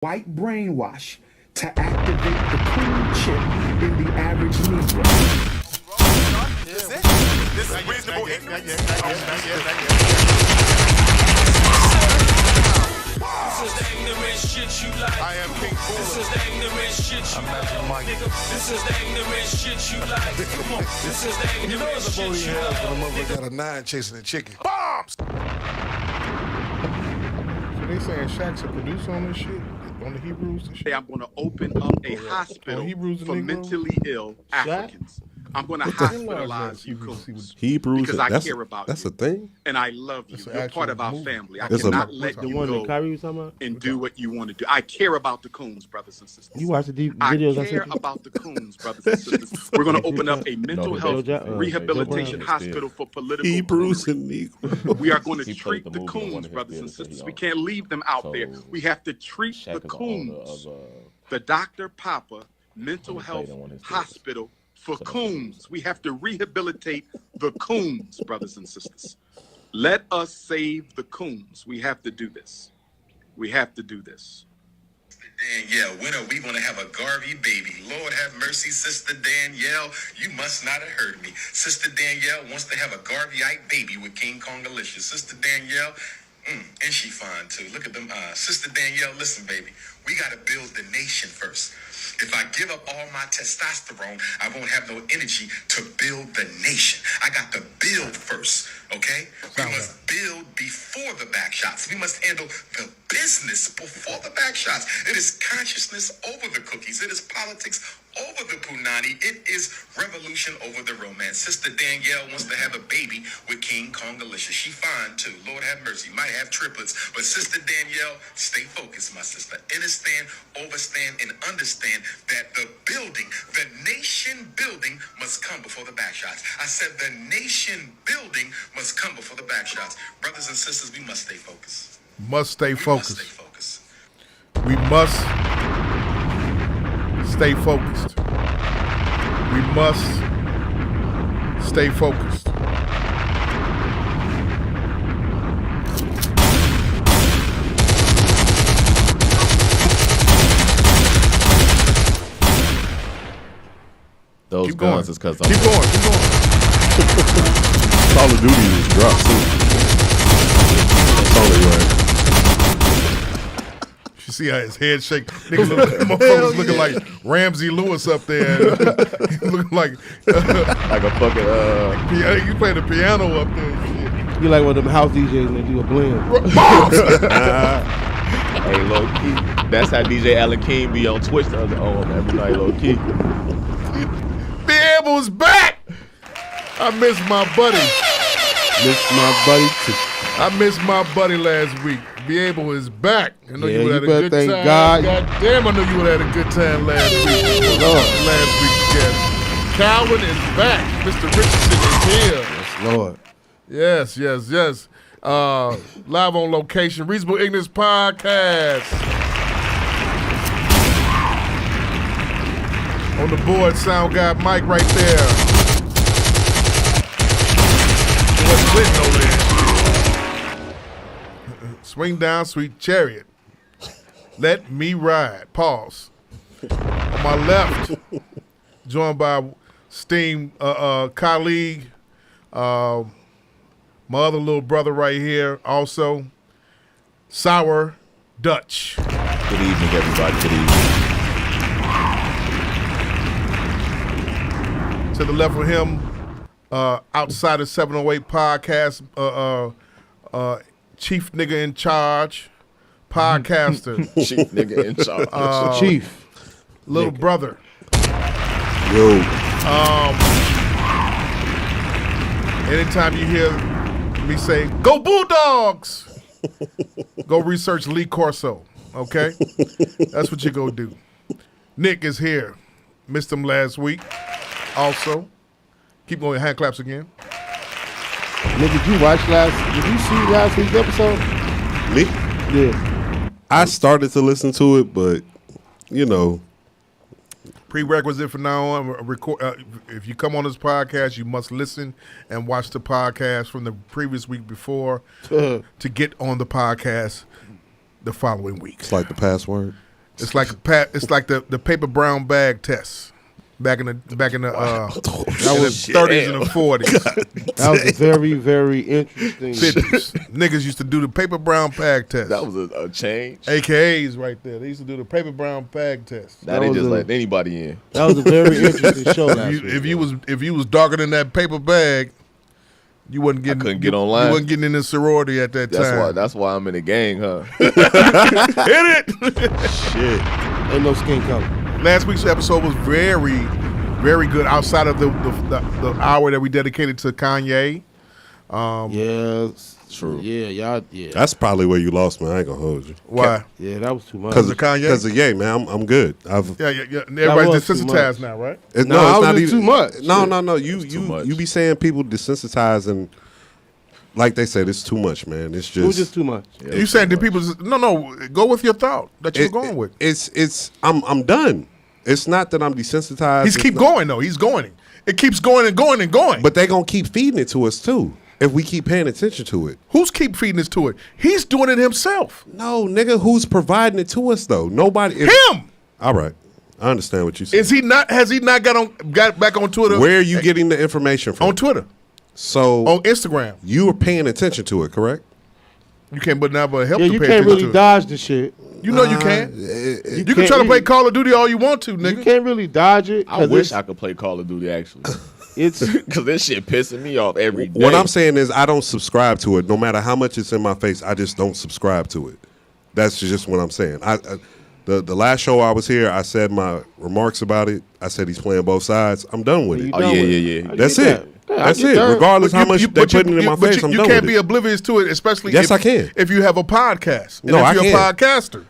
white brainwash to activate the cool chip in the average Negro. This is reasonable ignorance. This is the ignorant shit you like. I am King Cooler. This is the ignorant shit you like. Nigga, this is the ignorant shit you like. Come on, this is the ignorant shit you like. Motherfucker got a 9 chasing a chicken. Bombs! So they saying Shaq's a producer on this shit? On the Hebrews and shit? I'm going to open up a hospital Hebrews and for Negro? mentally ill Africans. I'm going to hospitalize you coons Hebrews, because I care about that's you. a thing. And I love you. That's an You're part actual of our movie. family. I It's a- cannot let The you one that go Kyrie was talking about? and do what you want to do. I care about the coons, brothers and sisters. You watch the I videos I care sent you? about the coons, brothers and sisters. We're going to open up a mental health rehabilitation Joe hospital for political Hebrews prisoners. and Negro. We are going to He treat played the the movie on one coons, of his brothers and videos that he sisters. We owned. can't leave them out So, there. We have to treat Shaq the is the owner coons. of The Dr. Papa Mental He played Health on one of his videos. Hospital for So that's coons. We have to rehabilitate the coons, brothers and sisters. Let us save the coons. We have to do this. We have to do this. Danielle, when are we going to have a Garvey baby? Lord have mercy, Sister Danielle. You must not have heard me. Sister Danielle wants to have a Garveyite baby with King Kongalicious. Sister Danielle, and she fine too. Look at them eyes. Sister Danielle, listen, baby. We got to build the nation first. If I give up all my testosterone, I won't have no energy to build the nation. I got to build first, okay? We must build before the back shots. We must handle the business before the back shots. It is consciousness over the cookies. It is politics over the punani. It is revolution over the romance. Sister Danielle wants to have a baby with King Kongalicious. She fine too. Lord have mercy. Might have triplets. But Sister Danielle, stay focused, my sister. Understand, overstand, and understand that the building, the nation building must come before the back shots. I said the nation building must come before the back shots. Brothers and sisters, we must stay focused. Must stay We must focused. stay focused. We must stay focused. We must stay focused. Those Keep going. guns is because Keep going. Keep going. Call of Duty is dropped too. That's only right. You see how his head shake? Nigga motherfuckers looking like Ramsey Lewis up there. He looking like like a fucking you playing the piano up there. and shit. You like one of them house DJs and they do a blend. hey low key. That's how DJ Allen King be on Twitch the other every night low key. Be Able's back. I miss my buddy. Miss my buddy too. I missed my buddy last week. Be Able is back. I know Yeah, you would you have better had a good thank time. God. Damn, I know you would have had a good time last week. Last week's guest. Calvin is back. Mr. Richardson is here. Yes, Lord. Yes. Live on location. Reasonable Ignorance Podcast. On the board, sound guy Mike right there. Boy Clinton over there. Swing down, sweet chariot. Let me ride. Pause. On my left, joined by esteemed colleague, my other little brother right here, also, Sour Dutch. Good evening, everybody. Good evening. To the left of him, outside of 708 podcast, chief nigga in charge, podcaster, Chief nigga in charge. Chief. little brother. Yo, Anytime you hear me say, go Bulldogs, go research Lee Corso, okay? That's what you go do. Nick is here. Missed him last week. Also, keep going, hand claps again. Nigga, did you see last week's episode? me? Yeah. I started to listen to it, but you know, Prerequisite for now on, if you come on this podcast, you must listen and watch the podcast from the previous week before to get on the podcast the following week. it's like the password. It's like the paper brown bag test back in the 30s and the 40s. That was a very, very interesting. 50s. Niggas used to do the paper brown bag test. That was a change. AKAs right there. They used to do the paper brown bag test. Now they just let anybody in. That was a very interesting show last week. If you was darker than that paper bag, you wasn't getting. I couldn't get online. You wasn't getting in the sorority at that time. That's why I'm in the gang, huh? Hit it. Shit. Ain't no skin color. Last week's episode was very, very good. Outside of the hour that we dedicated to Kanye. Yeah, true. Yeah, y'all. Yeah, That's probably where you lost, man. I ain't gonna hold you. Why? yeah, that was too much. Because of Kanye? Because of Ye, man. I'm good. Yeah. Everybody's was too desensitized much. now, right? It's that was too much. No. much. You be saying people desensitized and like they said, it's too much, man. It's It was just just too much. Yeah, You saying the people? No. Go with your thought that you're going with. It's I'm done. It's not that I'm desensitized. He's keep going though. He's going. It keeps going and going and going. But they gonna keep feeding it to us too if we keep paying attention to it. Who's keep feeding this to it? He's doing it himself. No, nigga, who's providing it to us though? Nobody. Him. All right, I understand what you said. Is he not? Has he not got back on Twitter? Where are you getting the information from? On Twitter. So On Instagram. you were paying attention to it, correct? You can't but never help Yeah, to you pay can't attention really to it. dodge the shit. You know you can. You can can't try to play really- Call of Duty all you want to, You nigga. can't really dodge it. I wish I could play Call of Duty actually, It's because this shit pissing me off every day. What I'm saying is I don't subscribe to it. No matter how much it's in my face, I just don't subscribe to it. That's just what I'm saying. The last show I was here, I said my remarks about it. I said he's playing both sides. I'm done with it. Oh yeah. That's it. That's it. Regardless how much they putting it in my face, I'm you done can't with be it. oblivious to it, especially Yes, if, I can. if you have a podcast. And No, if I you're can. a podcaster.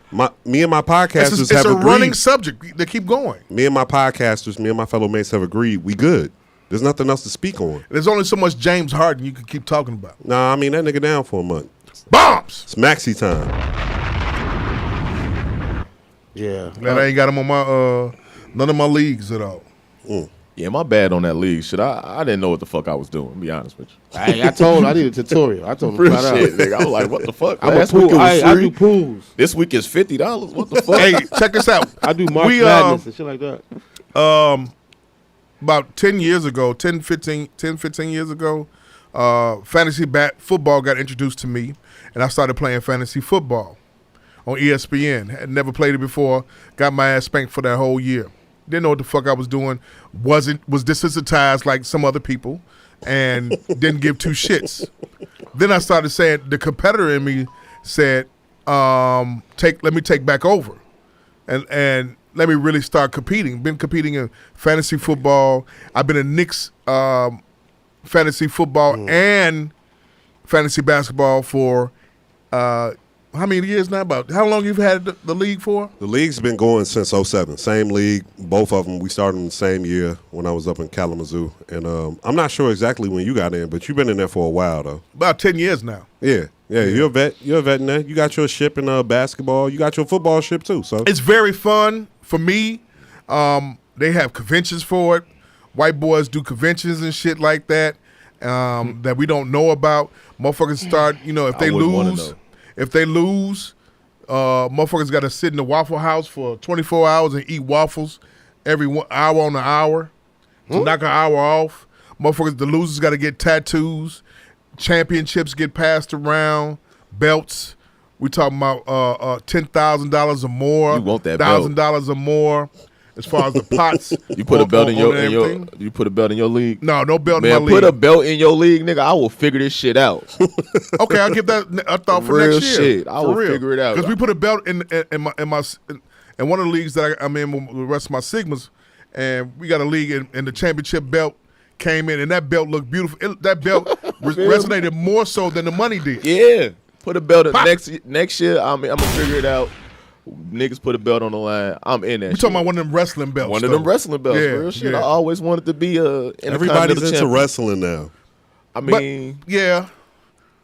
Me and my podcasters It's have a agreed. running subject. They keep going. Me and my podcasters, me and my fellow mates have agreed. We good. There's nothing else to speak on. There's only so much James Harden you can keep talking about. Nah, I mean that nigga down for a month. Bombs. It's maxi time. yeah. Glad I ain't got him on my none of my leagues at all. Yeah, my bad on that league shit. I didn't know what the fuck I was doing. To be honest with you. I need a tutorial. I told him Real flat out. shit, nigga. I was like, what the fuck? I'm a Last week pool. it was I free. do pools. This week is $50. What the fuck? Hey, check this out. I do March We, Madness and shit like that. About 10 years ago, 15 years ago, fantasy football got introduced to me, and I started playing fantasy football on ESPN. Had never played it before. Got my ass spanked for that whole year. Didn't know what the fuck I was doing. Was desensitized like some other people, and didn't give two shits. Then I started saying, the competitor in me said, let me take back over, and let me really start competing. Been competing in fantasy football. I've been in Knicks fantasy football and fantasy basketball for how many years now? About how long you've had the league for? The league's been going since 2007. Same league, both of them. We started in the same year when I was up in Kalamazoo. And I'm not sure exactly when you got in, but you've been in there for a while, though. About 10 years now. Yeah. You're a vet. You're a vet in there. You got your ship in basketball. You got your football ship, too. So It's very fun for me. They have conventions for it. White boys do conventions and shit like that that we don't know about. Motherfuckers start, if they wouldn't wanna lose, know. motherfuckers got to sit in the Waffle House for 24 hours and eat waffles every hour on the hour to knock an hour off. Motherfuckers, the losers got to get tattoos. Championships get passed around. Belts. We talking about $10,000 or more. You want that belt. $1,000 or more. As far as the pots, You put a belt in your everything. you put a belt in your league. No belt Man, in my put a league. belt in your league, nigga. I will figure this shit out. Okay, I'll give that a thought for Real next year. shit. I For will real. figure it out. Because we put a belt in one of the leagues that I'm in with the rest of my Sigmas, and we got a league and the championship belt came in, and that belt looked beautiful. That belt resonated more so than the money did. Yeah, put a belt in Pop. next year. I'm gonna figure it out. Niggas put a belt on the line. I'm in that. We talking about one of them wrestling belts. one of though. them wrestling belts. Yeah, Real shit. yeah. I always wanted to be everybody's into champion. wrestling now. I But, mean, yeah.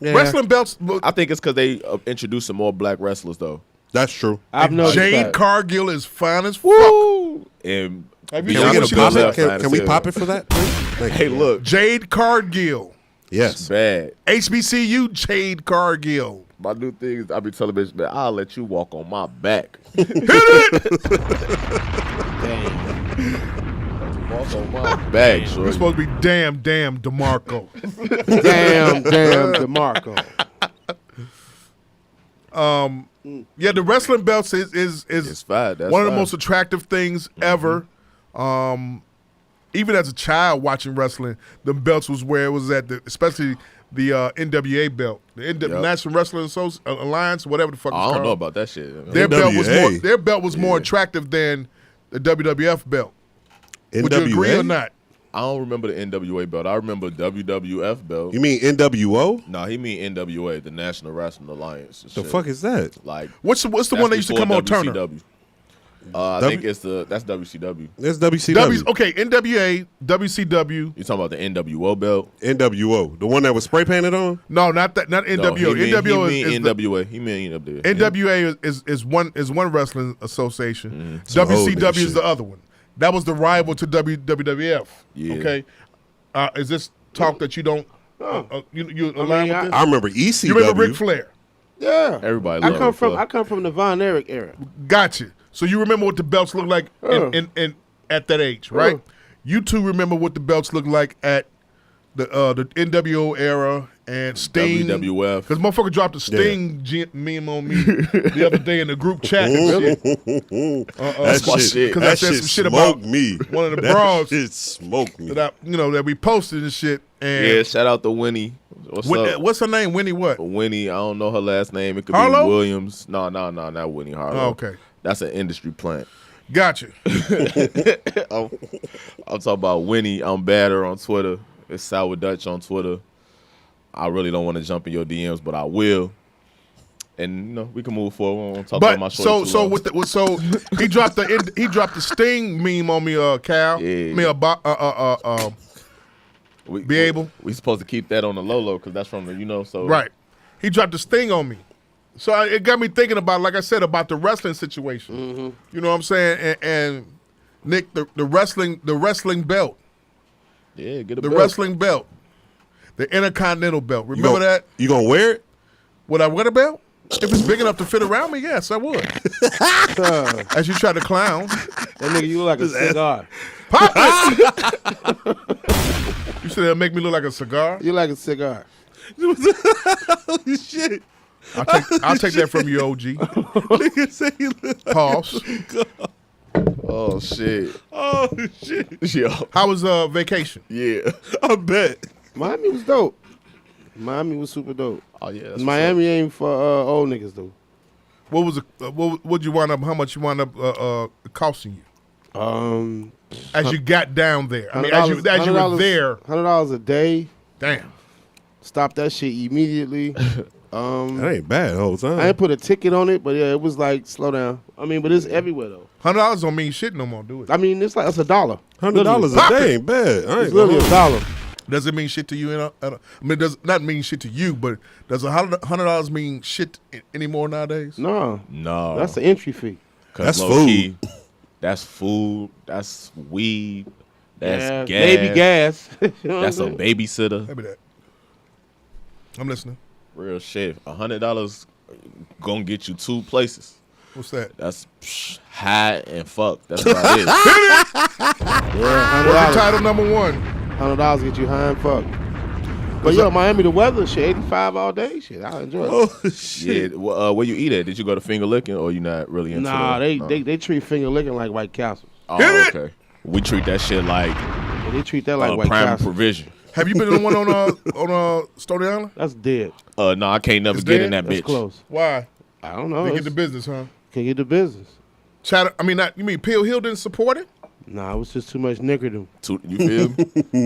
Yeah. Wrestling belts. I think it's because they introduced some more black wrestlers though. That's true. I've noticed Jade that. Cargill is fine as fuck. Woo! And Have you Can we seen get what a she pop looks it? like? Can we pop it for that? please? Thank Hey, you. look, Jade Cargill. Yes. bad. HBCU Jade Cargill. My new thing is I be telling bitches, man, I'll let you walk on my back. Walk on my back, You're shorty. supposed to be damn DeMarco. Damn, DeMarco. Yeah, the wrestling belts is It's fine. That's one of the fine. most attractive things ever. Even as a child watching wrestling, the belts was where it was at, especially the NWA belt, the National Wrestling Alliance, whatever the fuck it's I don't called. know about that shit. Their NWA. belt was more attractive than the WWF belt. Would you agree or not? I don't remember the NWA belt. I remember WWF belt. You mean NWO? No, he mean NWA, the National Wrestling Alliance. The fuck is that? Like What's the one that used to come on Turner? WCW. I think that's WCW. That's WCW. Okay, NWA, WCW. You talking about the NWO belt? NWO, the one that was spray painted on. No, not that. Not No, NWO. NWO he is mean the- NWA. He mean NWA. NWA is one wrestling association. Some old nigga WCW is shit. the other one. That was the rival to WWF. Yeah. Okay. Is this talk that you don't you align with this? I remember ECW. You remember Ric Flair? Yeah. Everybody I love come Ric from Flair. I come from the Von Erich era. Gotcha. So you remember what the belts look like in at that age, right? You two remember what the belts look like at the NWO era and Sting. WWF. Because motherfucker dropped a Sting meme on me the other day in the group chat and shit. That my shit, shit. Because I that said shit some shit about smoked me. one of the That bras shit smoked me. that that we posted and shit. And Yeah, shout out to Winnie. What's up? what's her name? Winnie what? Winnie, I don't know her last name. It could Harlow? be Williams. No, not Winnie Harlow. Oh, okay. That's an industry plant. Gotcha. I'm talking about Winnie. I'm Badder on Twitter. It's Sour Dutch on Twitter. I really don't want to jump in your DMs, but I will. And we can move forward. I won't talk about my But shorty too long. so he dropped the Sting meme on me, Cal. Yeah. Be able. We supposed to keep that on the low because that's from the so Right. He dropped the Sting on me. So it got me thinking about, like I said, about the wrestling situation. You know what I'm saying? And Nick, the wrestling belt, Yeah, get a the belt. wrestling belt, the Intercontinental belt. Remember that? You gonna wear it? Would I wear a belt? If it's big enough to fit around me, yes, I would. As you try to clown. That nigga, you look like a cigar. Pop it! You said it'll make me look like a cigar? You like a cigar. Holy shit. I'll take that from you, OG. Nigga say he look like Pause. Oh shit. Oh shit. Yo. How was vacation? Yeah. I bet. Miami was dope. Miami was super dope. Oh yeah. That's Miami ain't for old niggas though. What was what you wind up? How much you wind up costing you as you got down there? I mean, as you were there. $100 a day. Damn. Stop that shit immediately. That ain't bad the whole time. I ain't put a ticket on it, but yeah, it was like slow down. I mean, but it's everywhere though. $100 don't mean shit no more, do it? I mean, it's like it's $1. $100 a day ain't bad. I ain't It's literally gonna- $1. Does it mean shit to you? I mean, it does not mean shit to you, but does $100 mean shit anymore nowadays? No, No. that's the entry fee. That's low-key, that's food. That's weed. That's Yeah, gas. baby gas. You know what That's a I'm saying? babysitter. Maybe that. I'm listening. Real shit. $100 gonna get you 2 places. What's that? That's high and fuck. That's about it. Yeah, What's $100. the title number 1? $100 get you high and fuck. But yo, Miami, the weather shit, 85 all day. Shit, I enjoy it. Oh shit. Yeah. Where you eat at? Did you go to finger licking or you not really into Nah, that? they treat finger licking like White Castle. Oh, okay. We treat that shit like Yeah, they treat that like White prime Castle. provision. Have you been in the one on Stony Island? That's dead. No, I can't never It's get dead? in that That's bitch. close. Why? I don't know. They get the business, huh? Can't get the business. You mean Peel Hill didn't support it? Nah, it was just too much nickerdom. You feel me?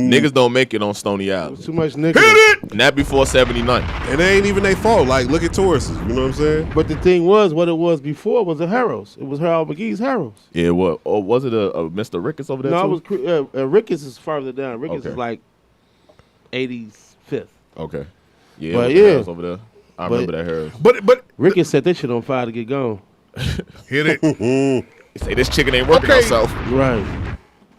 Niggas don't make it on Stony It Island. was too much nickerdom. Not before 79. And it ain't even their fault. Like, look at tourists. You know what I'm saying? But the thing was, what it was before was a Harrows. It was Harold McGee's Harrows. Yeah, what? Or was it a Mr. Ricketts over there No, too? it was Ricketts is farther down. Ricketts Okay. is like 85th. Okay. Yeah, But it was yeah. Harris over there. I remember that Harris. But Ricketts set that shit on fire to get gone. hit it. Say this chicken ain't working Okay. herself. Right.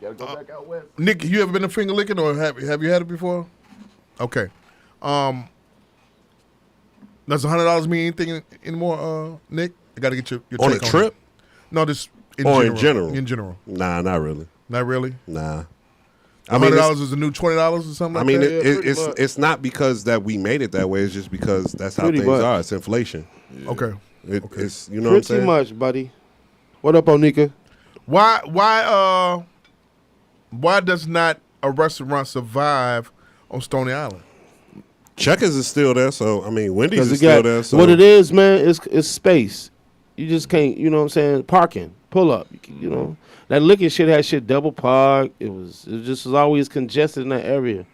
Gotta go back out west. Nick, you ever been to finger licking or have you had it before? Okay. Does $100 mean anything anymore, Nick? I got to get your On take a trip? it. No, just in Or general. in general? In general. Nah, not really. Not really? Nah. I mean, $100 it's, is the new $20 or something I like mean, that? it's not because that we made it that way. It's just because that's how Pretty things much. are. It's inflation. Okay. It's you know what I'm Pretty saying? much, buddy. What up, Onika? Why does not a restaurant survive on Stony Island? Checkers is still there, so I mean, Wendy's Because is still there. So what it is, man, it's space. You just can't, you know what I'm saying? Parking, pull up. You know, that liquor shit had shit double park. It just was always congested in that area.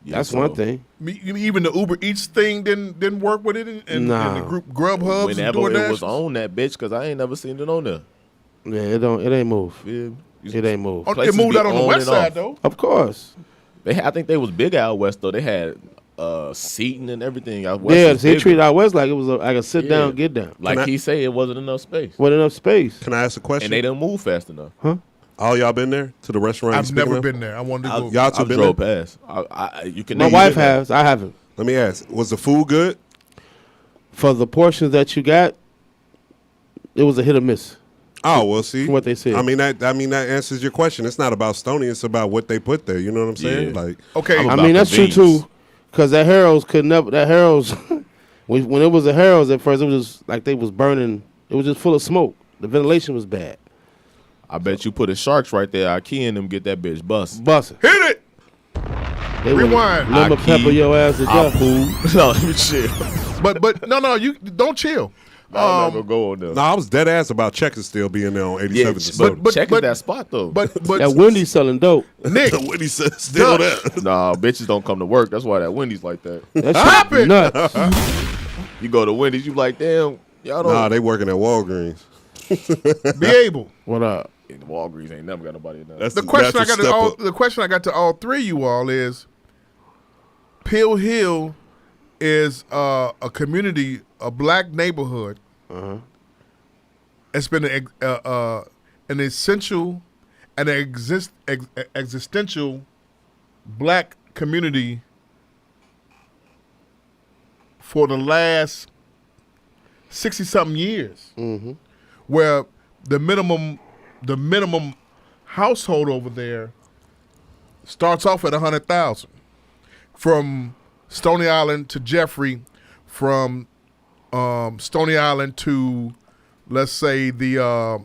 Yeah, That's so one thing. Even the Uber Eats thing didn't work with it, and Nah. the group Grubhubs and Whenever it was DoorDashes? on that bitch, because I ain't never seen it on there. Yeah, it ain't move. Yeah. It ain't move. Oh, it Places moved be out on the on west and side off. though. Of course. I think they was big out west though. They had seating and everything out west. Yeah, was they bigger. treated out west like it was like a sit Yeah. down, get down. Like Can I- he said, it wasn't enough space, Wasn't enough space. Can I ask a question? and they didn't move fast enough. All y'all been there to the restaurant? I've speaking never of? been there. I wanted to go. Y'all two I been drove there? past. You can. My you wife been there. has. I haven't. Let me ask: was the food good? For the portions that you got, it was a hit or miss. Oh well, see From what they said. I mean that answers your question. It's not about Stony. It's about what they put there. You know what I'm saying? Yeah. Like, Okay, I'm I about mean, that's true convenience. too, because that Harold's could never. That Harold's, when it was a Harold's at first, it was just like they was burning. It was just full of smoke. The ventilation was bad. I bet you put a Sharks right there. I key in them get that bitch bust. Busting. hit it. They would Rewind. lemon I pepper key, your ass to I death. poo. No, let me chill. But no, you don't chill. I'm not gonna go on there. no, I was dead ass about Checkers still being there on 87th and Soda. but- Check that spot though. But That Wendy's selling dope. Nick, what he said still there. nah, bitches don't come to work. That's why that Wendy's like that. That Stop shit it. nuts. You go to Wendy's, you like, damn, y'all don't. Nah, they working at Walgreens. be able. What up? In Walgreens ain't never got nobody in there. That's The question I got to step all up. the question I got to all three of you all is Pill Hill is a community, a black neighborhood. It's been an essential and existential black community for the last 60-something years, where the minimum household over there starts off at 100,000. From Stony Island to Jeffrey, from Stony Island to, let's say, the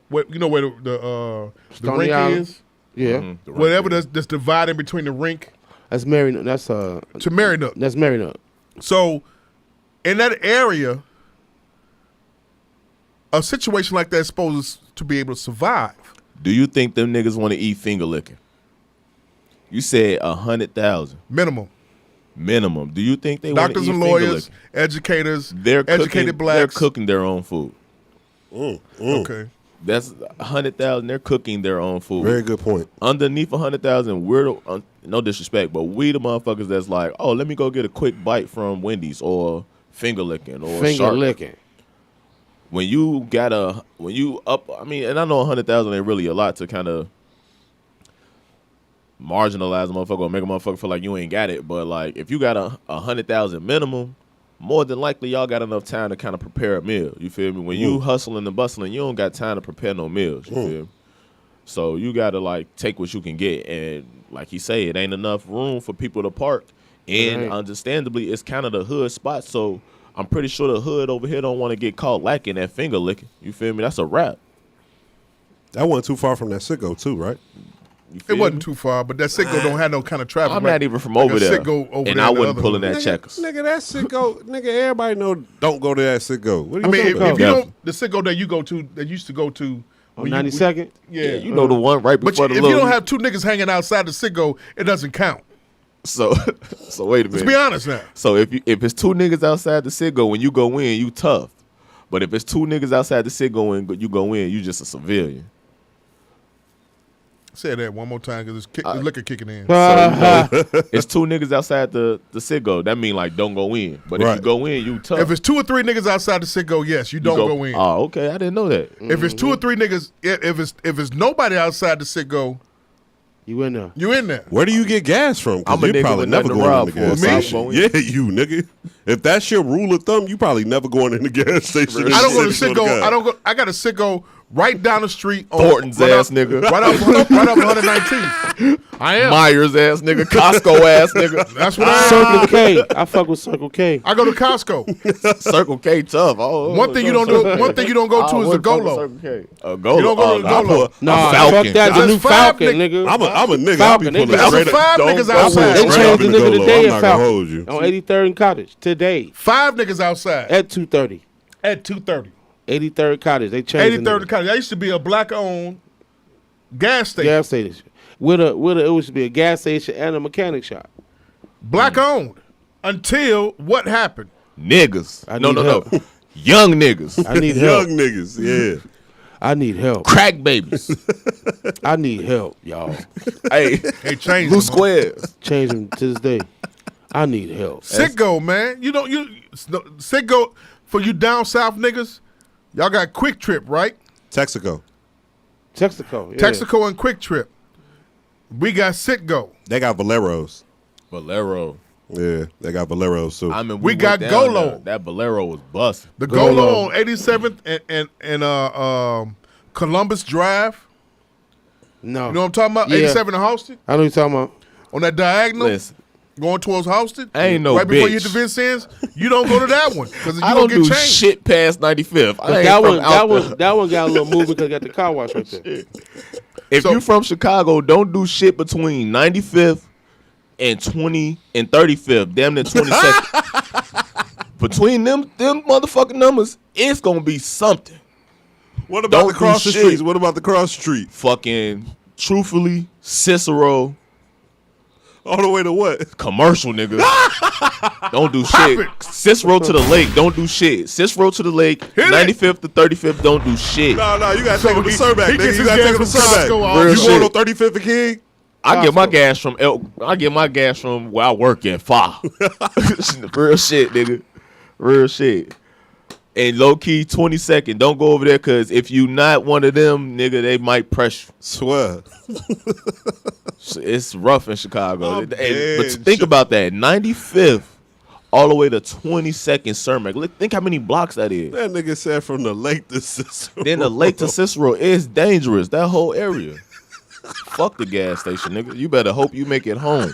what, you know where the Stony rink Island? is, Yeah, whatever that's dividing between the rink that's Mary. That's to Marynook. That's Marynook. So, in that area, a situation like that is supposed to be able to survive. Do you think them niggas want to eat finger licking? You said 100,000 Minimum. minimum. Do you think they want to eat Doctors and finger lawyers, licking? educators, They're educated cooking, blacks. They're cooking their own food. Okay. That's 100,000. They're cooking their own food. Very good point. Underneath 100,000, we're no disrespect, but we the motherfuckers that's like, oh, let me go get a quick bite from Wendy's or finger licking or Finger shark. licking. When you up, I mean, and I know 100,000 ain't really a lot to kind of marginalize a motherfucker or make a motherfucker feel like you ain't got it, but like if you got a 100,000 minimum, more than likely y'all got enough time to kind of prepare a meal. You feel me? When you hustling and bustling, you don't got time to prepare no meals. You feel me? So you gotta like take what you can get, and like he said, it ain't enough room for people to park. And Right. understandably, it's kind of the hood spot, so I'm pretty sure the hood over here don't want to get caught lacking that finger licking. You feel me? That's a wrap. That wasn't too far from that sicko too, right? You feel It wasn't me? too far, but that Sitco don't have no kind of traffic. I'm like- not even from like over a there, Sitco over and there I in the wasn't other pulling hood. that checkers. Nigga, that sicko. Nigga, everybody know. Don't go to that sicko. What I are you mean, if talking you about? don't, the Sitco that you go to, that used to go to, On when you- 92nd? yeah, You know the one right But before if the you little. don't have two niggas hanging outside the Sitco, it doesn't count. so wait a Let's minute. be honest now. So if it's two niggas outside the sit go, when you go in, you tough. But if it's two niggas outside the sit go and you go in, you just a civilian. Say that one more time because it's liquor kicking in. It's two niggas outside the sit go. That mean like don't go in. But if Right. you go in, you tough. If it's two or three niggas outside the Sitco, yes, you don't go in. Oh, okay. I didn't know that. If it's two or three niggas, if it's nobody outside the Sitco, You in there? You in there? Where do you get gas from? I'm Because a you're nigga probably with never nothing to going in rob the for, gas so I'm station. going- Yeah, you nigga. If that's your rule of thumb, you probably never going in the gas station. I don't go to Sitting Sitco. on the I don't go. I got a Sitco right down the street. On, Thornton's right ass up, nigga. Right up 119th. I am. Myers ass nigga, Costco ass nigga. That's what I am. Circle K. I fuck with Circle K. I go to Costco. Circle K tough. Oh, One thing you don't do. One thing you don't go to is the Golo. Circle K. A Golo. You don't go to the Golo. Nah, Falcon. fuck that. The There's new five Falcon, nigg- nigga. I'm a nigga. Falcon, I'll be they pulling just- straight There's up. five Don't niggas go outside. They Straight up changed the in the nigga Golo. today I'm at not gonna hold Falcon you. on 83rd and Cottage today 5 niggas outside at 2:30. at 2:30. 83rd Cottage. They changed the 83rd nigga. County. That used to be a black-owned gas station. gas station. It used to be a gas station and a mechanic shop. Black-owned until what happened? Niggas. I No. need help. Young niggas. I need help. Young niggas, yeah. I need help. Crack babies. I need help, y'all. Hey, They changed blue them, huh? squares. Change them to this day. I need help. Sitco, man. You don't Sitco for you down south niggas. Y'all got Quick Trip, right? Texaco. Texaco. Yeah. Texaco and Quick Trip. We got Sitco. They got Valeros. Bolero. Yeah, they got Valeros too. I mean, We got went down Golo. there. That Bolero was busting. The Golo. Golo on 87th and Columbus Drive. No. You know what I'm talking about? Yeah. 87 and Halsted. I know what you're talking about. On that diagonal, Listen, going towards Halsted. I ain't no right before you bitch. hit the Vincennes, you don't go to that one because you I don't don't get do changed. shit past 95th. I But ain't that from one, out that there. one, that one got a little movement because it got the car wash right there. If So- you from Chicago, don't do shit between 95th and 20 and 35th. Damn near 22nd. Between them motherfucking numbers, it's gonna be something. What about Don't the cross do the shit. streets? What about the cross street? Fucking truthfully, Cicero, All the way to what? commercial nigga. Don't do shit. it. Cicero to the lake, don't do shit. Cicero to the lake, Hit it. 95th to 35th, don't do shit. No, you gotta So take him to he- Surback, he nigga. gets You his gotta take him to gas from Surback. Costco all Real You shit. going on 35th and King? I get my gas from where I work at FA. Real shit, nigga. Real shit. And low key 22nd. Don't go over there because if you not one of them, nigga, they might press you. Swear. It's rough in Chicago. I'm But dead. think about that. 95th all the way to 22nd Cermak. Look, think how many blocks that is. That nigga said from the lake to Cicero. Then the lake to Cicero is dangerous. That whole area. Fuck the gas station, nigga. You better hope you make it home.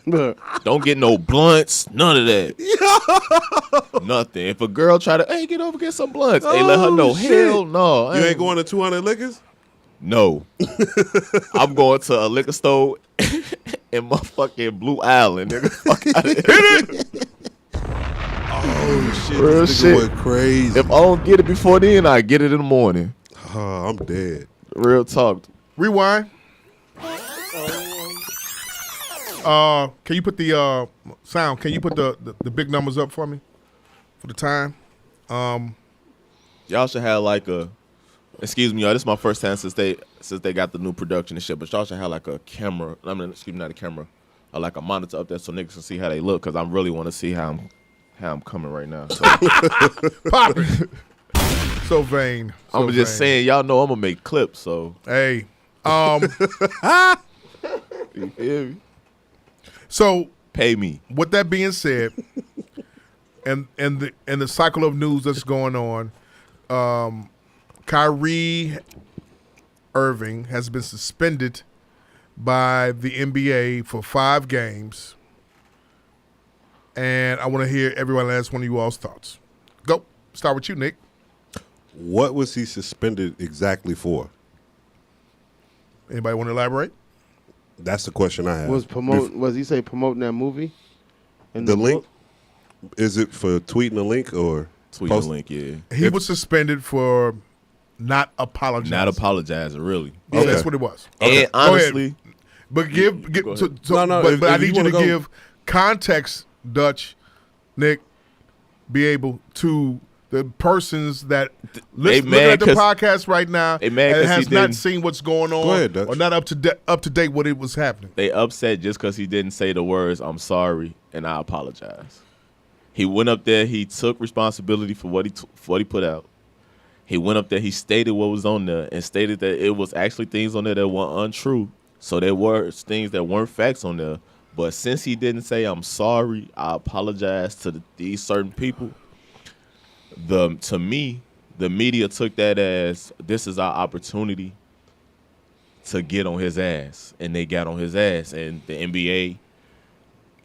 Look, Don't get no blunts. None of that. Nothing. If a girl try to, hey, get over, get some blunts. Hey, let her know. shit. Hell no. I You ain't going to 200 liquors? No. I'm going to a liquor store in motherfucking Blue Island, nigga. Fuck outta here. Oh, shit. Real This nigga shit. went crazy. If I don't get it before then, I get it in the morning. I'm dead. Real talk. Rewind. Can you put the sound? Can you put the big numbers up for me for the time? Y'all should have like a, excuse me, y'all, this is my first time since they got the new production and shit, but y'all should have like a camera, excuse me, not a camera, like a monitor up there so niggas can see how they look, because I really want to see how I'm coming right now. So, Pop it. So vain. So I'm just vain. saying, y'all know I'm going to make clips, so. Hey. You feel me? So Pay me. with that being said, and the cycle of news that's going on, Kyrie Irving has been suspended by the NBA for 5 games, and I want to hear every last one of you all's thoughts. Go. Start with you, Nick. What was he suspended exactly for? Anybody want to elaborate? That's the question I have. was he say promoting that movie? In The link? book? Is it for tweeting a link or Tweet post- the link, yeah. He was suspended for not apologizing. Not apologizing, really. Yeah, Okay. that's what it was. And Go ahead. honestly, But give Go ahead. so, No, but, if I you need you to wanna go- give context, Dutch, Nick, be able to the persons that looking mad at the 'cause- podcast right now they mad and 'cause he has not didn't- seen what's going on Go ahead, Dutch. or not up to date what it was happening. they upset just because he didn't say the words, I'm sorry, and I apologize. He went up there, he took responsibility for what he put out. He went up there, he stated what was on there and stated that it was actually things on there that were untrue. So there were things that weren't facts on there. But since he didn't say I'm sorry, I apologize to these certain people. To me, the media took that as this is our opportunity to get on his ass, and they got on his ass, and the NBA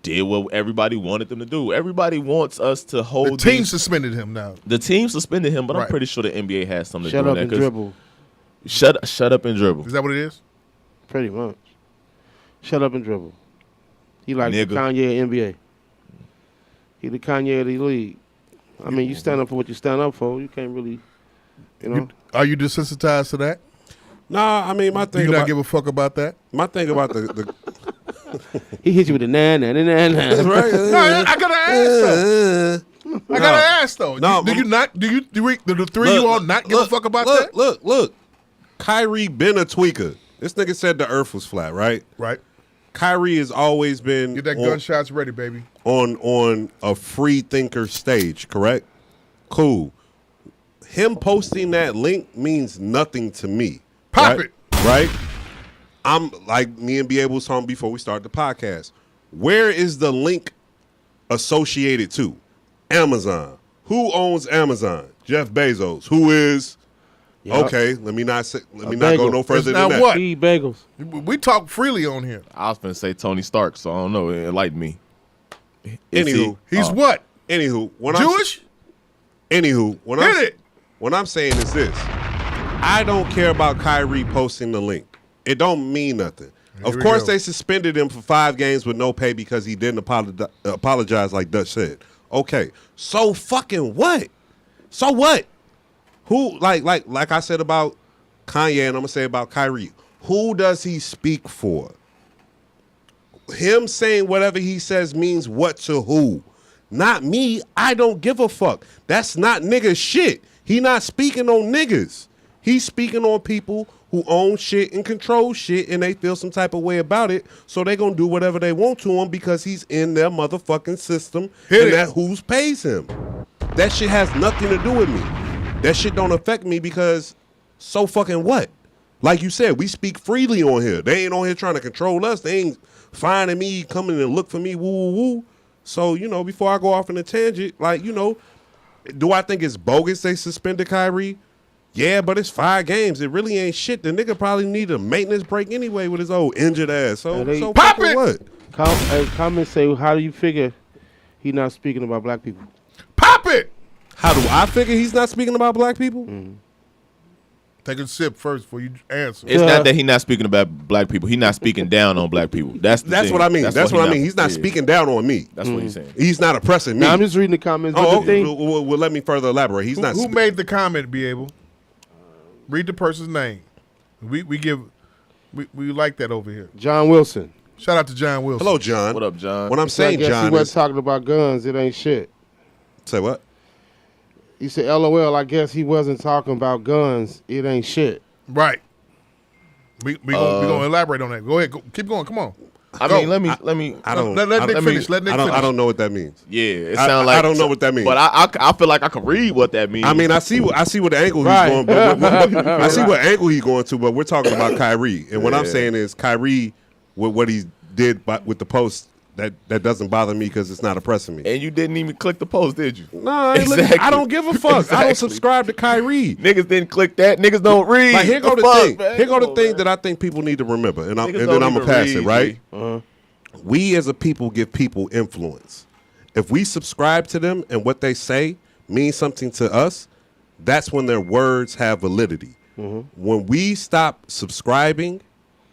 did what everybody wanted them to do. Everybody wants us to hold. The team suspended him now. The team suspended him, but Right. I'm pretty sure the NBA has something Shut to do up with and that. 'Cause dribble. Shut up and dribble. Is that what it is? Pretty much. Shut up and dribble. He like the Nigga. Kanye of NBA. He the Kanye of the league. I mean, you stand up for what you stand up for. You can't really, you know. Are you desensitized to that? Nah, I mean my Do thing you not about give a fuck about that? my thing about the He hit you with the nah. No, I gotta ask though. I gotta ask though. No, do you not? Do the three of you all not give a fuck about that? Look. Kyrie been a tweaker. This nigga said the earth was flat, right? Right. Kyrie has always been Get that on, gunshots ready, baby. on a free thinker stage, correct? Cool. Him posting that link means nothing to me. Pop right? it. Right? I'm like me and B.A. was talking before we started the podcast. Where is the link associated to? Amazon. Who owns Amazon? Jeff Bezos. Who is Yup. okay? Let me not go bagel. no further It's than not that. what? Eat bagels. We talk freely on here. I was gonna say Tony Stark, so I don't know. Enlighten me. Is Anywho, He's what? Anywho, when Jewish? Hit it. What I'm saying is this: I don't care about Kyrie posting the link. It don't mean nothing. Of we course, go. they suspended him for 5 games with no pay because he didn't apologize like Dutch said. Okay, so fucking what? So what? Who like I said about Kanye, and I'm gonna say about Kyrie. Who does he speak for? Him saying whatever he says means what to who? Not me. I don't give a fuck. That's not nigga shit. He not speaking on niggas. He's speaking on people who own shit and control shit, and they feel some type of way about it, so they gonna do whatever they want to him because he's in their motherfucking system, Hit and it. that who's pays him. That shit has nothing to do with me. That shit don't affect me because so fucking what? Like you said, we speak freely on here. They ain't on here trying to control us. They ain't finding me, coming and look for me, woo, woo, woo. So, before I go off in a tangent, do I think it's bogus they suspended Kyrie? Yeah, but it's 5 games. It really ain't shit. The nigga probably need a maintenance break anyway with his old injured ass. So, They- Pop fucking it! what? Comments say, how do you figure he not speaking about black people? Pop it. How do I figure he's not speaking about black people? Take a sip first before you answer. It's not that he's not speaking about black people. He's not speaking down on black people. That's That's thing. what I mean. That's what I mean. He's not yeah. speaking down on me. That's what he's saying. He's not oppressing me. Now, I'm just reading the comments. But Oh, the thing, well, let me further elaborate. He's not. Who made the comment, be able? Read the person's name. We like that over here. John Wilson. Shout out to John Wilson. Hello, John. What up, John? What I'm So I saying, guess John, he wasn't is talking about guns. It ain't shit. say what? He said, LOL, I guess he wasn't talking about guns. It ain't shit. Right. We gonna elaborate on that. Go ahead. Keep going. Come on. I mean, let me. I don't. Let I Nick don't- finish. Let Nick I don't. finish. I don't know what that means. Yeah, it I- sounds like I don't know what that means. but I feel like I can read what that means. I mean, I see what angle Right. he's going. But I see what angle he's going to. But we're talking about Kyrie, and what I'm saying is Kyrie, with what he did with the post, that doesn't bother me because it's not oppressing me. and you didn't even click the post, did you? No, Exactly. I don't give a fuck. I Exactly. don't subscribe to Kyrie. Niggas didn't click that. Niggas don't read. Like here go the fuck, thing. man? Here go Come the on, thing man. that I think people need to remember, and Niggas then don't I'm gonna even pass it. read, Right? G. We as a people give people influence. If we subscribe to them and what they say means something to us, that's when their words have validity. When we stop subscribing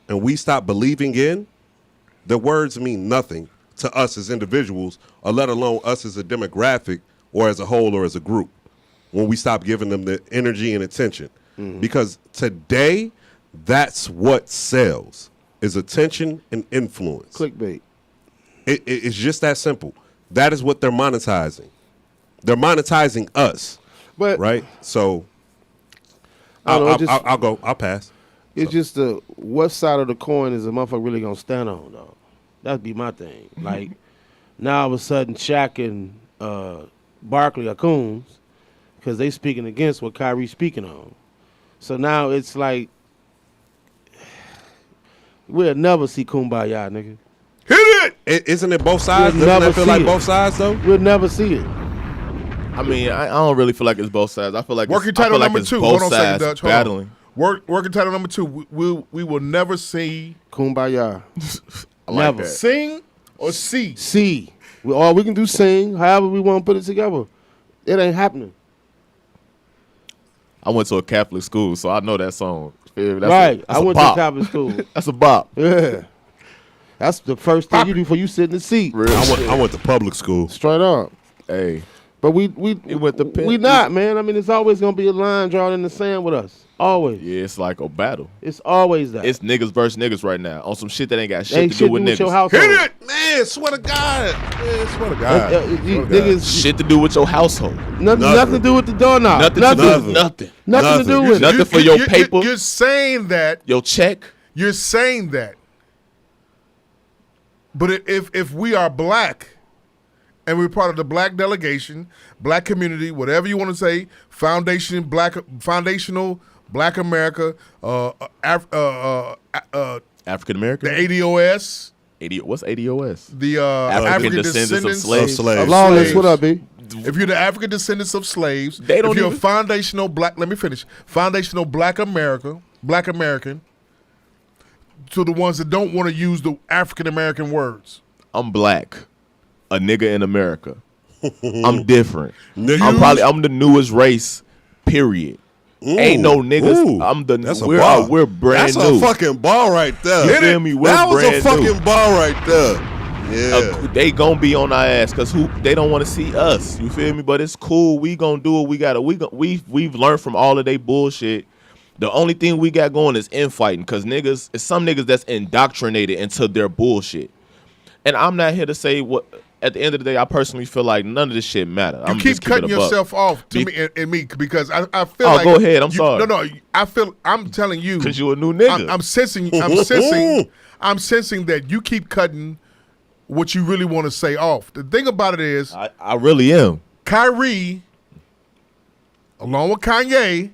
and we stop believing in, the words mean nothing to us as individuals, or let alone us as a demographic or as a whole or as a group, when we stop giving them the energy and attention. Because today, that's what sells, is attention and influence. Clickbait. It's just that simple. That is what they're monetizing. They're monetizing us, But right? So I don't know, I'll go. I'll pass. it's just the what side of the coin is a motherfucker really gonna stand on, though. That'd be my thing. Like, now all of a sudden Shaq and Barkley are coons because they speaking against what Kyrie's speaking on. So now it's like, We'll never see Kumbaya, nigga. Hit it. Isn't it both sides? We'll Doesn't never that feel see like it. both sides though? We'll never see it. I mean, I don't really feel like it's both sides. I feel like Working it's, I title feel like number it's 2. both Hold on a second, sides Dutch. Hold on. battling. Working title number 2. We will never see Kumbaya. I like Never. that. sing or see. See. We can do sing, however we want to put it together. It ain't happening. I went to a Catholic school, so I know that song. That's Right. I I went to Catholic school. That's a bop. Yeah. That's the first thing you do before you sit in the seat. Real shit. I went to public school. Straight up. Hey, But we went to Penn. we not, man. I mean, it's always gonna be a line drawn in the sand with us. Always. yeah, it's like a battle. It's always that. It's niggas versus niggas right now on some shit that ain't got shit ain't to do shit with your niggas. household. Hit it. Man, swear to God. Man, swear to God. Niggas, Shit to do with your household. nothing to do with the doorknob. Nothing to do with nothing. Nothing to do with it. Nothing for your paper. You're saying that. Your check. You're saying that. But if we are black and we're part of the black delegation, black community, whatever you want to say, foundational black America, African American. the ADOS, What's ADOS? the African African descendants of descendants slaves. Lawless, what up, B? If you're the African descendants of slaves, They don't if you're even- a foundational black, let me finish. Foundational black American, to the ones that don't want to use the African American words. I'm black, a nigga in America. I'm different. Niggas? I'm the newest race. Period. Ain't no niggas. Ooh, I'm the. That's a we're ball. we're brand That's new. a fucking ball right there. You feel me? We're That was a brand fucking new. ball right there. Yeah. They gonna be on our ass because they don't want to see us. You feel me? But it's cool. We gonna do what we gotta. We've learned from all of they bullshit. The only thing we got going is infighting because niggas, it's some niggas that's indoctrinated into their bullshit. And I'm not here to say what. At the end of the day, I personally feel like none of this shit matter. You I'm keep just keeping cutting it a buck. yourself off to Be- me and me because I feel Oh, like go ahead. I'm sorry. No, I'm telling you Cause you a new nigga. I'm sensing that you keep cutting what you really want to say off. The thing about it is, I really am. Kyrie, along with Kanye,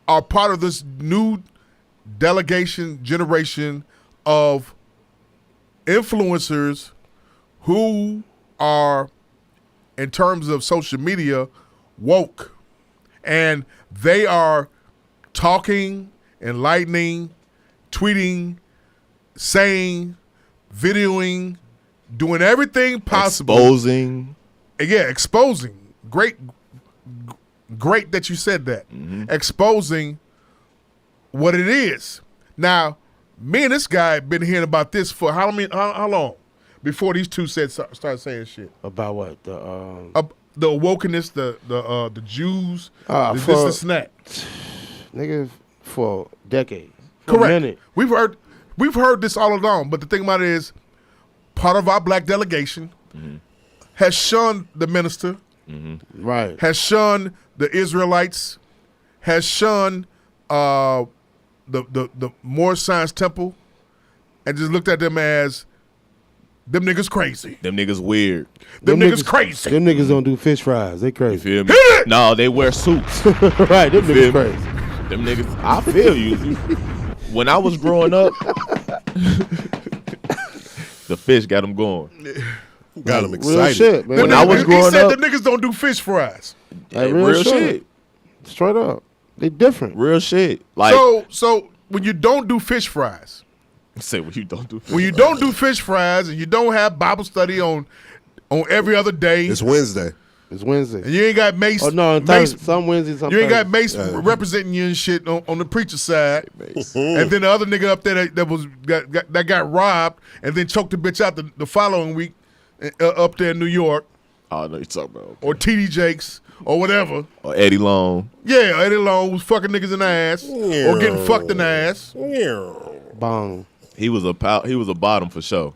are part of this new delegation generation of influencers who are, in terms of social media, woke. And they are talking, enlightening, tweeting, saying, videoing, doing everything possible. Exposing. Exposing. Great that you said that. Exposing what it is. Now, me and this guy been hearing about this for how long? Before these two started saying shit. About what? The awokeness, the Jews, this for- and that. nigga for decades. For Correct. a minute. We've heard this all along, but the thing about it is, part of our black delegation has shunned the minister, Right. has shunned the Israelites, has shunned the Moorish Science Temple, and just looked at them as them niggas crazy. Them niggas weird. Them niggas crazy. Them niggas don't do fish fries. They You crazy. feel me? No, they wear suits. Right. Them feel niggas me? crazy. Them niggas. I feel you. When I was growing up, the fish got them going. Got him Real excited. shit, man. When I was he growing said up, the niggas don't do fish fries. Hey, real shit. Straight up. They different. Real shit. Like, So when you don't do fish fries, say what you don't do. when you don't do fish fries and you don't have Bible study on every other day, It's Wednesday. It's Wednesday. and you ain't got Mace, Oh no, on Mace Thursday, some Wednesdays, some you ain't got Thursdays. Mace representing you and shit on the preacher side, and then the other nigga up there that got robbed and then choked the bitch out the following week up there in New York, Oh, no, you talking about. or TD Jakes or whatever. Or Eddie Long. Yeah, Eddie Long was fucking niggas in the ass or getting fucked in the ass. Bong. He was a bottom for sure.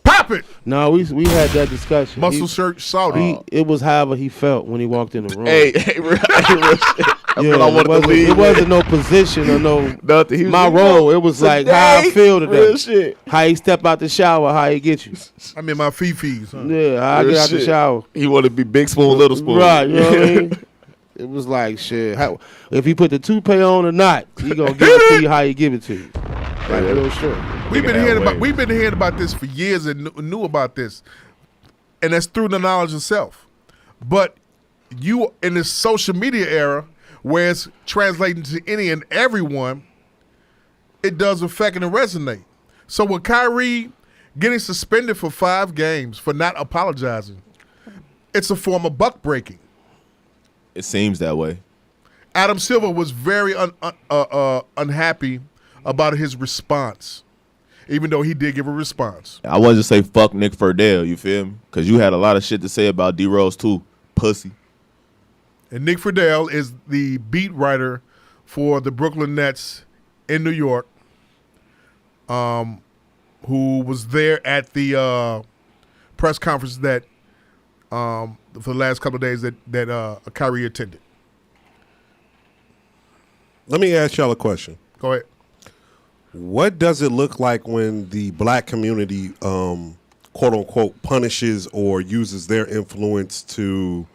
Pop it, No, we had that discussion. muscle shirt Saudi. It was however he felt when he walked in the room. Hey, real shit. That's Yeah, what I wanted to leave. it wasn't no position or no Nothing. He was my like, role. It was like how I today, feel today. Real shit. How he step out the shower, how he get you. I mean my fifis. Huh? Yeah, how I Real get out the shit. shower. He wanted to be big spoon, little spoon. Right, you know what I mean? It was like shit. If he put the toupee on or not, he gonna give it to you how he give it to you. Like real shit. We've been hearing about this for years and knew about this, and that's through the knowledge of self. But you in this social media era, where it's translating to any and everyone, it does affect and resonate. So with Kyrie getting suspended for 5 games for not apologizing, it's a form of buck breaking. It seems that way. Adam Silver was very unhappy about his response, even though he did give a response. I wasn't just say fuck Nick Friedel, you feel me? Because you had a lot of shit to say about D Rose too, pussy. And Nick Friedel is the beat writer for the Brooklyn Nets in New York, who was there at the press conference that for the last couple of days that Kyrie attended. Let me ask y'all a question. Go ahead. What does it look like when the black community, quote unquote, punishes or uses their influence to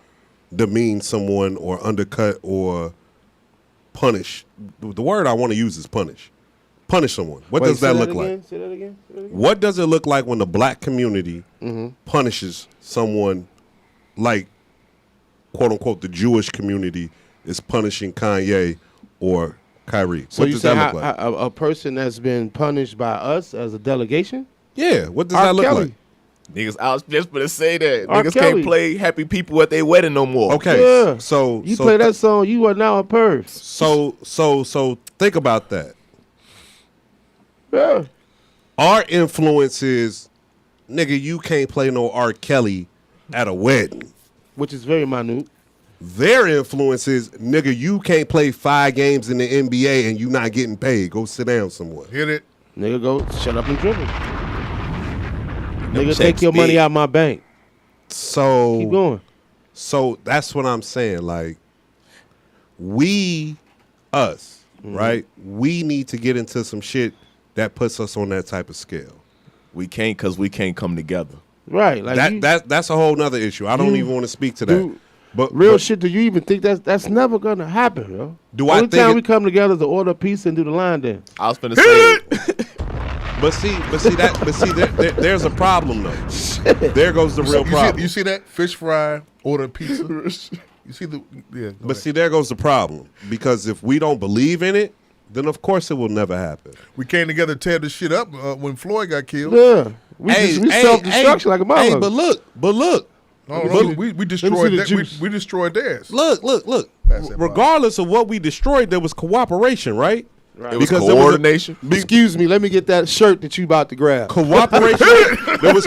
demean someone or undercut or punish? The word I want to use is punish. Punish someone. What does that look like? Say that again. What does it look like when the black community punishes someone like, quote unquote, the Jewish community is punishing Kanye or Kyrie? So what you does say that look like? a person that's been punished by us as a delegation? Yeah, what does R. that look Kelly. like? Niggas, I was just gonna say that. R. Niggas Kelly. can't play Happy People at their wedding no more. Okay, Yeah. so You play that song, you are now a perv. So think about that. Yeah. Our influence is, nigga, you can't play no R. Kelly at a wedding. Which is very minute. Their influence is, nigga, you can't play 5 games in the NBA and you not getting paid. Go sit down somewhere. Hit it. Nigga, go shut up and dribble. Nigga, checks take your money big. out my bank. So Keep going. So that's what I'm saying. Like, us, right? We need to get into some shit that puts us on that type of scale. We can't because we can't come together. Right. Like That's a whole nother issue. I don't even want to speak to that. Dude, But real but shit, do you even think that's never gonna happen, yo? Do I Only think time it- we come together is to order a pizza and do the line dance. I was finna say there's a problem though. There goes the real problem. You see that? Fish fry, order pizza. You see the go But ahead. see, there goes the problem. Because if we don't believe in it, then of course it will never happen. We came together to tear this shit up when Floyd got killed. Yeah. We self-destruction like a motherfucker. Hey, but look. No, we destroyed the that. juice. We destroyed theirs. Look. That's it, Regardless of what we destroyed, there was cooperation, right? it was Because there was a- coordination. Excuse me, let me get that shirt that you about to grab. Cooperation. there was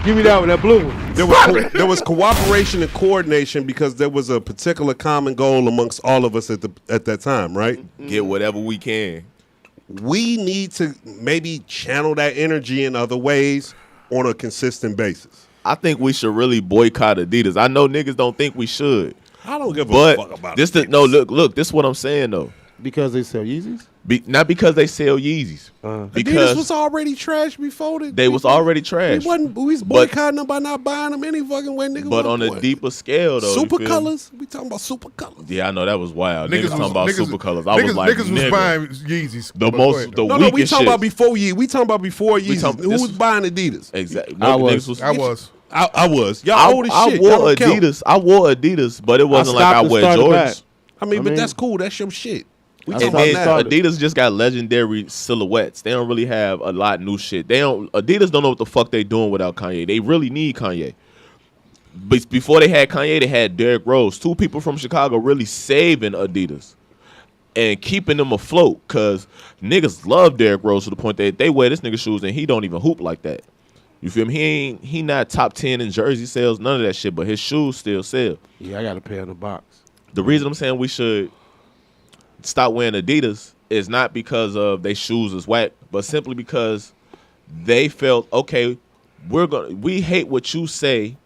Give me that one, that blue one. there was cooperation and coordination because there was a particular common goal amongst all of us at that time, right? Get whatever we can. We need to maybe channel that energy in other ways on a consistent basis. I think we should really boycott Adidas. I know niggas don't think we should, I don't give a but fuck about this it. look. This is what I'm saying though. Because they sell Yeezys? Not because they sell Yeezys, Adidas because was already trash before they was already trash. We was boycotting them by not buying them any fucking way, nigga. But on a deeper scale though, super you feel me? colors. We talking about super colors. Yeah, I know that was wild. Niggas talking about super colors. I niggas, was like, niggas was nigga, buying Yeezys. the But most, go ahead. the No, we weakest talking shit. about before Yeezy. We talking about before Yeezy. Who this- was buying Adidas? Exactly. I was. Niggas I was. I was. Y'all old as I shit. wore Y'all don't count. Adidas. I wore Adidas, but it wasn't like I stopped and wear started back. Jordans. I mean, I but mean- that's cool. That's your shit. We I talking And about then now. started. Adidas just got legendary silhouettes. They don't really have a lot new shit. Adidas don't know what the fuck they doing without Kanye. They really need Kanye. But before they had Kanye, they had Derrick Rose. 2 people from Chicago really saving Adidas and keeping them afloat because niggas love Derrick Rose to the point that they wear this nigga shoes and he don't even hoop like that. You feel me? He not top 10 in jersey sales, none of that shit, but his shoes still sell. Yeah, I got a pair in the box. The reason I'm saying we should stop wearing Adidas is not because of they shoes is whack, but simply because they felt, okay, we hate what you say,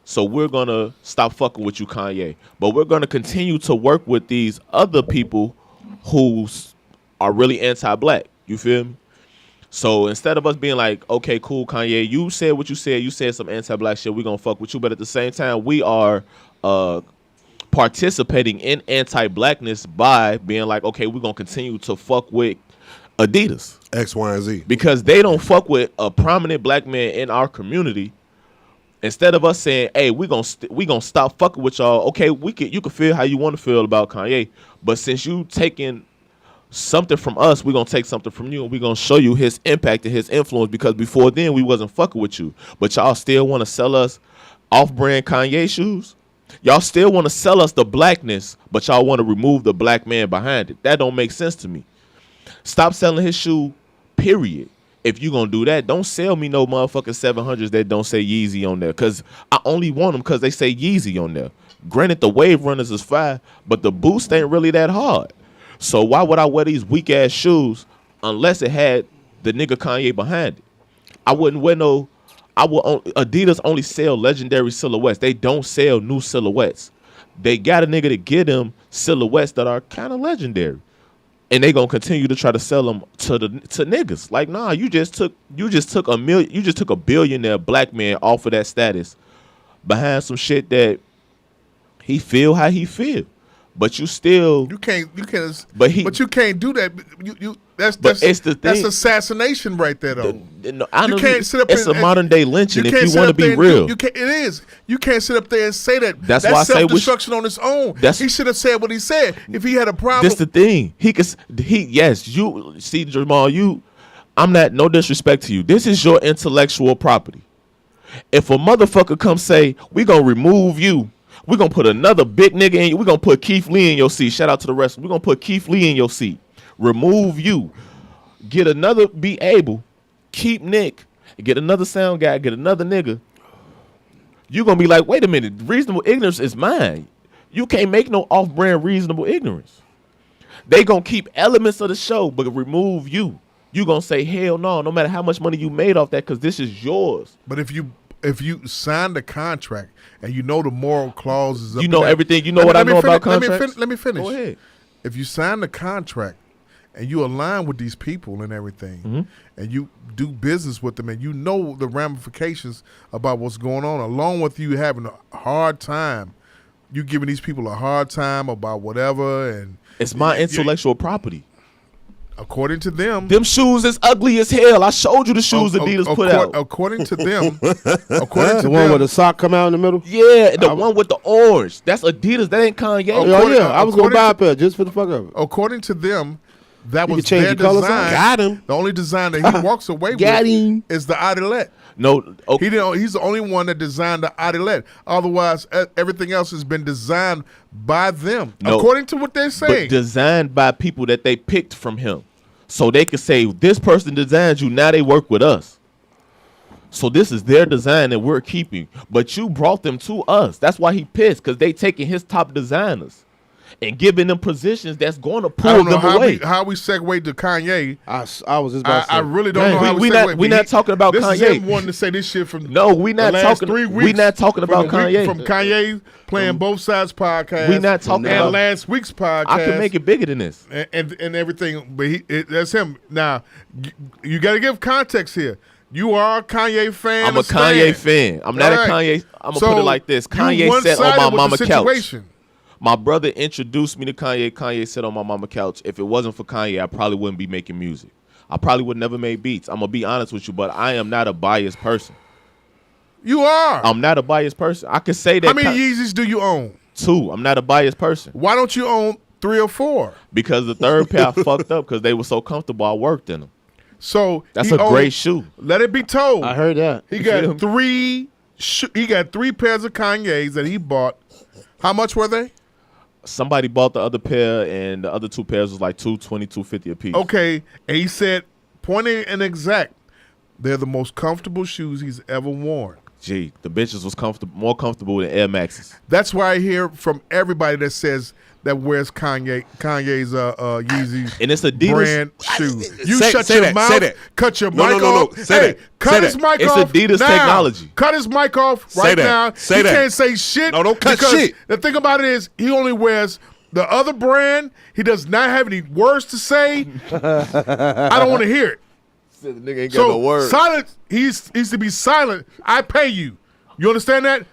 so we're gonna stop fucking with you, Kanye. But we're gonna continue to work with these other people who are really anti-black. You feel me? So instead of us being like, okay, cool, Kanye, you said what you said some anti-black shit, we're gonna fuck with you, but at the same time, we are participating in anti-blackness by being like, okay, we're gonna continue to fuck with Adidas X, Y, and Z. because they don't fuck with a prominent black man in our community. Instead of us saying, hey, we gonna stop fucking with y'all. Okay, you can feel how you want to feel about Kanye, but since you taking something from us, we're gonna take something from you, and we're gonna show you his impact and his influence, because before then we wasn't fucking with you, but y'all still want to sell us off-brand Kanye shoes. Y'all still want to sell us the blackness, but y'all want to remove the black man behind it. That don't make sense to me. Stop selling his shoe, period. If you gonna do that, don't sell me no motherfucking 700s that don't say Yeezy on there, because I only want them because they say Yeezy on there. Granted, the Wave Runners is fire, but the Boost ain't really that hard. So why would I wear these weak ass shoes unless it had the nigga Kanye behind it? I wouldn't wear no. Adidas only sell legendary silhouettes. They don't sell new silhouettes. They got a nigga to get them silhouettes that are kind of legendary, and they gonna continue to try to sell them to niggas. Like, nah, you just took a billionaire black man off of that status behind some shit that he feel how he feel. But you still you can't but you can't do that. That's it's the thing. That's assassination right there, though. You can't sit up. It's a modern day lynching. If you want to be real, it is. You can't sit up there and say that. That's why I say self-destruction on its own. He should have said what he said. If he had a problem, this the thing. Yes. You see, Jamal. I'm not. No disrespect to you. This is your intellectual property. If a motherfucker come say we gonna remove you, we gonna put another big nigga in you. We gonna put Keith Lee in your seat. Shout out to the rest. We gonna put Keith Lee in your seat. Remove you. Get another. Be able. Keep Nick. Get another sound guy. Get another nigga. You gonna be like, wait a minute. Reasonable ignorance is mine. You can't make no off-brand reasonable ignorance. They gonna keep elements of the show, but remove you. You gonna say hell no, no matter how much money you made off that, because this is yours. But if you sign the contract and you know the moral clauses, you know everything. You know what I know about contracts. Let me finish. Go ahead. If you sign the contract and you align with these people and everything, and you do business with them, and you know the ramifications about what's going on, along with you having a hard time, you giving these people a hard time about whatever, and it's my intellectual property. According to them shoes is ugly as hell. I showed you the shoes Adidas put out. According to them, the one where the sock come out in the middle. Yeah, the one with the orange. That's Adidas. That ain't Kanye. I was gonna buy a pair just for the fuck of it. According to them, that You was can change their the colors design. on? Got him. The only design that he walks away with is the Adilet. No, okay. He's the only one that designed the Adilet. Otherwise, everything else has been designed by them, according to what they're saying. But designed by people that they picked from him, so they could say this person designed you. Now they work with us. So this is their design that we're keeping. But you brought them to us. That's why he pissed, because they taking his top designers and giving them positions that's going to pull them away. How we segue to Kanye? I was just about to say. I really don't know how we segue. We're not talking about Kanye. This is him wanting to say this shit from we not the last talking. 3 weeks. We not talking about Kanye. From Kanye playing both sides podcast. We not talking about last week's podcast. I can make it bigger than this and everything. But that's him. Now you got to give context here. You are a Kanye fan. I'm a Kanye fan. I'm not a Kanye. I'm gonna put it like this. Kanye sat on my mama couch. My brother introduced me to Kanye. Kanye sat on my mama couch. If it wasn't for Kanye, I probably wouldn't be making music. I probably would never make beats. I'm gonna be honest with you, but I am not a biased person. You are. I'm not a biased person. I could say that. How many Yeezys do you own? 2. I'm not a biased person. Why don't you own 3 or 4? Because the third pair I fucked up because they were so comfortable. I worked in them. So that's a great shoe. Let it be told. I heard that. He got 3. He got 3 pairs of Kanye's that he bought. How much were they? Somebody bought the other pair, and the other 2 pairs was like $220, $250 a piece. Okay, and he said, pointing and exact, they're the most comfortable shoes he's ever worn. Gee, the bitches was more comfortable than Air Maxes. That's why I hear from everybody that says that wears Kanye's Yeezy and it's Adidas brand shoes. You say shut your that, mouth. say that. Cut your No, mic no, off. no. Say that. Cut Say his that. mic It's off. Adidas now. technology. Cut his mic off Say right that. now. Say he that. can't say shit. No, don't cut because shit. The thing about it is he only wears the other brand. He does not have any words to say. I don't want to hear it. The nigga ain't got no words. Silence. He's to be silent. I pay you. You understand that?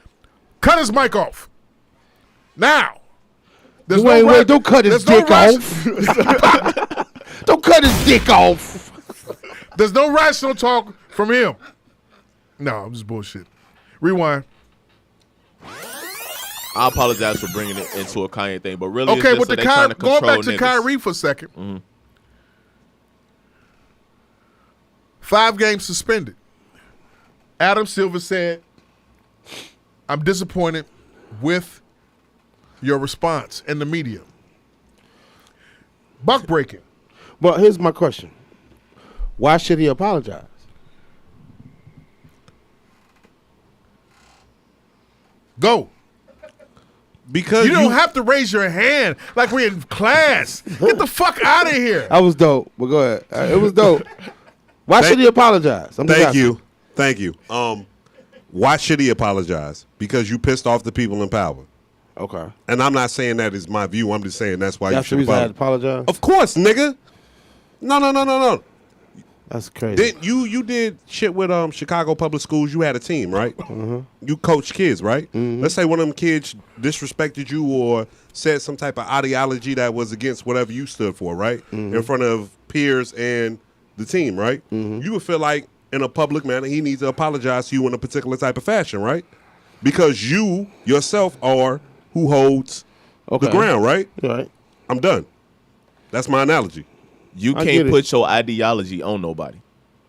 Cut his mic off. Now. There's Wait, ra- don't cut his there's dick no off. Don't cut his dick off. There's no rational talk from him. No, I'm just bullshit. Rewind. I apologize for bringing it into a Kanye thing, but really, Okay, it's with just the that they trying to going back control to niggas. Kyrie for a second. 5 games suspended. Adam Silver said, "I'm disappointed with your response in the media." Buck breaking. But here's my question: why should he apologize? Go. Because You don't have to raise your hand like we're in class. Get the fuck out of here. I was dope, but go ahead. It was dope. Why should he apologize? I'm just Thank asking. you. Thank you. Why should he apologize? Because you pissed off the people in power. Okay. And I'm not saying that is my view. I'm just saying that's why That's you the should reason I had to apologize. apologize? Of course, nigga. No. That's crazy. Did you did shit with Chicago Public Schools? You had a team, right? Mm-hmm. You coached kids, right? Let's say one of them kids disrespected you or said some type of ideology that was against whatever you stood for, right? Mm-hmm. In front of peers and the team, right? You would feel like in a public manner he needs to apologize to you in a particular type of fashion, right? Because you yourself are who holds the ground, right? Right. I'm done. That's my analogy. You I get can't it. put your ideology on nobody.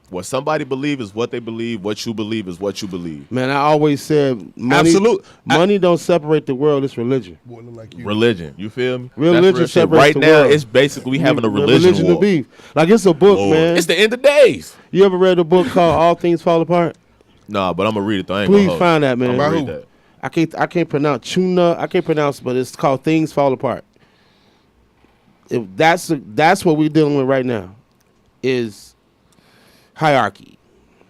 What somebody believe is what they believe. What you believe is what you believe. Man, I always said money, Absolute. money don't separate the world, it's religion. Religion, you feel me? Religion That's real shit. separates Right the now, world. it's basically we having a The religion war. of beef. Like it's a book, Lord. man. It's the end of days. You ever read a book called All Things Fall Apart? Nah, but I'm gonna read it though. I ain't Please gonna hold find you. that, man. I'm By gonna who? read that. I can't pronounce Chuna. I can't pronounce, but it's called Things Fall Apart. If that's what we're dealing with right now, is hierarchy.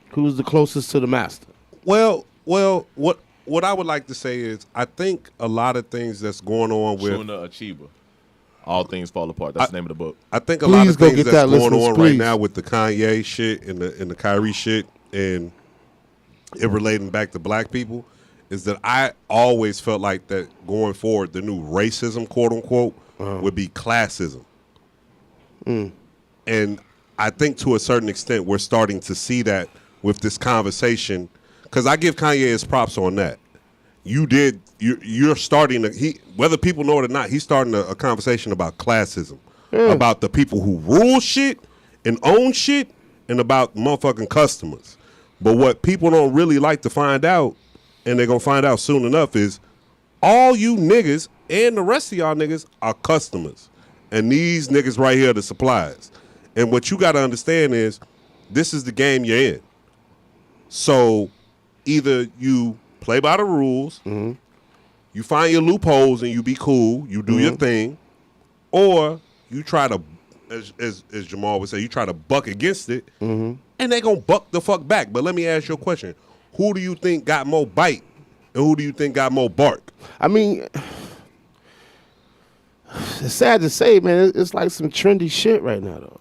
Who's the closest to the master? Well, what I would like to say is I think a lot of things that's going on with Shuna Achiba. All things fall apart. That's the name of the book. I think a lot Please of go things get that's that, going listeners, on please. right now with the Kanye shit and the Kyrie shit and it relating back to black people is that I always felt like that going forward the new racism, quote unquote, would be classism. And I think to a certain extent we're starting to see that with this conversation because I give Kanye his props on that. You're starting to whether people know it or not, he's starting a conversation about classism, about the people who rule shit and own shit, and about motherfucking customers. But what people don't really like to find out, and they're gonna find out soon enough, is all you niggas and the rest of y'all niggas are customers, and these niggas right here are the suppliers. And what you got to understand is, this is the game you're in. So, either you play by the rules, you find your loopholes and you be cool, you do your thing, or you try to, as Jamal would say, you try to buck against it, and they gonna buck the fuck back. But let me ask you a question: who do you think got more bite, and who do you think got more bark? I mean, it's sad to say, man. It's like some trendy shit right now, though.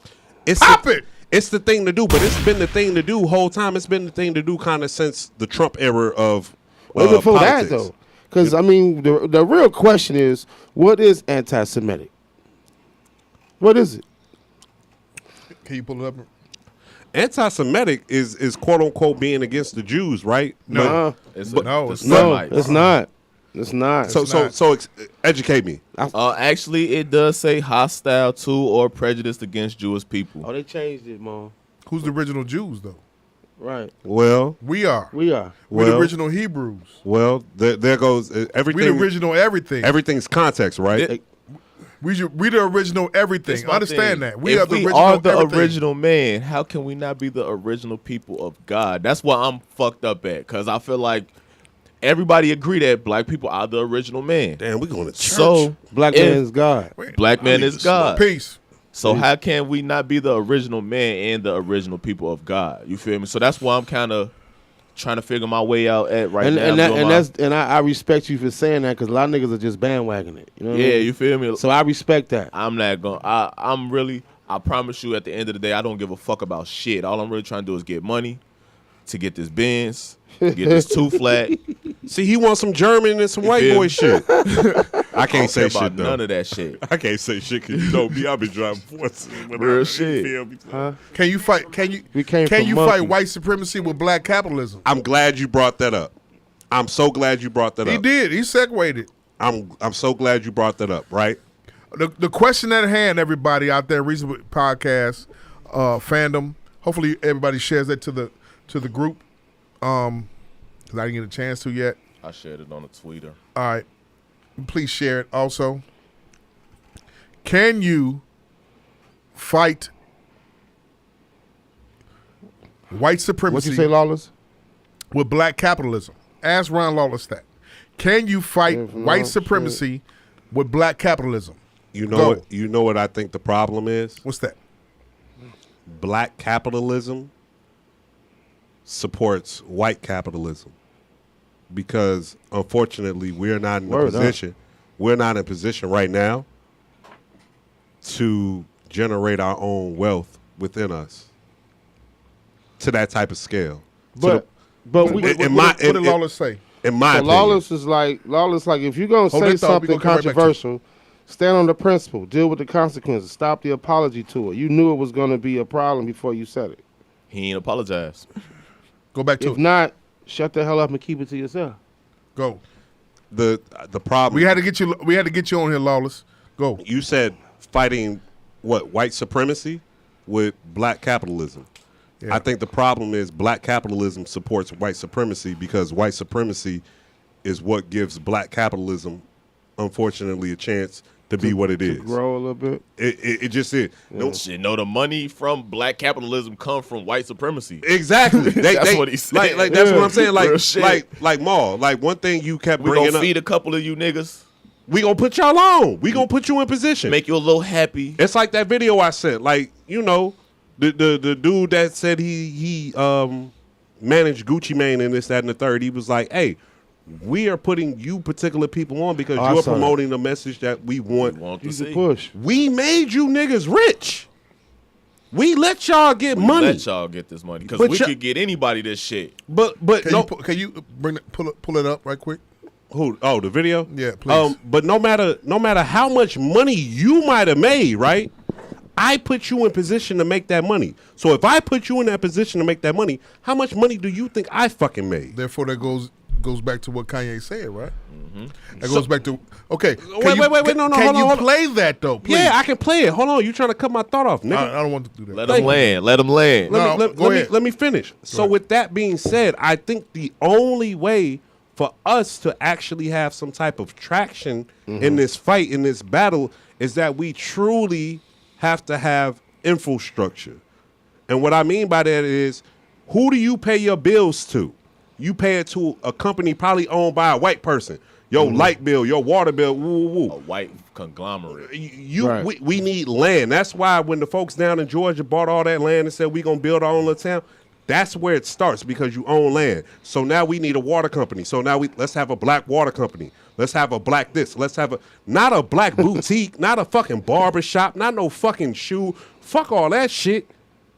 Stop it! It's the thing to do, but it's been the thing to do whole time. It's been the thing to do kind of since the Trump era of Well, before politics. that, though. Because, I mean, the real question is, what is anti-Semitic? What is it? Can you pull it up? Anti-Semitic is quote unquote being against the Jews, right? No. It's no, the it's No, Semites. it's not. It's not. So educate me. Actually, it does say hostile to or prejudiced against Jewish people. Oh, they changed it, Mom. Who's the original Jews, though? Right. Well, We are. We are. We're the Well- original Hebrews. there goes We everything. the original everything. Everything's context, right? We the original everything. That's my Understand thing. that. We If are the we original are the everything. original man, how can we not be the original people of God? That's what I'm fucked up at, because I feel like everybody agree that black people are the original man. Damn, we going to church. So Black if man is God. black man is God. Peace. So how can we not be the original man and the original people of God? You feel me? So that's why I'm kind of trying to figure my way out at right now. I respect you for saying that because a lot of niggas are just bandwagoning it. You know what I Yeah, mean? you feel me? So I respect that. I'm not gonna. I'm really. I promise you, at the end of the day, I don't give a fuck about shit. All I'm really trying to do is get money to get this Benz, to get this 2 flat. See, he wants some German and some white feel boy me? shit. I can't say about shit though. none of that shit. I can't say shit because you know me. I've been driving forces. Real shit. Can you fight? We came Can from you monkeys. fight white supremacy with black capitalism? I'm glad you brought that up. I'm so glad you brought that He up. did. He segued it. I'm so glad you brought that up. Right. The question at hand, everybody out there, Reasonable Podcast fandom. Hopefully, everybody shares that to the group. Because I didn't get a chance to yet. I shared it on a Twitter. All right, please share it. Also, can you fight white supremacy? What you say, Lawless? With black capitalism? Ask Ron Lawless that. Can you fight white supremacy with black capitalism? You know Go. what? You know what I think the problem is? What's that? Black capitalism supports white capitalism because unfortunately we're not in a position. We're not in a position right now to generate our own wealth within us to that type of scale. But What did Lawless say? In my opinion, Lawless is like if you're gonna Hold say that thought, we something gonna come right back to it. controversial, stand on the principle, deal with the consequences, stop the apology to it. You knew it was gonna be a problem before you said it. He ain't apologized. Go back to If it. not, shut the hell up and keep it to yourself. Go. the problem. We had to get you. We had to get you on here, Lawless. Go. You said fighting what, white supremacy with black capitalism. Yeah. I think the problem is black capitalism supports white supremacy because white supremacy is what gives black capitalism, unfortunately, a chance to be what it is. Grow a little bit. It just is. No, Shit, no, the money from black capitalism come from white supremacy. exactly. That's what he said. Like that's what I'm saying. Real shit. Like Maul. Like one thing you kept We bringing gonna up. feed a couple of you niggas, We gonna put y'all on. We gonna put you in position. make you a little happy. It's like that video I sent. Like, you know, the dude that said he managed Gucci Mane and this, that, and the third. He was like, hey, we are putting you particular people on because I you're saw that. promoting the message that we want. Want to Use the see. push. We made you niggas rich. We let y'all get money. Let y'all get this money because But we y'all- could get anybody this shit. But Can you bring it, pull it up right quick? who? Oh, the video. Yeah, please. But no matter how much money you might have made, right? I put you in position to make that money. So if I put you in that position to make that money, how much money do you think I fucking made? Therefore, that goes back to what Kanye said, right? That goes back to okay. Wait, no, Can hold you on. play that though? Please? Yeah, I can play it. Hold on, you trying to cut my thought off, nigga? I don't want to do that. Let Thank them you. land. Let them land. No, go ahead. Let me finish. So with that being said, I think the only way for us to actually have some type of traction in this fight, in this battle, is that we truly have to have infrastructure. And what I mean by that is, who do you pay your bills to? You pay it to a company probably owned by a white person. Your light bill, your water bill, woo, woo, A woo. white conglomerate. Right. We need land. That's why when the folks down in Georgia bought all that land and said we gonna build our own little town, that's where it starts because you own land. So now we need a water company. So now let's have a black water company. Let's have a black this. Let's have not a black boutique, not a fucking barber shop, not no fucking shoe. Fuck all that shit.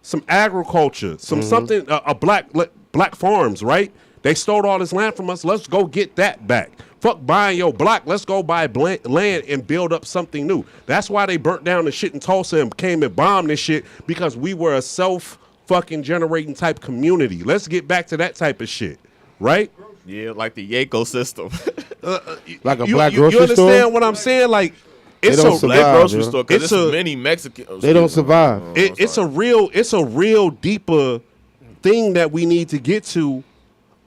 Some agriculture, something, a black farms, right? They stole all this land from us. Let's go get that back. Fuck buying your block. Let's go buy land and build up something new. That's why they burnt down the shit in Tulsa and came and bombed this shit because we were a self-fucking generating type community. Let's get back to that type of shit, right? Yeah, like the Yako system. Like a You black grocery understand store. what I'm saying? Like, it's don't a survive. Black grocery yeah. store because It's there's a- many Mexican. They don't survive. it's a real deeper thing that we need to get to,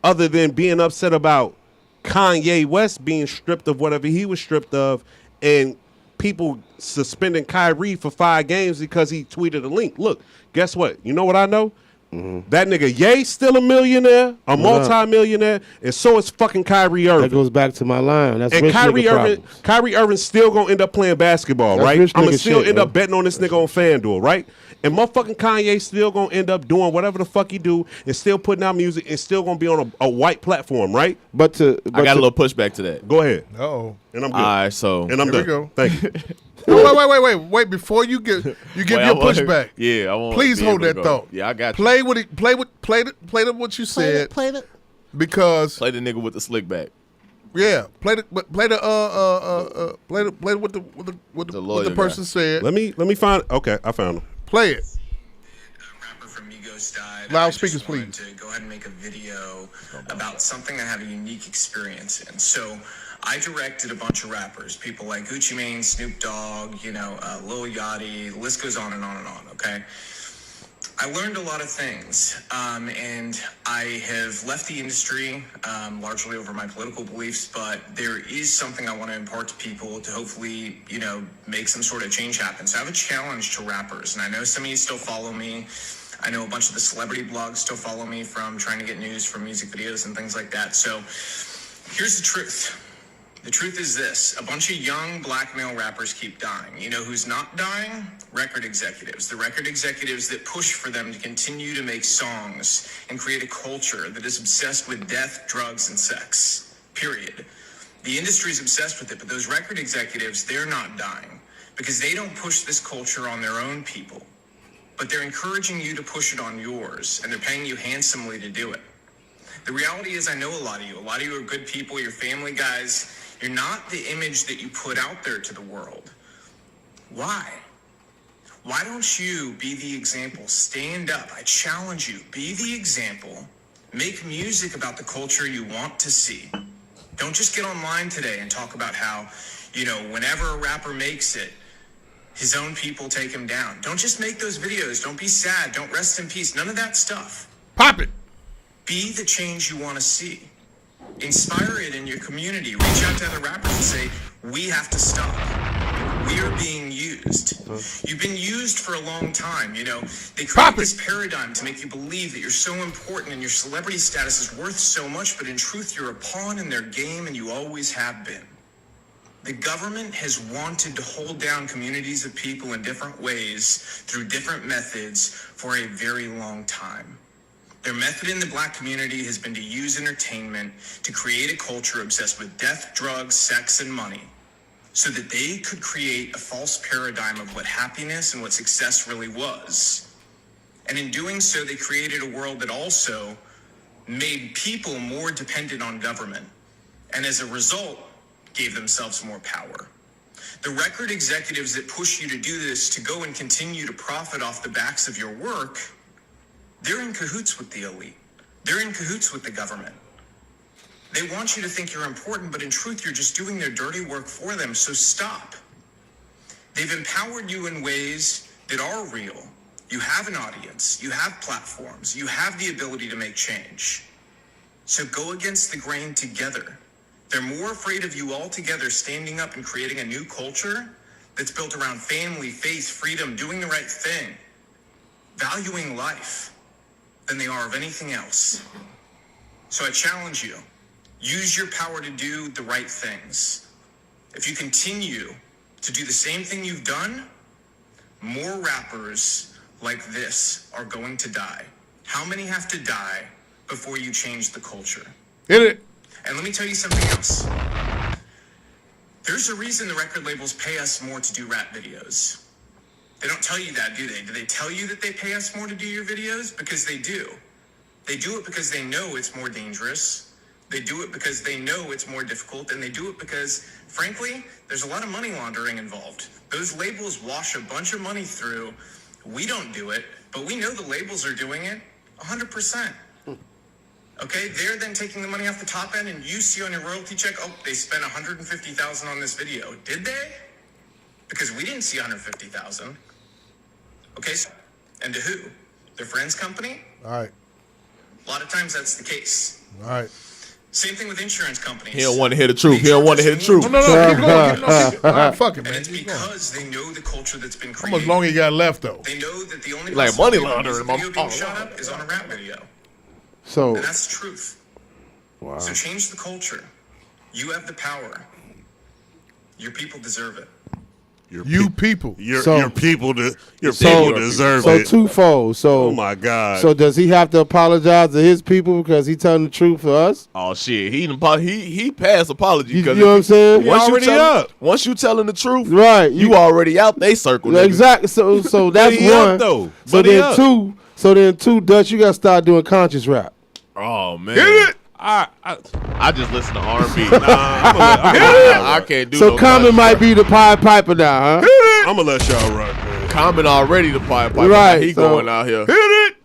other than being upset about Kanye West being stripped of whatever he was stripped of, and people suspending Kyrie for 5 games because he tweeted a link. Look, guess what? You know what I know? That nigga Ye still a millionaire, a multi-millionaire, and so is fucking Kyrie That Irving. goes back to my line. That's And rich nigga Kyrie Irving still gonna end up playing basketball, That's right? rich I'm gonna nigga still shit, end bro. up betting on this nigga on FanDuel, right? And motherfucking Kanye still gonna end up doing whatever the fuck he do and still putting out music and still gonna be on a white platform, right? But I got a little pushback to that. Go ahead. Uh-oh. And I'm good. All right, so And I'm Here we done. go. Thank you. Oh, wait! Before you give Wait, your I want- pushback. Yeah, I want. Please hold that thought. Yeah, I got you. Play with it. Play what you said. Play it. Because Play the nigga with the slick back. Yeah, play the what the person said. Let me find. Okay, I found him. Play it. Rapper from Migos died. Loudspeakers, I just wanted please. to go ahead and make a video about something I have a unique experience in. So I directed a bunch of rappers, people like Gucci Mane, Snoop Dogg, Lil Yachty. The list goes on and on and on. Okay. I learned a lot of things, and I have left the industry largely over my political beliefs, but there is something I want to impart to people to hopefully, make some sort of change happen. So I have a challenge to rappers, and I know some of you still follow me. I know a bunch of the celebrity blogs still follow me from trying to get news from music videos and things like that. So here's the truth. The truth is this: a bunch of young black male rappers keep dying. You know who's not dying? Record executives. The record executives that push for them to continue to make songs and create a culture that is obsessed with death, drugs, and sex. Period. The industry's obsessed with it, but those record executives, they're not dying because they don't push this culture on their own people. But they're encouraging you to push it on yours, and they're paying you handsomely to do it. The reality is, I know a lot of you. A lot of you are good people. You're family guys. You're not the image that you put out there to the world. Why? Why don't you be the example? Stand up. I challenge you. Be the example. Make music about the culture you want to see. Don't just get online today and talk about how, whenever a rapper makes it, his own people take him down. Don't just make those videos. Don't be sad. Don't rest in peace. None of that stuff. Pop it. Be the change you want to see. Inspire it in your community. Reach out to other rappers and say, we have to stop. We are being used. You've been used for a long time. They create this paradigm to make you believe that you're so important and your celebrity status is worth so much, but in truth, you're a pawn in their game and you always have been. The government has wanted to hold down communities of people in different ways through different methods for a very long time. Their method in the black community has been to use entertainment to create a culture obsessed with death, drugs, sex, and money so that they could create a false paradigm of what happiness and what success really was. And in doing so, they created a world that also made people more dependent on government, and as a result, gave themselves more power. The record executives that push you to do this, to go and continue to profit off the backs of your work, they're in cahoots with the elite. They're in cahoots with the government. They want you to think you're important, but in truth, you're just doing their dirty work for them, so stop. They've empowered you in ways that are real. You have an audience. You have platforms. You have the ability to make change. So go against the grain together. They're more afraid of you all together standing up and creating a new culture that's built around family, faith, freedom, doing the right thing, valuing life, than they are of anything else. So I challenge you, use your power to do the right things. If you continue to do the same thing you've done, more rappers like this are going to die. How many have to die before you change the culture? Hit it. And let me tell you something else. There's a reason the record labels pay us more to do rap videos. They don't tell you that, do they? Do they tell you that they pay us more to do your videos? Because they do. They do it because they know it's more dangerous. They do it because they know it's more difficult. And they do it because, frankly, there's a lot of money laundering involved. Those labels wash a bunch of money through. We don't do it, but we know the labels are doing it 100%. Okay, they're then taking the money off the top end, and you see on your royalty check, oh, they spent $150,000 on this video. Did they? Because we didn't see $150,000. Okay, and to who? Their friend's company? All right. A lot of times that's the case. All right. Same thing with insurance companies. He don't want to hear the truth. He don't want to hear the truth. No, keep going. Keep going. All right, fuck it, man. And it's because they know the culture that's been How created. much longer you got left, though? They know that the only Like money laundering. video being shot up is on a rap video. So And that's the truth. wow. So change the culture. You have the power. Your people deserve it. You people. Your So- people So, deserve so it. twofold. So Oh my God. So does he have to apologize to his people because he telling the truth for us? Oh shit, he passed apology. You 'cause know what I'm saying? Once you telling the truth, Right. You already out they circle. nigga. Exactly. So that's Buddy one. up, though. So Buddy then up. two. So then two, Dutch, you gotta start doing conscious rap. Oh man, Hit it. I just listen to R&B. I can't do So no Common country. might be the Pied Piper now, huh? I'm gonna let y'all rock, man. Common already the Pied Piper. Right, He so- going out here. Hit it.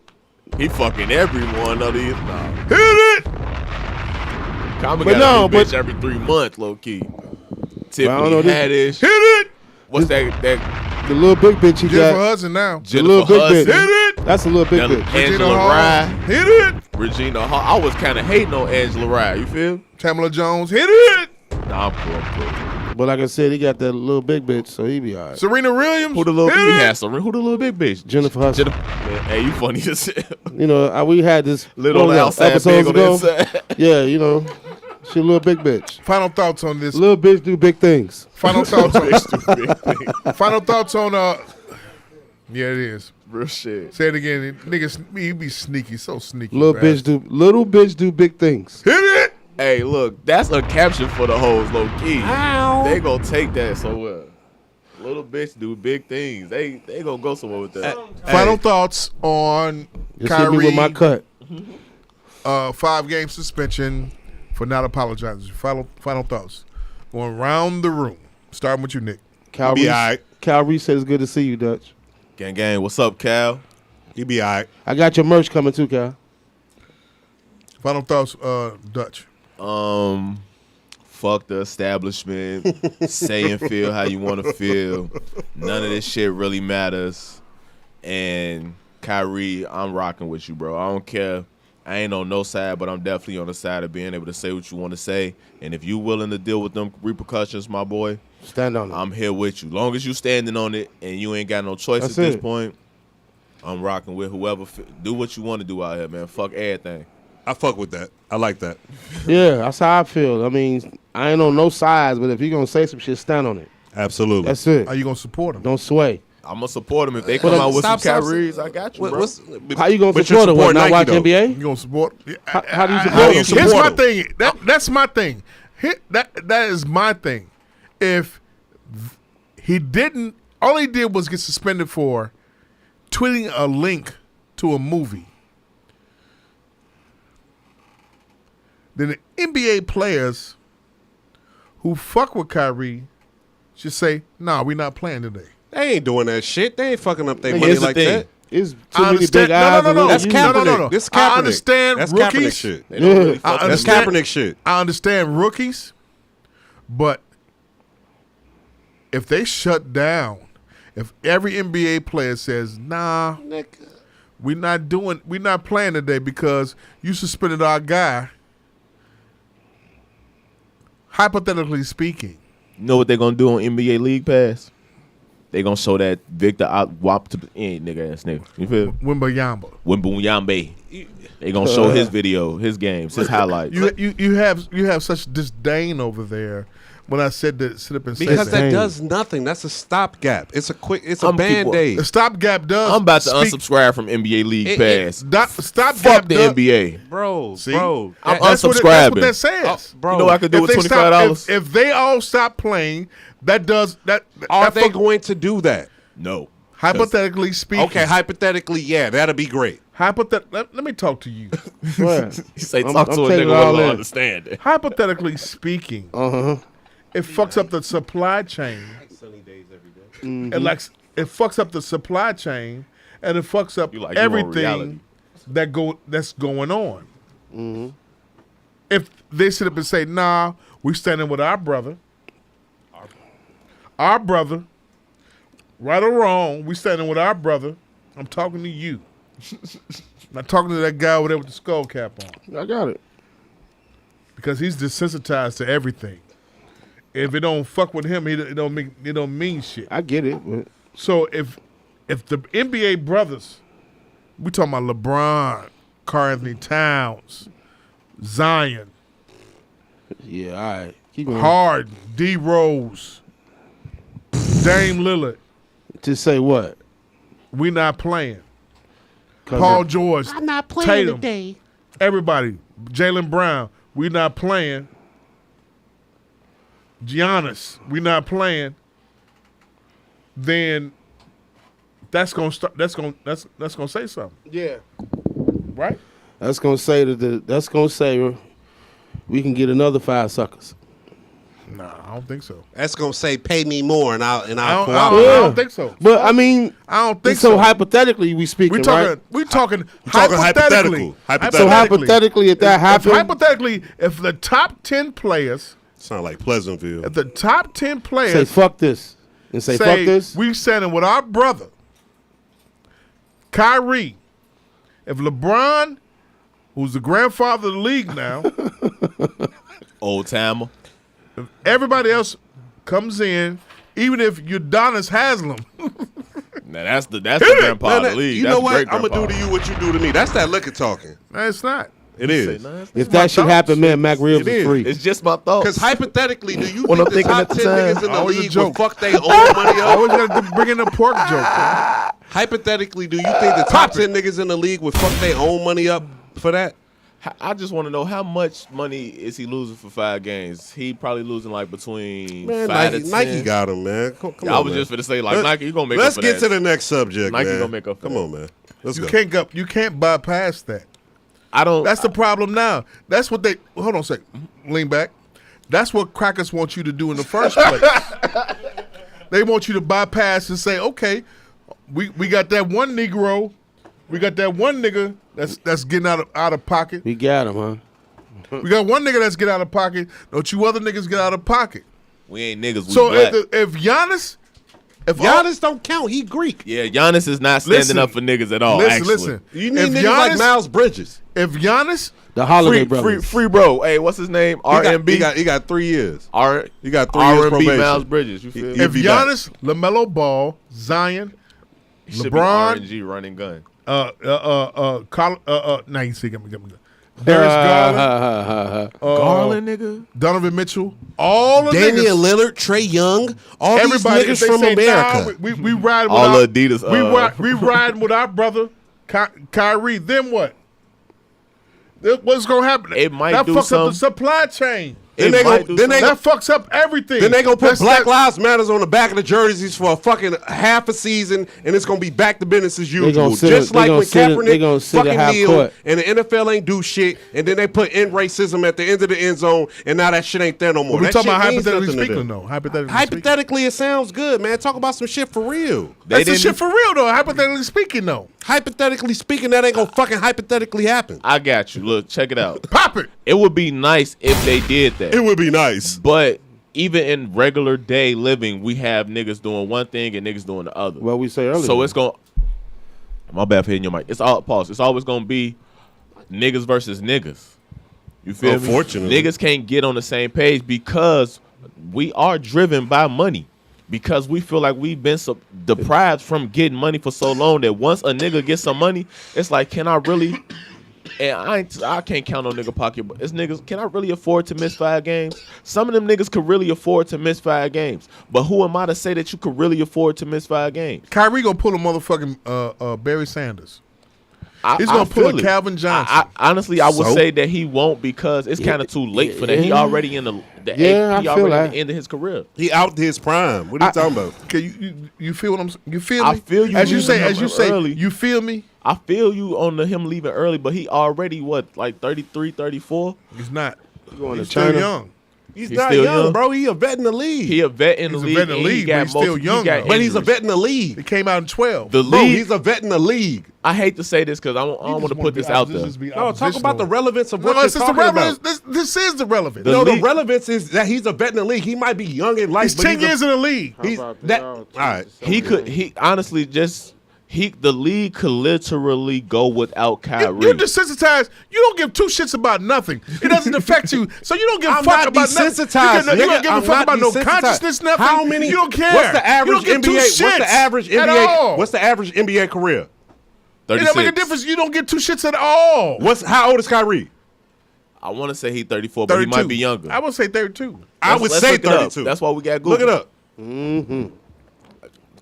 He fucking everyone of these. Nah. Hit it. Common But got no, a new bitch but- every 3 months, low key. don't Tiffany know this- Haddish. Hit it. What's that The little big bitch he Jennifer got. Hudson now. The little Jennifer big Hudson? Hit it. That's a little big Angela bitch. Regina Hall. Rye. Hit it. Regina Hall. I was kind of hating on Angela Rye. You feel? Tamala Jones. Hit it. Nah, I'm cool. But like I said, he got that little big bitch, so he be all right. Serena Williams. Who the little hit bitch? it. Had some. Who the little big bitch? Jennifer Hudson. Man, hey, you funny as hell. You know, we had this Little what was that, outside, big on the inside. Yeah, you know, she a little big bitch. Final thoughts on this. Little bitch do big things. Final thoughts on. Final thoughts on. Yeah, it is. Real shit. Say it again, niggas. You be sneaky, so sneaky. Little bitch do big things. Hit it. Hey, look, that's a caption for the hoes, low key. They gonna take that so well. Little bitch do big things. They gonna go somewhere with that. Final thoughts on Just hit me Kyrie. with my cut. 5-game suspension for not apologizing. Final thoughts. Going round the room. Starting with you, Nick. Cal Be Reese, all right. Cal Reese said it's good to see you, Dutch. Gang, what's up, Cal? He be all right. I got your merch coming too, Cal. Final thoughts, Dutch. Fuck the establishment. Say and feel how you want to feel. None of this shit really matters. And Kyrie, I'm rocking with you, bro. I don't care. I ain't on no side, but I'm definitely on the side of being able to say what you want to say. And if you willing to deal with them repercussions, my boy, Stand on it. I'm here with you. Long as you standing on it and you ain't got no choice That's at this it. point, I'm rocking with whoever. Do what you want to do out here, man. Fuck everything. I fuck with that. I like that. Yeah, that's how I feel. I mean, I ain't on no sides, but if you gonna say some shit, stand on it. Absolutely. That's it. Are you gonna support him? Don't sway. I'm gonna support them if they come out with some Kyries. I got you, bro. How you gonna But you're support it? What, supporting not Nike, watch though. NBA? You gonna support? How do you support How do you him? support Here's my him? thing. That's my thing. That is my thing. If he didn't, all he did was get suspended for tweeting a link to a movie. Then the NBA players who fuck with Kyrie should say, "Nah, we're not playing today." They ain't doing that shit. They ain't fucking up their Nigga, money here's the like thing. that. It's too I many understand. big eyes. No. That's Kaepernick. No. This I Kaepernick. understand That's rookies. Kaepernick shit. They don't really I fuck with That's understand. Kaepernick shit. I understand rookies, but if they shut down, if every NBA player says, "Nah, we're not playing today because you suspended our guy," hypothetically speaking, You know what they gonna do on NBA League Pass? They gonna show that Victor Wap to nigga ass nigga. You feel? Wimbayamba. Wembanyama. They gonna show his video, his games, his highlights. You have such disdain over there. When I said that, sit up and say Because that. that does nothing. That's a stopgap. It's a I'm band-aid. The stopgap does. I'm about to speak- unsubscribe from NBA League Pass. Stopgap Fuck the does- NBA. Bro, See? bro. I'm That's what unsubscribing. that says. Bro, You know what I could do If with they $25? stop, if they all stop playing, that does that. Are that they fuck- going to do that? No. hypothetically speaking? Okay, hypothetically, yeah, that'll be great. Let me talk to you. Right. You say I'm talk to a taking nigga it all who in. understand it. Hypothetically speaking, it fucks up the supply chain. Mm-hmm. And it fucks up the supply chain, and it fucks up You like you on reality. everything that's going on. If they sit up and say, "Nah, we standing with our brother," right or wrong, we standing with our brother. I'm talking to you. I'm not talking to that guy over there with the skull cap on, I got it. because he's desensitized to everything. If it don't fuck with him, it don't mean shit. I get it. But So if the NBA brothers, we talking about LeBron, Karl Anthony Towns, Zion, yeah, all right. Keep going. Harden, D Rose, Dame Lillard, To say what? we not playing. 'Cause Paul of- George, I'm not playing Tatum, today. Everybody, Jaylen Brown, we not playing. Giannis, we not playing. Then that's gonna start. That's gonna say something, Yeah. right? That's gonna say we can get another 5 suckers. Nah, I don't think so. That's gonna say pay me more, and I'll I cooperate. don't think so. But I mean, I don't think so. so. Hypothetically, we speaking, We talking. right? We talking talking hypothetically. hypothetical. So hypothetically, if that happened, hypothetically, if the top 10 players, Sound like Pleasantville. if the top 10 say players fuck this and say fuck this. we sending with our brother, Kyrie. If LeBron, who's the grandfather of the league now, Old timer. if everybody else comes in, even if Udonis Haslam, Now that's the grandpa of the Now, league. you That's know what? great I'm gonna do grandpa. to you what you do to me. That's that liquor talking. no, it's not. It is. If that should happen, man, Mac Reeves It is is. free. It's just my thoughts. Because hypothetically, do you When think I'm the thinking top at the 10 time, niggas in the always a league will joke. fuck they own money I up? always got to bring in a pork joke. Hypothetically, do you think the top 10 niggas in the league would fuck their own money up for that? I just want to know how much money is he losing for 5 games? He probably losing like between Man, 5 Nike, to 10. Nike got him, man. Come I on, was man. just gonna say like Let- Nike, you gonna make Let's up for get that. to the next subject, Nike man. gonna make up for Come that. on, man. Let's You go. can't bypass that. I don't. That's the problem now. That's what they. Hold on a second. Lean back. That's what crackers want you to do in the first place. They want you to bypass and say, okay, we got that one Negro, we got that one nigga that's getting out of pocket. We got him, huh? We got one nigga that's getting out of pocket. Don't you other niggas get out of pocket? We ain't niggas. We So black. if Giannis, if Giannis don't count. He Greek. Yeah, Giannis is not standing Listen. up for niggas at all. listen, actually. listen. You need if niggas Giannis, like Miles Bridges. if Giannis, The Holiday Free, Brothers. free, bro. Hey, what's his name? He RMB. got 3 years. R. He got 3 years RMB probation. Miles Bridges. You feel me? He'll if be back. Giannis, LaMelo Ball, Zion, He should LeBron, be RNG running gun. Nice. Darius Garland, Garland, nigga. Donovan Mitchell, all the Damian niggas, Lillard, Trey Young, all everybody. these if niggas they from say, America. Nah, we riding with All our, Adidas, we riding with our brother Kyrie. Then what? What's gonna happen? It might that do fucks up some- the supply chain. Then It they might go- do then they something. That fucks up everything. Then they gonna put That's Black that- Lives Matters on the back of the jerseys for a fucking half a season, and it's gonna be back to business as usual. gonna sit- Just they like gonna when sit- they Kaepernick gonna sit at fucking half kneel, court. and the NFL ain't do shit, and then they put in racism at the end of the end zone, and now that shit ain't there no more. We're That talking shit about means hypothetically nothing to speaking, them. though. Hypothetically speaking. Hypothetically, it sounds good, man. Talk about some shit for real. That's the didn't- shit for real, though. Hypothetically speaking, though. Hypothetically speaking, that ain't gonna fucking hypothetically happen. I got you. Look, check it out. Pop it. It would be nice if they did that. It would be nice. But even in regular day living, we have niggas doing one thing and niggas doing the other. Well, we say earlier. So it's going. My bad for hitting your mic. It's all pause. It's always gonna be niggas versus niggas. You feel me? Unfortunately. Niggas can't get on the same page because we are driven by money. Because we feel like we've been deprived from getting money for so long that once a nigga gets some money, it's like, can I really? And I can't count on nigga pocket, but it's niggas. Can I really afford to miss 5 games? Some of them niggas could really afford to miss 5 games. But who am I to say that you could really afford to miss 5 games? Kyrie gonna pull a motherfucking Barry Sanders. He's I gonna pull feel a it. Calvin Johnson. I honestly, I would So? say that he won't because it's kind of too late for that. He Yeah. already in the Yeah, he I feel already that. at the end of his career. He out his prime. What are you talking about? Okay, you feel what I'm? You feel I me? feel you As you losing say, him as you say, early. you feel me? I feel you on him leaving early, but he already like 33, 34. He's not. going He's to still China. young. He's He's not still young, young. bro. He a vet in the league. He a vet in the He's a league. vet in the and he league, got but he's still multiple- young, he got though. but he's a injuries. vet in the league. He came out in 12. The Bro, league. he's a vet in the league. I hate to say this because I don't want to put this out there. No, talk about the relevance of what No, you're it's just the talking relevance. about. This is the relevance. The No, the league- relevance is that he's a vet in the league. He might be young in life, He's but 10 years in the league. He's that. All right. He honestly just the league could literally go without Kyrie. You're desensitized. You don't give 2 shits about nothing. It doesn't affect you, so you don't give a I'm fuck not about nothing. desensitized. You don't nigga. give a I'm fuck not about no desensitized. consciousness, nothing. How many? You don't care. What's the average you don't give NBA? 2 What's the shits average at NBA? all. What's the average NBA career? It 36. don't make a difference. You don't get 2 shits at all. How old is Kyrie? I want to say he's 34, but he might be younger. I would say 32. I would Let's say look it up. 32. That's why we got Google. Look it up.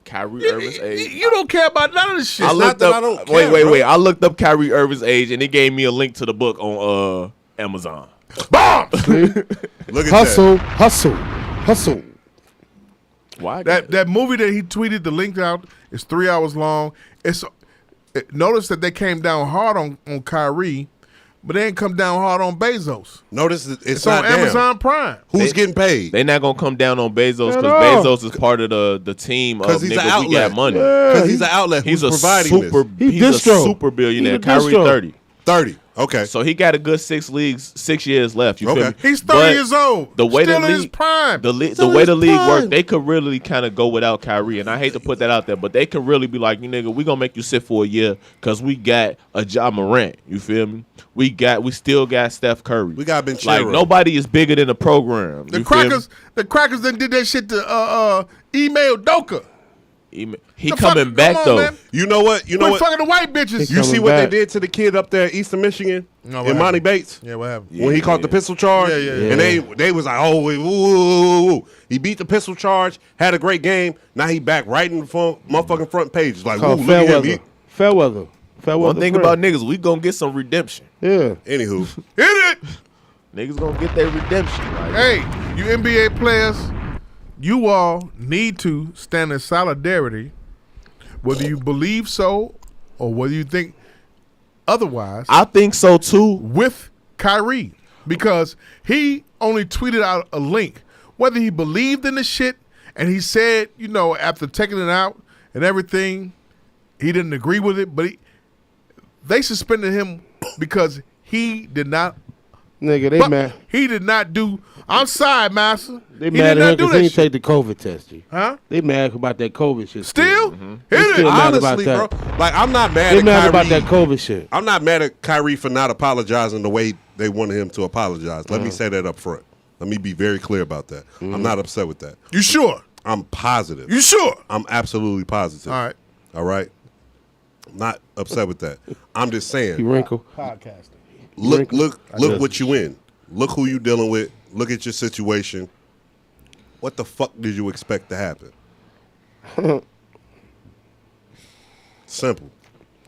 Kyrie Irving's age. You don't care about none of this shit. I not looked that up. I don't care, wait. bro. I looked up Kyrie Irving's age, and it gave me a link to the book on Amazon. Bomb. Look at Hustle, hustle, hustle. Why? That movie that he tweeted the link out is 3 hours long. Notice that they came down hard on Kyrie but they ain't come down hard on Bezos. Notice it's It's not on them. Amazon Prime. Who's getting paid? They not gonna come down on Bezos At because all. Bezos is part of the team of 'Cause he's an niggas we got outlet. money. Because he's an outlet He's who's a providing super. this. He He's a distro. super billionaire. He the Kyrie distro. 30. 30. Okay. So he got a good 6 years left. You feel Okay. me? He's 30 But years old. The way Still the in his league, prime. the Still way in the his league prime. work, they could really kind of go without Kyrie, and I hate to put that out there, but they could really be like, you nigga, we gonna make you sit for a year because we got a Ja Morant. You feel me? We still got Steph Curry. We got Benchero. Like nobody is bigger than the program. The You feel me? Crackers then did that shit to email Doka. He The coming fuck- back come on, though. man. You know what? You know Quit what? fucking the white bitches. You see coming what back. they did to the kid up there in Eastern Michigan? No, what Imani happened? Bates? Yeah, what happened? When he caught the pistol charge? Yeah, yeah, yeah. And they was like, oh, wait, ooh. He beat the pistol charge, had a great game. Now he back right in the motherfucking front page. It's like, ooh, Called look at him. Fairweather. Fairweather. Fairweather. One thing friend. about niggas, we gonna get some redemption. Yeah. Anywho. Hit it! Niggas gonna get their redemption. Like, Hey, you NBA players, you all need to stand in solidarity, whether you believe so or whether you think otherwise, I think so too. with Kyrie. Because he only tweeted out a link. Whether he believed in the shit and he said, you know, after taking it out and everything, he didn't agree with it, but they suspended him because he did not. Nigga, they But mad. he did not do. I'm sorry, master. They he mad did at him not do because he that didn't shit. take the COVID test, G. Huh? They mad about that COVID shit. Still? They Hit still it. mad about Honestly, bro, that. like, I'm not mad They at mad Kyrie. about that COVID shit. I'm not mad at Kyrie for not apologizing the way they wanted him to apologize. Let me say that up front. Let me be very clear about that. I'm not upset with that. You sure? I'm positive. You sure? I'm absolutely positive. All right. All right. I'm not upset with that. I'm just You saying. wrinkle. Look what you in. Look who you dealing with. Look at your situation. What the fuck did you expect to happen? Simple.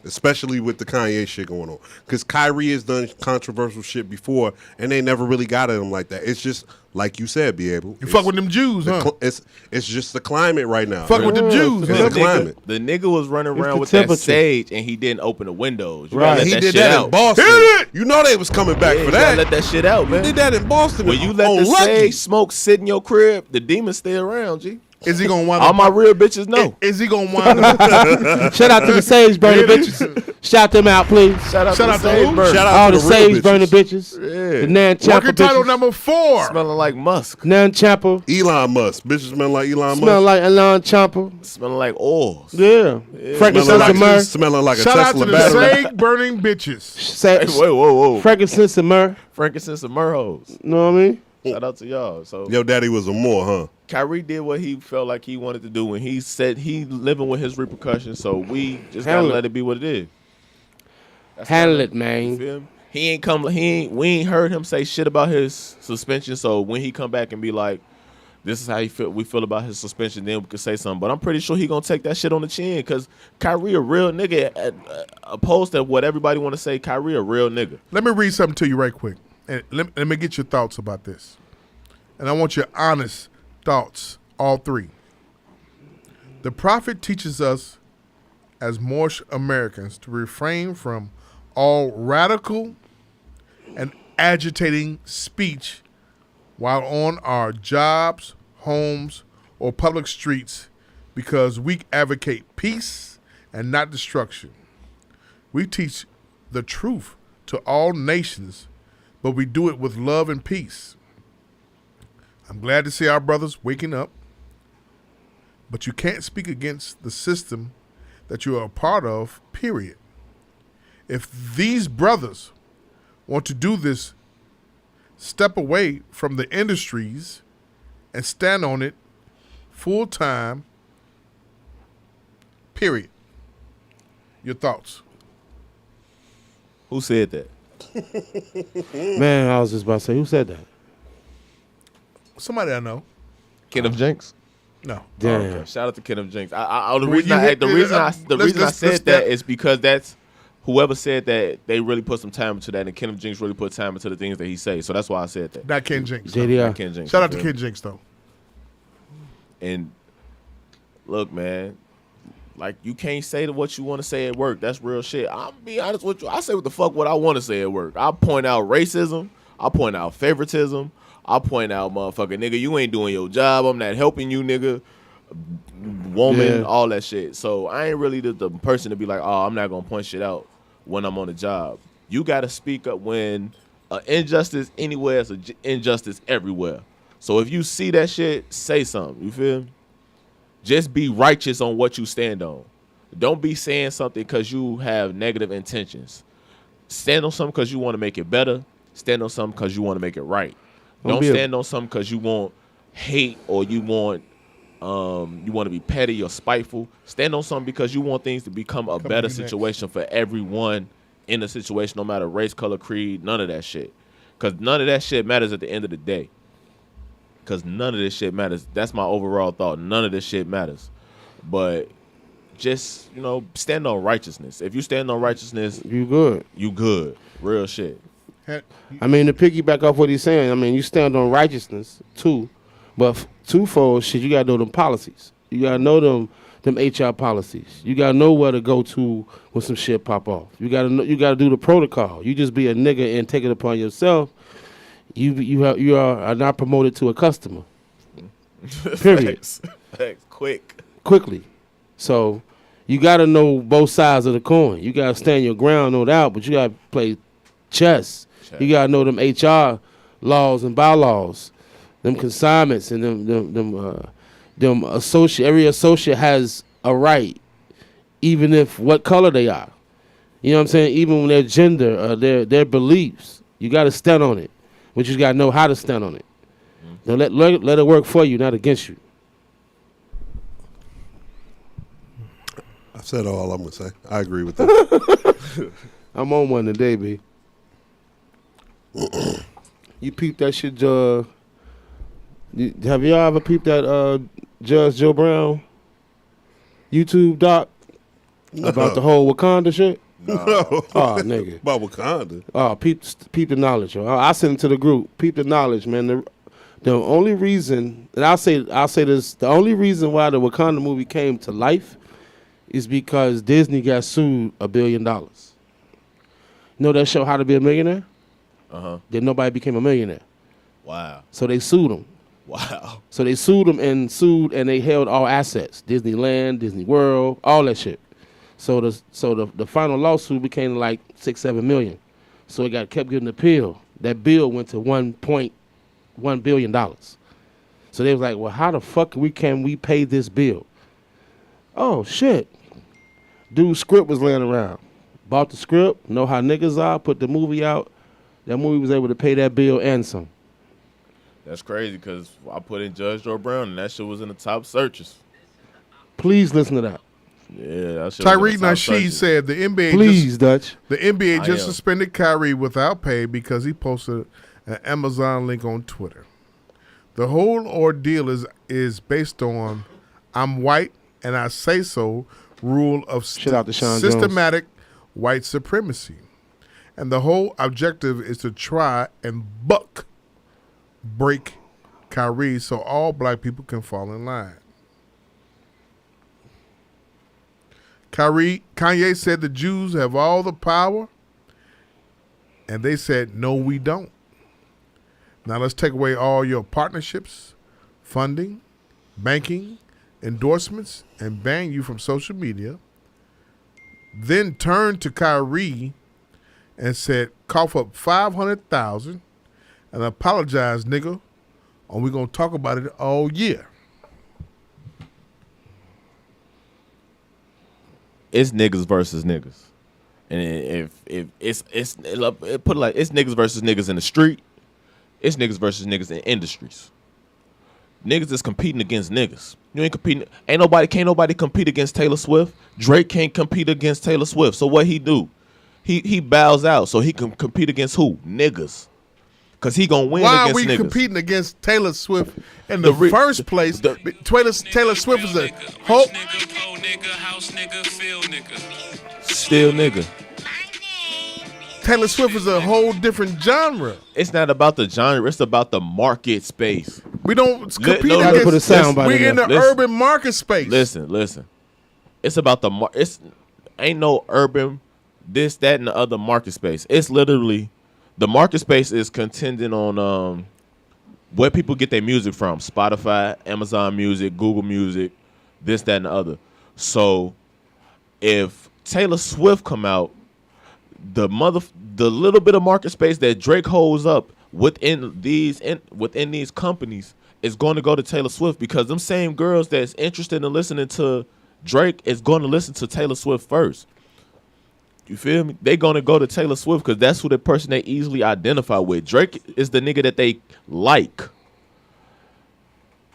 Especially with the Kanye shit going on. Because Kyrie has done controversial shit before, and they never really got at him like that. It's just, like you said, be able. You fuck with them Jews, huh? It's just the climate right now. Fuck with them Jews, It's huh? the climate. The nigga was running It's around the with that temperature. sage and he didn't open the windows. You Right. gotta let He that did shit that out. in Boston. Hit it! You know they was coming back Yeah, for you gotta that. let that shit out, He man. did that in Boston. When you let on the Lucky. sage smoke sit in your crib, the demons stay around, G. Is he gonna wind All up? my real bitches know. Is he gonna wind up? Shout out to the sage burning bitches. Shout them out, please. Shout out Shout to out the to sage who? bird. Shout out All to the the real sage bitches. burning bitches. Yeah. The Nan Champa Working title bitches. number 4. Smelling like musk. Nan Champa. Elon Musk. Bitches smell like Elon Smell Musk. like Elon Champa. Smelling like oils. Yeah. Frankincense Smelling and myrrh. smelling like a Shout out Tesla to the battery. sage burning bitches. Hey, whoa. Frankincense and myrrh. Frankincense and Murhoes. You know what I mean? Shout out to y'all. So Your daddy was a Moore, huh? Kyrie did what he felt like he wanted to do when he said he living with his repercussions. So we just gotta Handle it. let it be what it is. That's Handle kinda- it, man. You feel me? We ain't heard him say shit about his suspension. So when he come back and be like, this is how we feel about his suspension, then we could say something. But I'm pretty sure he gonna take that shit on the chin because Kyrie a real nigga. Opposed to what everybody want to say, Kyrie a real nigga. Let me read something to you right quick. And let me get your thoughts about this. And I want your honest thoughts, all three. The prophet teaches us as Moorish Americans to refrain from all radical and agitating speech while on our jobs, homes, or public streets because we advocate peace and not destruction. We teach the truth to all nations, but we do it with love and peace. I'm glad to see our brothers waking up, but you can't speak against the system that you are a part of, period. If these brothers want to do this, step away from the industries and stand on it full time, period. Your thoughts? Who said that? Man, I was just about to say, who said that? Somebody I know. Kenneth Jenks. No. Damn. Okay. Shout out to Kenneth Jenks. The When reason you I hit- the reason I let's said step- that is because that's whoever said that they really put some time into that, and Kenneth Jenks really put time into the things that he says. So that's why I said that. Not Ken Jinx. JDR. Ken Jenks. Shout out to you feel Ken Jinx, though. me? And look, man, Like, you can't say what you want to say at work. That's real shit. I'm be honest with you. I say what I want to say at work. I point out racism. I point out favoritism. I point out, motherfucker, nigga, you ain't doing your job. I'm not helping you, nigga. Woman, all that shit. So I ain't really the person to be like, oh, I'm not going to point shit out when I'm on the job. You got to speak up when injustice anywhere is an injustice everywhere. So if you see that shit, say something. You feel me? Just be righteous on what you stand on. Don't be saying something because you have negative intentions. Stand on something because you want to make it better. Stand on something because you want to make it right. Don't stand on something because you want hate or you want to be petty or spiteful. Stand on something because you want things to become a better situation for everyone in the situation, no matter race, color, creed, none of that shit. Because none of that shit matters at the end of the day. Because none of this shit matters. That's my overall thought. None of this shit matters. But just, stand on righteousness. If you stand on righteousness, you good. You good. Real shit. I mean, to piggyback off what he's saying, I mean, you stand on righteousness, too. But twofold, shit, you got to know them policies. You got to know them HR policies. You got to know where to go to when some shit pop off. You got to do the protocol. You just be a nigga and take it upon yourself. You are not promoted to a customer. Period. Thanks. Quickly. So you got to know both sides of the coin. You got to stand your ground, no doubt, but you got to play chess. You got to know them HR laws and bylaws, them consignments, and them associate. Every associate has a right, even if what color they are. You know what I'm saying? Even when their gender, their beliefs, you got to stand on it. But you got to know how to stand on it. Now let it work for you, not against you. I said all I'm gonna say. I agree with that. I'm on one today, B. You peeped that shit, have y'all ever peeped that Judge Joe Brown YouTube doc about the whole Wakanda shit? No. Oh, nigga. About Wakanda. Oh, peep the knowledge, yo. I sent it to the group. Peep the knowledge, man. The only reason, and I'll say this, the only reason why the Wakanda movie came to life is because Disney got sued $1 billion. You know that show How to Be a Millionaire? Then nobody became a millionaire. Wow. So they sued him. Wow. So they sued him and they held all assets. Disneyland, Disney World, all that shit. So the final lawsuit became like $6-7 million. So it kept getting appealed. That bill went to $1.1 billion. So they was like, well, how the fuck can we pay this bill? Oh shit. Dude's script was laying around. Bought the script, know how niggas are, put the movie out. That movie was able to pay that bill and some. That's crazy because I put in Judge Joe Brown and that shit was in the top searches. Please listen to that. Yeah, that shit. Tyreek Nasheed said the NBA. The NBA just suspended Kyrie without pay because he posted an Amazon link on Twitter. The whole ordeal is based on "I'm white and I say so" rule of systematic white supremacy, and the whole objective is to try and break Kyrie so all black people can fall in line. Kanye said the Jews have all the power, and they said, no, we don't. Now let's take away all your partnerships, funding, banking, endorsements, and ban you from social media. Then turned to Kyrie and said, cough up $500,000 and apologize, nigga, and we're going to talk about it all year. It's niggas versus niggas, and if it's put it like it's niggas versus niggas in the street, it's niggas versus niggas in industries. Niggas is competing against niggas. You ain't competing. Can't nobody compete against Taylor Swift. Drake can't compete against Taylor Swift. So what he do? He bows out so he can compete against who? Niggas. Cause he gonna win Why against niggas. Why are we competing against Taylor Swift in the first place? Taylor Swift is a whole still nigga. Taylor Swift is a whole different genre. It's not about the genre. It's about the market space. We don't compete against. Put a sound by we in the listen, urban market space. Listen. It's about it's ain't no urban this, that, and the other market space. It's literally the market space is contending on where people get their music from: Spotify, Amazon Music, Google Music, this, that, and the other. So if Taylor Swift come out, the little bit of market space that Drake holds up within these companies is going to go to Taylor Swift, because them same girls that's interested in listening to Drake is going to listen to Taylor Swift first. You feel me? They going to go to Taylor Swift because that's who the person they easily identify with. Drake is the nigga that they like.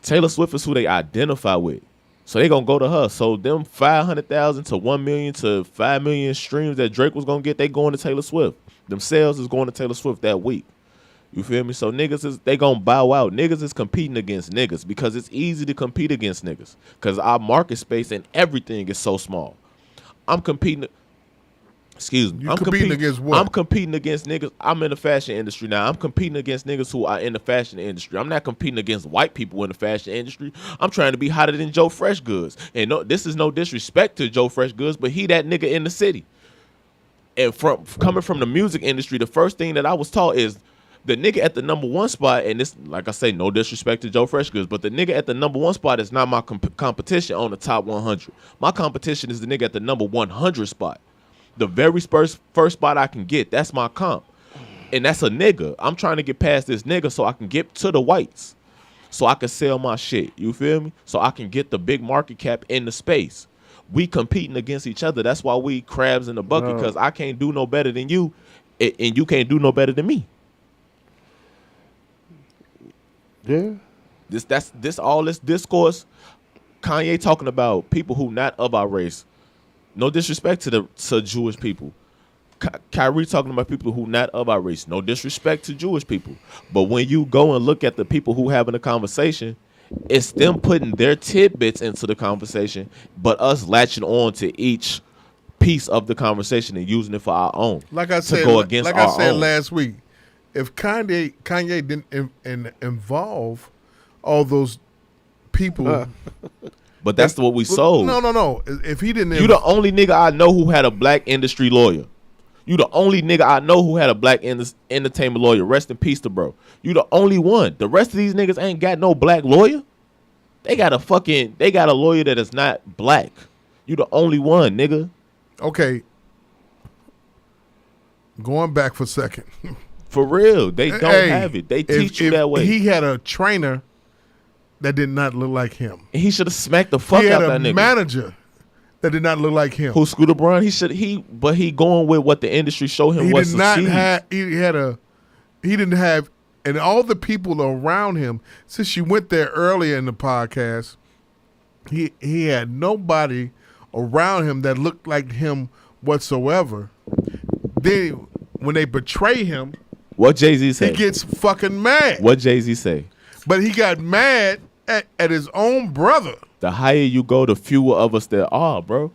Taylor Swift is who they identify with. So they going to go to her. So them 500,000 to 1 million to 5 million streams that Drake was going to get, they going to Taylor Swift. Them sales is going to Taylor Swift that week. You feel me? So niggas they going to bow out. Niggas is competing against niggas because it's easy to compete against niggas because our market space and everything is so small. I'm competing. Excuse me. I'm competing against what? I'm competing against niggas. I'm in the fashion industry now. I'm competing against niggas who are in the fashion industry. I'm not competing against white people in the fashion industry. I'm trying to be hotter than Joe Fresh Goods. And no, this is no disrespect to Joe Fresh Goods, but he that nigga in the city. And coming from the music industry, the first thing that I was taught is the nigga at the number one spot, and this, like I say, no disrespect to Joe Fresh Goods, but the nigga at the number one spot is not my competition on the top 100. My competition is the nigga at the number 100 spot. The very first spot I can get, that's my comp. And that's a nigga. I'm trying to get past this nigga so I can get to the whites. So I can sell my shit. You feel me? So I can get the big market cap in the space. We competing against each other. That's why we crabs in the bucket, because I can't do no better than you, and you can't do no better than me. Yeah. This all this discourse, Kanye talking about people who not of our race. No disrespect to Jewish people. Kyrie talking about people who not of our race. No disrespect to Jewish people. But when you go and look at the people who having a conversation, it's them putting their tidbits into the conversation, but us latching on to each piece of the conversation and using it for our own. Like I said, to go against like I our said own. last week, if Kanye didn't involve all those people, but that's what we sold. No. If he didn't, You the only nigga I know who had a black industry lawyer. You the only nigga I know who had a black entertainment lawyer. Rest in peace to bro. You the only one. The rest of these niggas ain't got no black lawyer. They got a lawyer that is not black. You the only one, nigga. Okay. Going back for a second. For real. They don't have it. They teach you that way. He had a trainer that did not look like him. He should have smacked the fuck He out had that a nigga. manager that did not look like him. Who, Scooter Braun? But he going with what the industry showed him. He what did not succeeds. have. He didn't have, and all the people around him. Since you went there earlier in the podcast, he had nobody around him that looked like him whatsoever. Then when they betray him, What Jay-Z say? he gets fucking mad. What Jay-Z say? But he got mad at his own brother. The higher you go, the fewer of us there are, bro.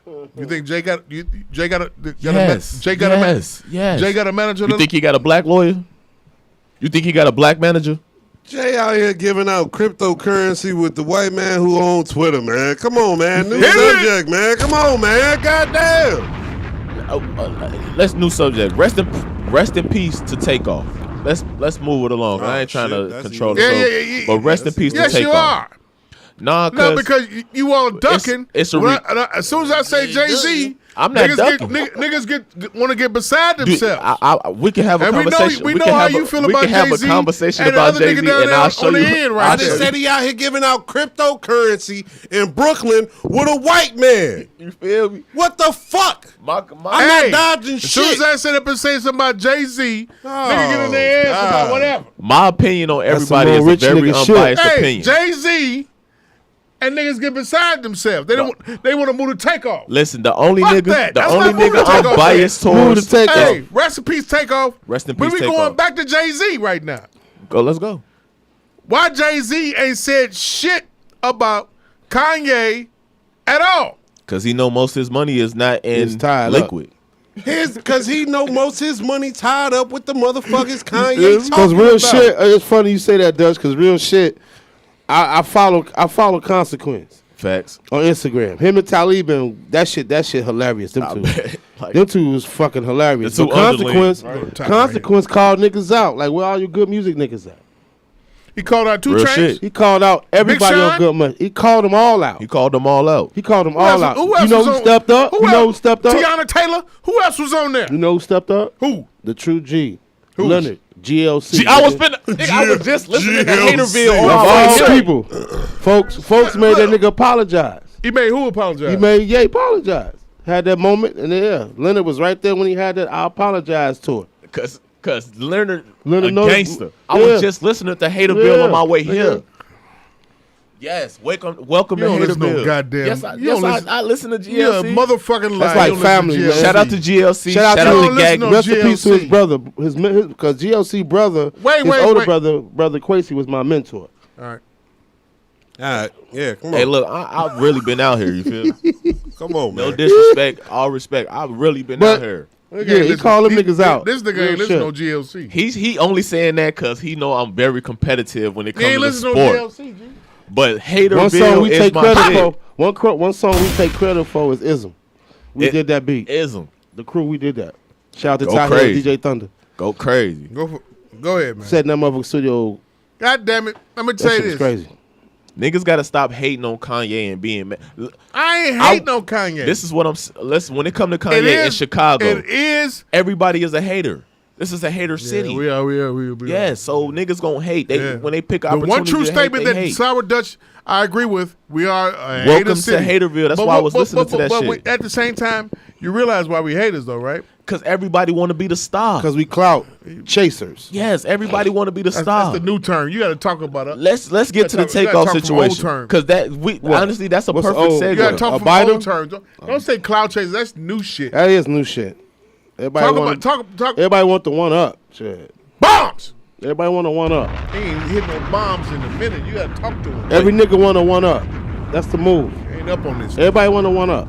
You think Jay got a Yes. Jay got a manager? You think he got a black lawyer? You think he got a black manager? Jay out here giving out cryptocurrency with the white man who owns Twitter, man. Come on, man. New subject, man. Come on, man. Goddamn. Let's new subject. Rest in peace to Takeoff. Let's move it along. I ain't trying to control the show. But rest in peace to Takeoff. Yes, you are. Nah, No, because you all ducking. It's a as soon as I say Jay-Z, I'm not ducking. niggas want to get beside themselves. We can have a And conversation. we know how you feel about We can have a Jay-Z conversation and the about other nigga Jay-Z, down and there I'll show on the you. end right I just said he out here giving out cryptocurrency in Brooklyn with a white man. You feel me? What the fuck? I'm not dodging as soon shit. as I sit up and say something about Jay-Z, nigga get in their ass about whatever. My opinion on everybody some is more a rich very nigga shit. unbiased Hey, opinion. Jay-Z and niggas get beside themselves. They want to move to Takeoff. Listen, the only Fuck nigga, that. the That's only not moving nigga to I'm Takeoff. biased Move towards. to Takeoff. Hey, rest in peace, Takeoff. Rest in But peace, we Takeoff. going back to Jay-Z right now. Let's go. Why Jay-Z ain't said shit about Kanye at all? Because he know most of his money is not It's in tied liquid. Because he know most of his money tied up with the motherfuckers Kanye Because talking real about. shit, it's funny you say that, Dutch. Because real shit, I follow consequence. Facts. On Instagram. Him and Talib and that shit hilarious. Them two. Like, Them two was fucking hilarious. The So two underlings, Consequence called niggas out. Like, where all your good music niggas at? He called out 2 Real Chainz. shit. He called out everybody Big on Sean? Good Money. He called them all out. he called them all out. He called them Who all else- out. who You else know was who on- stepped up? You know who else? stepped up? Tiana Taylor. Who else was on there? You know who stepped up? Who? The True G. Who? Leonard. GLC. I was just listening to Haterville Of all all day. people. Folks made that nigga apologize. He made who apologize? He made Ye apologize. Had that moment, and yeah, Leonard was right there when he had that I apologize tour. Cause Leonard a knows- gangster. I yeah. was just listening to Haterville Yeah, on my way nigga. here. Yes, welcome You to don't listen to no Haterville. goddamn- Yes, you don't listen- I listen to GLC. Yeah, motherfucking lie. That's like You don't listen to family, GLC. man. Shout out to GLC. Shout out Shout to- out Don't to listen Gag. to Rest in peace to his GLC. brother, because GLC brother, Wait, his wait, older wait. brother Quasi was my mentor. All right. All right, yeah, come on, Hey, look, I've really been out here. You feel? come on, No man. disrespect, all respect. I've really been But- out here. Yeah, he called them niggas out. This nigga Real ain't listen to no shit. GLC. He only saying that because he know I'm very competitive when it He ain't comes to listen the to no sport. GLC, G. But One song Haterville we is take my credit shit. for. One song we take credit for is Ism. We It- did that beat. Ism. The crew, we did that. Shout out to Go Ty Hill, crazy. DJ Thunder. Go crazy. Go ahead, man. Setting that motherfucking studio. God damn it. Let me That tell you shit was this. crazy. Niggas got to stop hating on Kanye and being mad. I ain't hating on Kanye. This is what I'm. Listen, when it come to It Kanye in is- Chicago, It is. everybody is a hater. This is a hater city. We are. Yeah, so niggas gonna hate. They Yeah. when they pick The opportunity one true to hate, statement they that hate. Sour Dutch, I agree with. We are a Welcome hater to city. Haterville. That's why I was listening to that shit. At the same time, you realize why we haters, though, right? Because everybody want to be the star. Because we clout chasers. Yes, everybody want to be the star. That's the new term. You got to talk about it. Let's get to the You gotta takeoff talk from situation old terms. because that we honestly that's a What's perfect old? segue. You got to talk A from biter? old terms. Don't say cloud chasers. That's new shit. That is new shit. Everybody Talk want about talk. Everybody want the one up. Shit. Bombs. Everybody want a one up. He ain't hitting no bombs in a minute. You got to talk to him. Every nigga want a one up. That's the move. He ain't up on this. Everybody want a one up.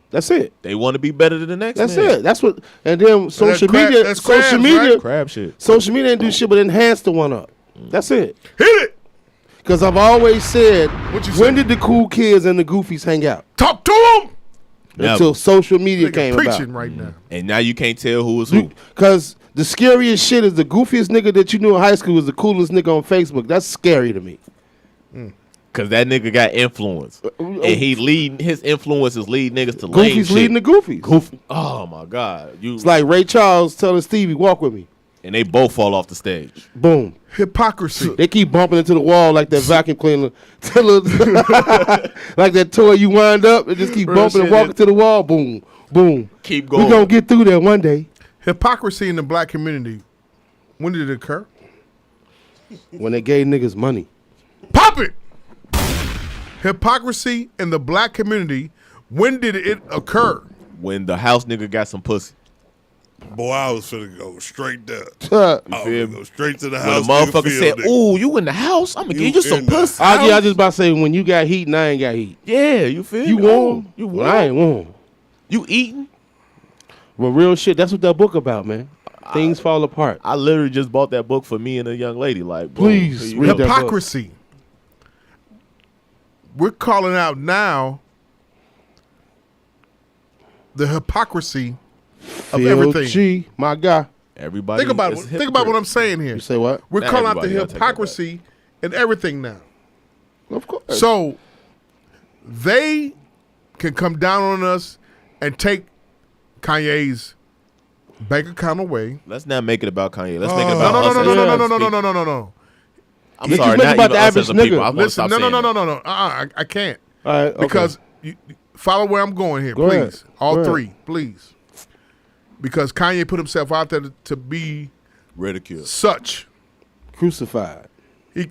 That's it. They want to be better than the next. That's man. it. That's what. And then social crab- media. that's Social crabs, media. right? Crab shit. Social media ain't do shit but enhance the one up. That's it. Hit it. Because I've always said, What you when say? did the cool kids and the goofies hang out? Talk to him. Never. Until social media Nigga came preaching about. right now. And now you can't tell who is who. Because the scariest shit is the goofiest nigga that you knew in high school was the coolest nigga on Facebook. That's scary to me. Cause that nigga got influence, and he lead his influences lead niggas to lame Goofies shit. leading the goofies. Goofy. Oh my god, you It's like Ray Charles telling Stevie, walk with me. and they both fall off the stage. Boom. Hypocrisy. They keep bumping into the wall like that vacuum cleaner. Like that toy you wind up and just keep Real bumping and shit, walking to the wall. Boom. Boom. Keep We going. gonna get through there one day. Hypocrisy in the black community. When did it occur? When they gave niggas money. Pop it. Hypocrisy in the black community. When did it occur? When the house nigga got some pussy. Boy, I was finna go straight there. Uh, I was feel finna go straight to the When house. a motherfucker nigga said, field, nigga. "Ooh, you in the house? I'm gonna You give you some in the pussy." I just about to say when you got heat and I ain't got heat. Yeah, you feel You me? warm? You Well, I ain't warm. You eating? Well, real shit. That's what that book about, man. Things fall apart. I literally just bought that book for me and a young lady. Like, boom, Please here you read go. that. Hypocrisy. We're calling out now the hypocrisy of Phil everything. G, my guy. Everybody. Think about is it. Think about what I'm saying here. You say what? We're Not calling out the everybody, I'll take that hypocrisy in everything now. Of course. So they can come down on us and take Kanye's bank account away. Let's not make it about Kanye. Let's make it No, about no, us. no, as no, no, a no, no, no, people. no, no, no, no. I'm Niggas sorry, make not about even the us average as a people. nigga. I want to Listen, stop no, no, saying no, that. no, no, no. I can't. All right, okay. Because you follow where I'm going here, Go please. ahead. All Go ahead. three, please. Because Kanye put himself out there to be Ridicule. such. Crucified.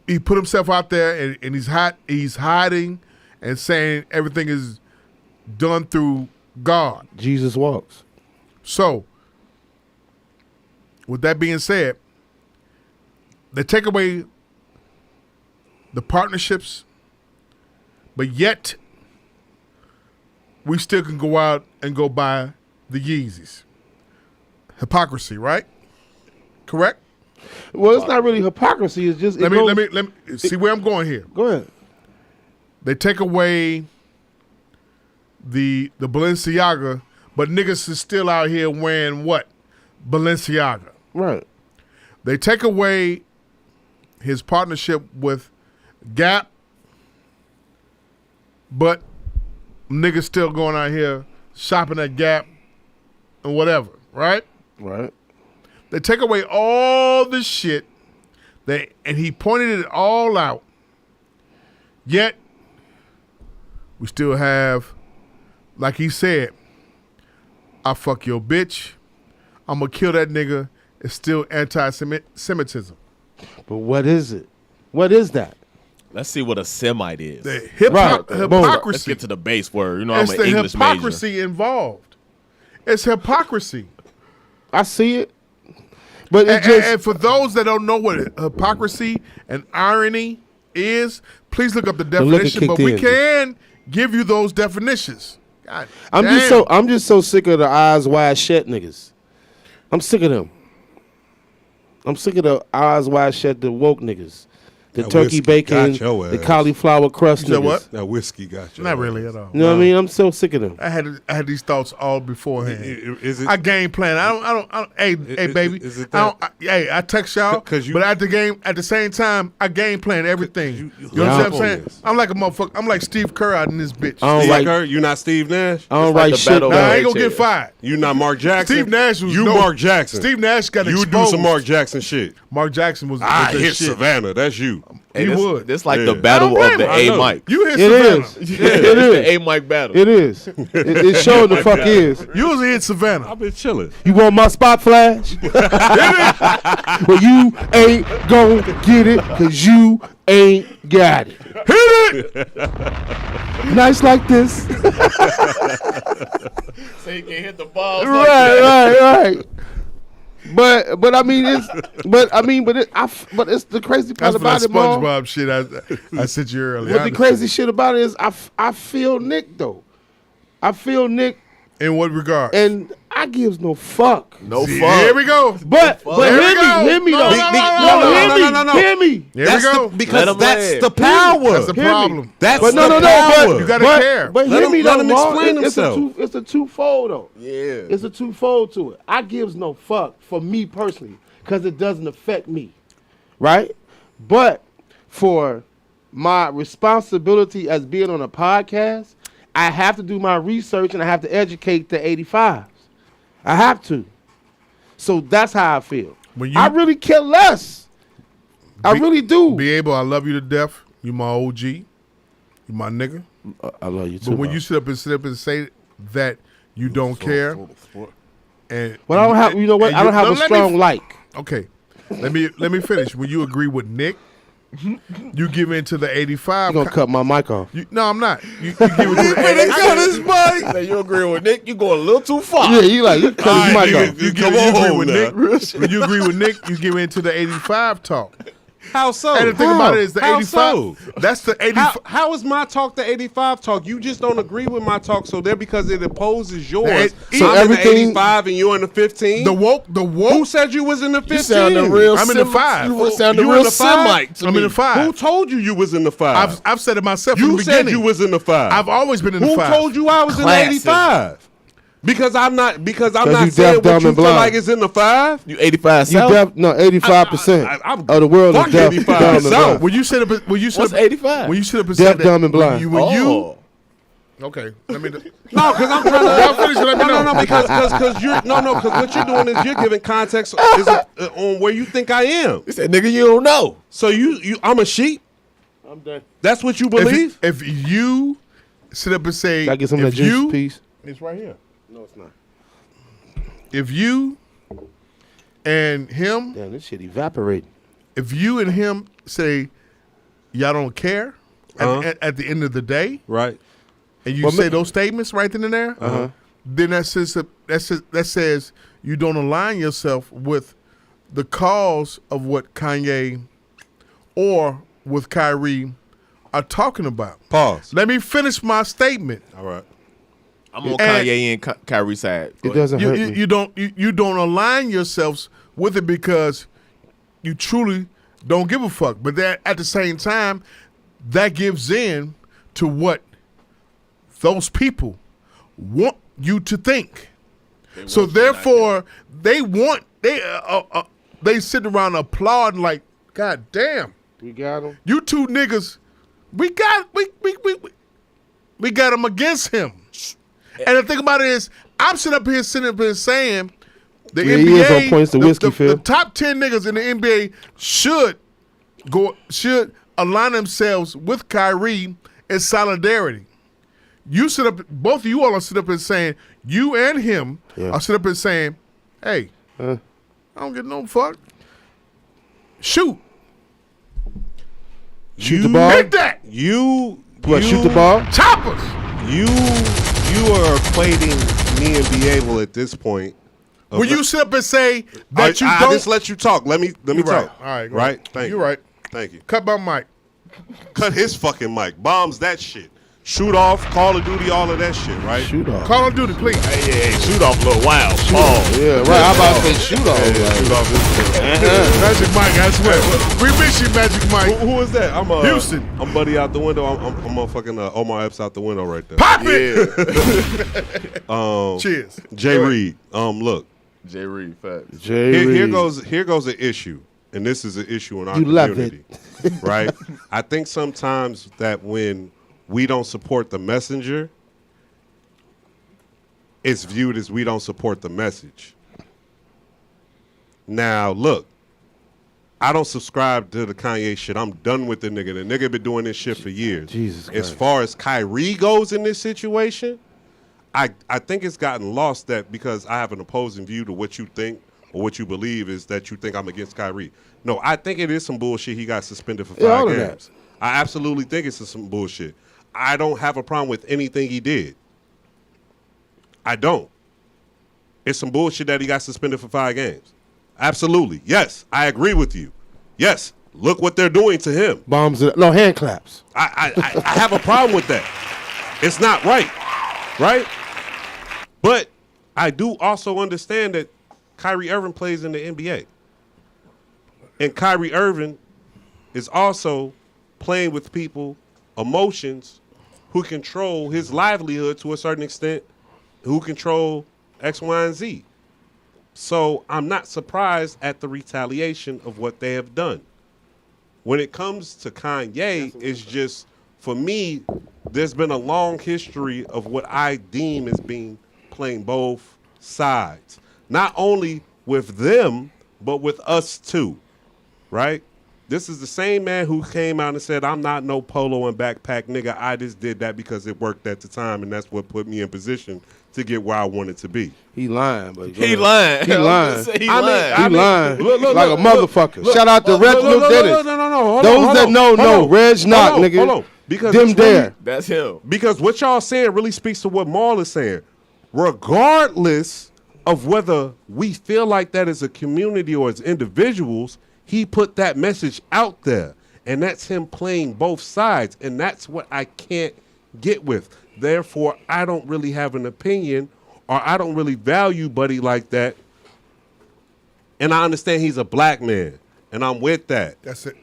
He put himself out there and he's hiding and saying everything is done through God. Jesus walks. So, with that being said, they take away the partnerships, but yet we still can go out and go buy the Yeezys. Hypocrisy, right? Correct? Well, it's not really hypocrisy. It's just Let me see where I'm going here. Go ahead. They take away the Balenciaga, but niggas is still out here wearing what? Balenciaga. Right. They take away his partnership with Gap, but niggas still going out here shopping at Gap and whatever, right? Right. They take away all this shit, and he pointed it all out, yet we still have, like he said, I fuck your bitch, I'm going to kill that nigga. It's still anti-Semitism. But what is it? What is that? Let's see what a Semite is. The Right. hypocrisy. Let's get to the base word. You know, It's I'm an the English major. hypocrisy involved. It's hypocrisy. I see it. But it And, just and for those that don't know what hypocrisy and irony is, please look up the liquor definition. But kicked we in. can give you those definitions. God I'm damn. just so sick of the eyes wide shut niggas. I'm sick of them. I'm sick of the eyes wide shut, the woke niggas. The That turkey whiskey bacon, got your the ass. cauliflower crust You said niggas. what? That whiskey got you. Not really at all. You know what I mean? I'm so sick of them. I had these thoughts all beforehand. Is it? I game plan. I don't. Hey, baby. is it I that- I text y'all. 'Cause you- but at the same time, I game plan everything. You know Yeah. what I'm saying? I'm like a motherfucker. I'm like Steve Kerr out in this bitch. I don't Like like. her? You not Steve Nash? I don't It's like write the shit battle Nah, I down. ain't gonna Chair. get fired. You not Mark Jackson? Steve Nash was You Mark Jackson. Steve Nash got You exposed. do some Mark Jackson shit. Mark Jackson was I the hit shit. Savannah. That's you. Hey, You this, would. This like Yeah. the battle I don't of the blame him. I A know. mic. You hit It Savannah. is. Yeah, It it's is. the A mic battle. It is. It showing the fuck is. You was hit Savannah. I've been chilling. You want my spot flash? But you ain't gonna get it because you ain't got it. Hit it. Nice like this. So you can hit the balls. Right. But I mean but it's the crazy part That's for that about it, Maul. SpongeBob shit I sent you earlier. But the crazy shit about it is I feel Nick though. I feel Nick, In what regard? and I gives no fuck. No See, fuck. Here we go. But There we go. hear me No, though. no, Hear me. Here That's we go. because Let 'em that's land. the power. That's the Hear me. problem. That's But the no, power. You gotta care. But Let hear him- me let though, him Maul. explain himself. It's a twofold though. Yeah. It's a twofold to it. I gives no fuck for me personally because it doesn't affect me, right? But for my responsibility as being on a podcast, I have to do my research and I have to educate the 85s. I have to. So that's how I feel. When you- I really care less. I really do. Be able, I love you to death. You my OG. You my nigga. I love you too. But when you sit up and say that you don't care, and but I don't have. You know what? and I don't have no, a let me- strong like. Okay, let me finish. When you agree with Nick, you give in to the 85. I'm gonna cut my mic off. No, I'm not. You give it to the 85. Hey, you agree with Nick? You going a little too far. Yeah, you like you cut his mic off. You agree with Nick. When you agree with Nick, you give in to the 85 talk. How so? And the thing about it is the How 85. so? That's the 85. How is my talk the 85 talk? You just don't agree with my talk, so there because it opposes yours. So I'm everything- in the 85 and you're in the 15. The woke. Who said you was in the 15? You sounded real. I'm in the 5. You sounded You real in the 5? Semite to I'm me. in the 5. Who told you was in the 5? I've said it myself from You the said beginning. you was in the 5. I've always been in the Who 5. told you I was in the Classic. 85? Because I'm not you saying deaf, what dumb, you and feel blind. like is in the 5. You 85 You South? 85% I'm- of the world fuck is deaf, 85 dumb, and South. blind. When you sit up, What's 85? When you sit up and Deaf, said that, dumb, and blind. When you, Oh. okay, let me. No, because I'm trying to. Y'all finish it, let me know. No, because you're because what you're doing is you're giving context on where you think I am. He said, nigga, you don't know. So I'm a sheep. I'm done. That's what you believe. If you sit up and say, Can I get some of that if juice, you, please? it's right here. No, it's not. If you and him, Damn, this shit evaporating. if you and him say y'all don't care at the end of the day, Right. and you say those statements right then and there, then that says you don't align yourself with the cause of what Kanye or with Kyrie are talking about. Pause. Let me finish my statement. All right. I'm on Kanye and Kyrie's side. Go It ahead. doesn't hurt me. You don't align yourselves with it because you truly don't give a fuck. But that at the same time, that gives in to what those people want you to think. So therefore, they sit around applauding like, God damn, We got him. you two niggas, we got them against him. And the thing about it is, I'm sitting up here saying the Yeah, NBA, he is on points to whiskey, Phil. the top 10 niggas in the NBA should align themselves with Kyrie in solidarity. Both of you all are sitting up and saying, you and him are sitting up and saying, hey, I don't get no fuck. Shoot the ball. Hit that. Shoot the ball. Choppers. You are equating me and Be Able at this point. When you sit up and say that I just let you talk. Let me You're talk. right. All right. go Right? ahead. Thank you. You're right. Thank you. Cut my mic. Cut his fucking mic. Bombs that shit. Shoot off, Call of Duty, all of that shit, right? Shoot off. Call of Duty, please. Hey, shoot off a little wild. Yeah, right. How about say shoot off? Shoot off this Magic Mike, I swear. We miss you, Magic Mike. Who is that? I'm Houston. I'm Buddy out the window. I'm motherfucking Omar Epps out the window right there. Pop it. Cheers. Jay Reed. Look. Jay Reed, facts. Here goes an issue, and this is an issue in our You love community, right? I think sometimes that when we don't support the messenger, it's viewed as we don't support the message. Now, look, I don't subscribe to the Kanye shit. I'm done with the nigga. The nigga been doing this shit for years. Jesus As Christ. far as Kyrie goes in this situation, I think it's gotten lost that because I have an opposing view to what you think or what you believe is that you think I'm against Kyrie. No, I think it is some bullshit he got suspended for 5 all of that. games. I absolutely think it's some bullshit. I don't have a problem with anything he did. I don't. It's some bullshit that he got suspended for 5 games. Absolutely. Yes, I agree with you. Yes, look what they're doing to him. Bombs. No, hand claps. I have a problem with that. It's not right. Right? But I do also understand that Kyrie Irving plays in the NBA. And Kyrie Irving is also playing with people, emotions, who control his livelihood to a certain extent, who control X, Y, and Z. So I'm not surprised at the retaliation of what they have done. When it comes to Kanye, it's just, for me, there's been a long history of what I deem as being playing both sides. Not only with them, but with us too, right? This is the same man who came out and said, I'm not no polo and backpack nigga. I just did that because it worked at the time, and that's what put me in position to get where I wanted to be. He lying, but He lying. He lying. He I lying. mean, lying look, like a motherfucker. Shout out to Reginald Dennis. No. Those that know, Reg Knock, nigga. Hold on. Because Them it's really- there. That's him. Because what y'all saying really speaks to what Maul is saying. Regardless of whether we feel like that as a community or as individuals, he put that message out there. And that's him playing both sides. And that's what I can't get with. Therefore, I don't really have an opinion, or I don't really value Buddy like that. And I understand he's a black man. And I'm with that. That's it.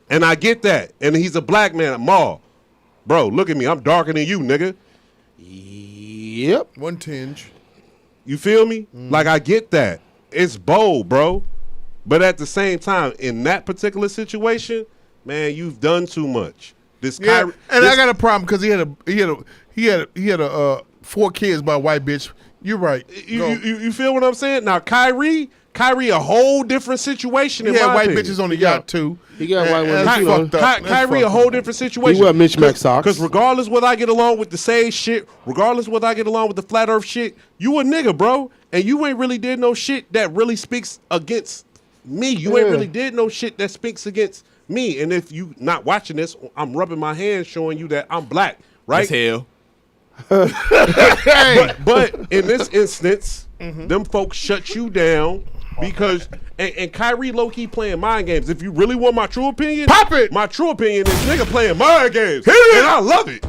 And I get that. And he's a black man. Maul. Bro, look at me. I'm darker than you, nigga. Yep. One tinge. You feel me? Like, I get that. It's bold, bro. But at the same time, in that particular situation, man, you've done too much. This Yeah, Kyrie, and this- I got a problem because he had 4 kids by a white bitch. You're right. you feel what I'm saying? Now, Kyrie, a whole different situation. He in had my white opinion. bitches on the yacht too. He got white women That's too, fucked though. up. That's Kyrie, fucked a whole up. different situation. He wear Mitch Mac socks. Because regardless whether I get along with the sage shit, regardless whether I get along with the flat earth shit, you a nigga, bro. And you ain't really did no shit that really speaks against me. You ain't Yeah. really did no shit that speaks against me. And if you not watching this, I'm rubbing my hands showing you that I'm black, right? That's hell. But in this instance, them folks shut you down because and Kyrie low key playing mind games. If you really want my true opinion, Pop it! My true opinion is nigga playing mind games, Hit it! and I love it.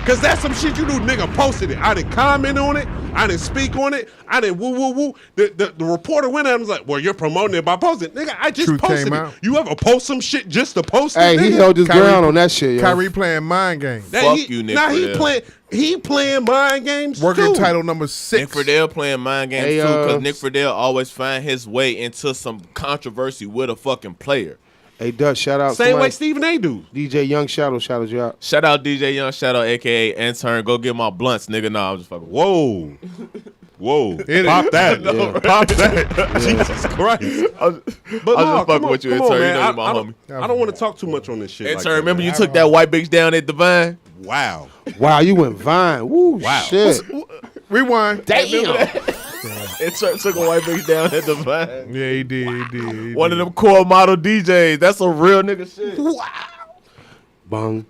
Cause that's some shit you do. Nigga posted it. I didn't comment on it. I didn't speak on it. I didn't woo woo woo. The reporter went at him and was like, well, you're promoting it by posting it. Nigga, I just Truth posted came it. out. You ever post some shit just to post it? Hey, he nigga? held his Kyrie- ground on that shit, yo. Kyrie playing mind games. That Fuck he, you, Nick Now Friedel. he playing mind games Working too. title number 6. Nick Friedel playing mind games Hey, too, because Nick Friedel always find his way into some controversy with a fucking player. Hey, Dutch, shout out. Same way somebody- Stephen A. do. DJ Young Shadow shouted you out. Shout out DJ Young, shout out AKA Intern. Go get my blunts, nigga. Nah, I'm just fucking. Whoa. Whoa. It Pop is. that. Pop that. Jesus Christ. But I was just no, fucking with you, come Intern. on, You man. know you my I homie. don't want to talk too much on this shit. Intern, like that, remember man. you took that white bitch down at Divine? Wow. Wow, you went Vine. Woo, Wow. shit. Rewind. Damn. Intern took a white bitch down at Divine. Yeah, he did. One of them core model DJs. That's a real nigga shit. Bung.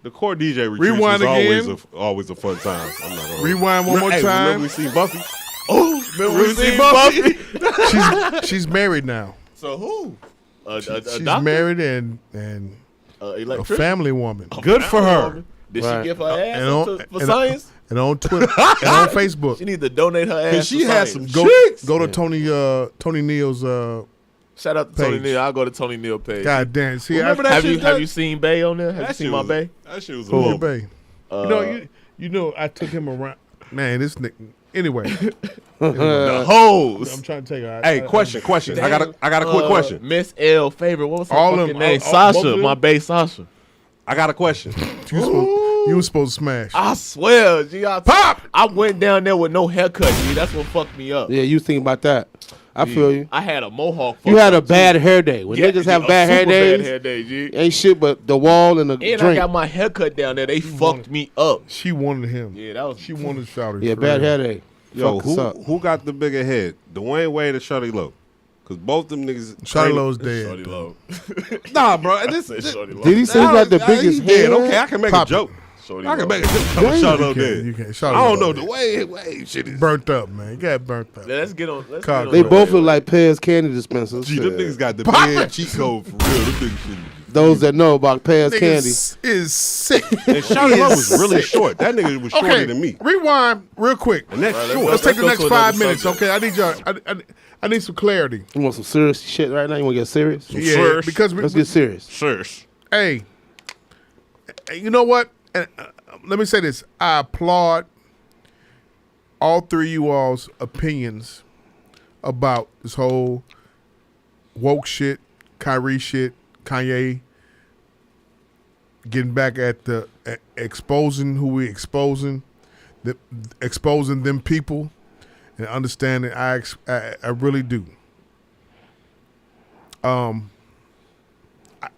The core DJ retreats Rewind was again. always a fun time. I'm not gonna Rewind one more Hey, time. remember we seen Buffy? Oh, remember we seen Buffy? She's married now. So who? A She's doctor? married and a Electrician? family woman. Good for her. Did Right. she give her ass And up on- to, for and- science? And on Twitter and on Facebook. She need to donate her ass. She to had science. some Go chicks. go to Tony Neal's Shout out to Tony page. Neal. I'll go to Tony Neal page. God damn. See, Remember I, that have shit you have done? you seen Bay on there? Have you That seen shit my was- Bay? That shit was a Cool. little Bay. You know, I took him around. Man, this nigga. Anyway, The hoes. I'm trying to tell you. Hey, question. I got a quick question. Miss L favorite. What was her All fucking them- name? all- both Sasha. of My them? Bay Sasha. I got a question. You was supposed to smash. I swear, G. Pop! I went down there with no haircut, G. That's what fucked me up. Yeah, you thinking about that. I feel you. I had a mohawk. You had a bad hair day. When niggas have bad hair days, Bad hair day, G. ain't shit but the wall and the And drink. I got my haircut down there. They fucked me up. She wanted him. Yeah, that was. She wanted Shawty. Yeah, for bad real. hair day. Yo, Fuck us up. who got the bigger head? Dwayne Wade or Shawty Low? Because both them niggas. Shawty Lowe's dead. Shorty low. Nah, bro. I This, said Shorty low. Did he say he got the biggest he dead. head? Okay, I can make Pop a joke. Shorty I can low. make a joke. Dwayne, Shawty Low You dead. can't. Shawty I don't Lowe know. dead. The Wade shit is. Burnt up, man. You got burnt up. Let's get on. Let's Cock. get on They the both way. look like Pez candy dispensers. Gee, them Shit. niggas got the big cheat code for real. Them niggas shit. Those that know about Pez candy. Is sick. And Shawty Low was really short. That nigga was shorter Okay, than me. rewind real quick. And that's Right, short. Let's take the go next to 5 another minutes, subject. okay? I need y'all. I need some clarity. You want some serious shit right now? You want to get serious? Yeah, serious. because Let's get serious. Sure. hey, you know what? Let me say this. I applaud all three of you all's opinions about this whole woke shit, Kyrie shit, Kanye getting back at the exposing who we exposing, exposing them people, and understanding. I really do.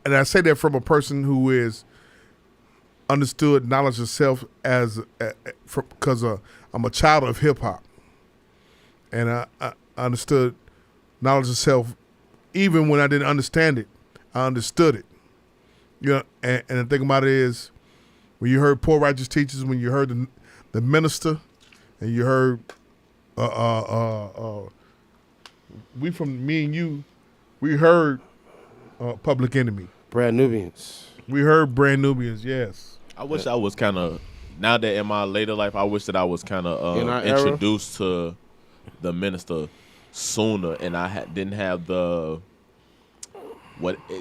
And I say that from a person who is understood knowledge of self as because I'm a child of hip hop, and I understood knowledge of self even when I didn't understand it. I understood it. You know, and the thing about it is, when you heard Poor Righteous Teachers, when you heard the minister, and you heard we from me and you, we heard Public Enemy. Brand Nubians. We heard Brand Nubians, yes. I wish I was kind of, now that in my later life, I wish that I was kind In our of era? introduced to the minister sooner, and I didn't have the,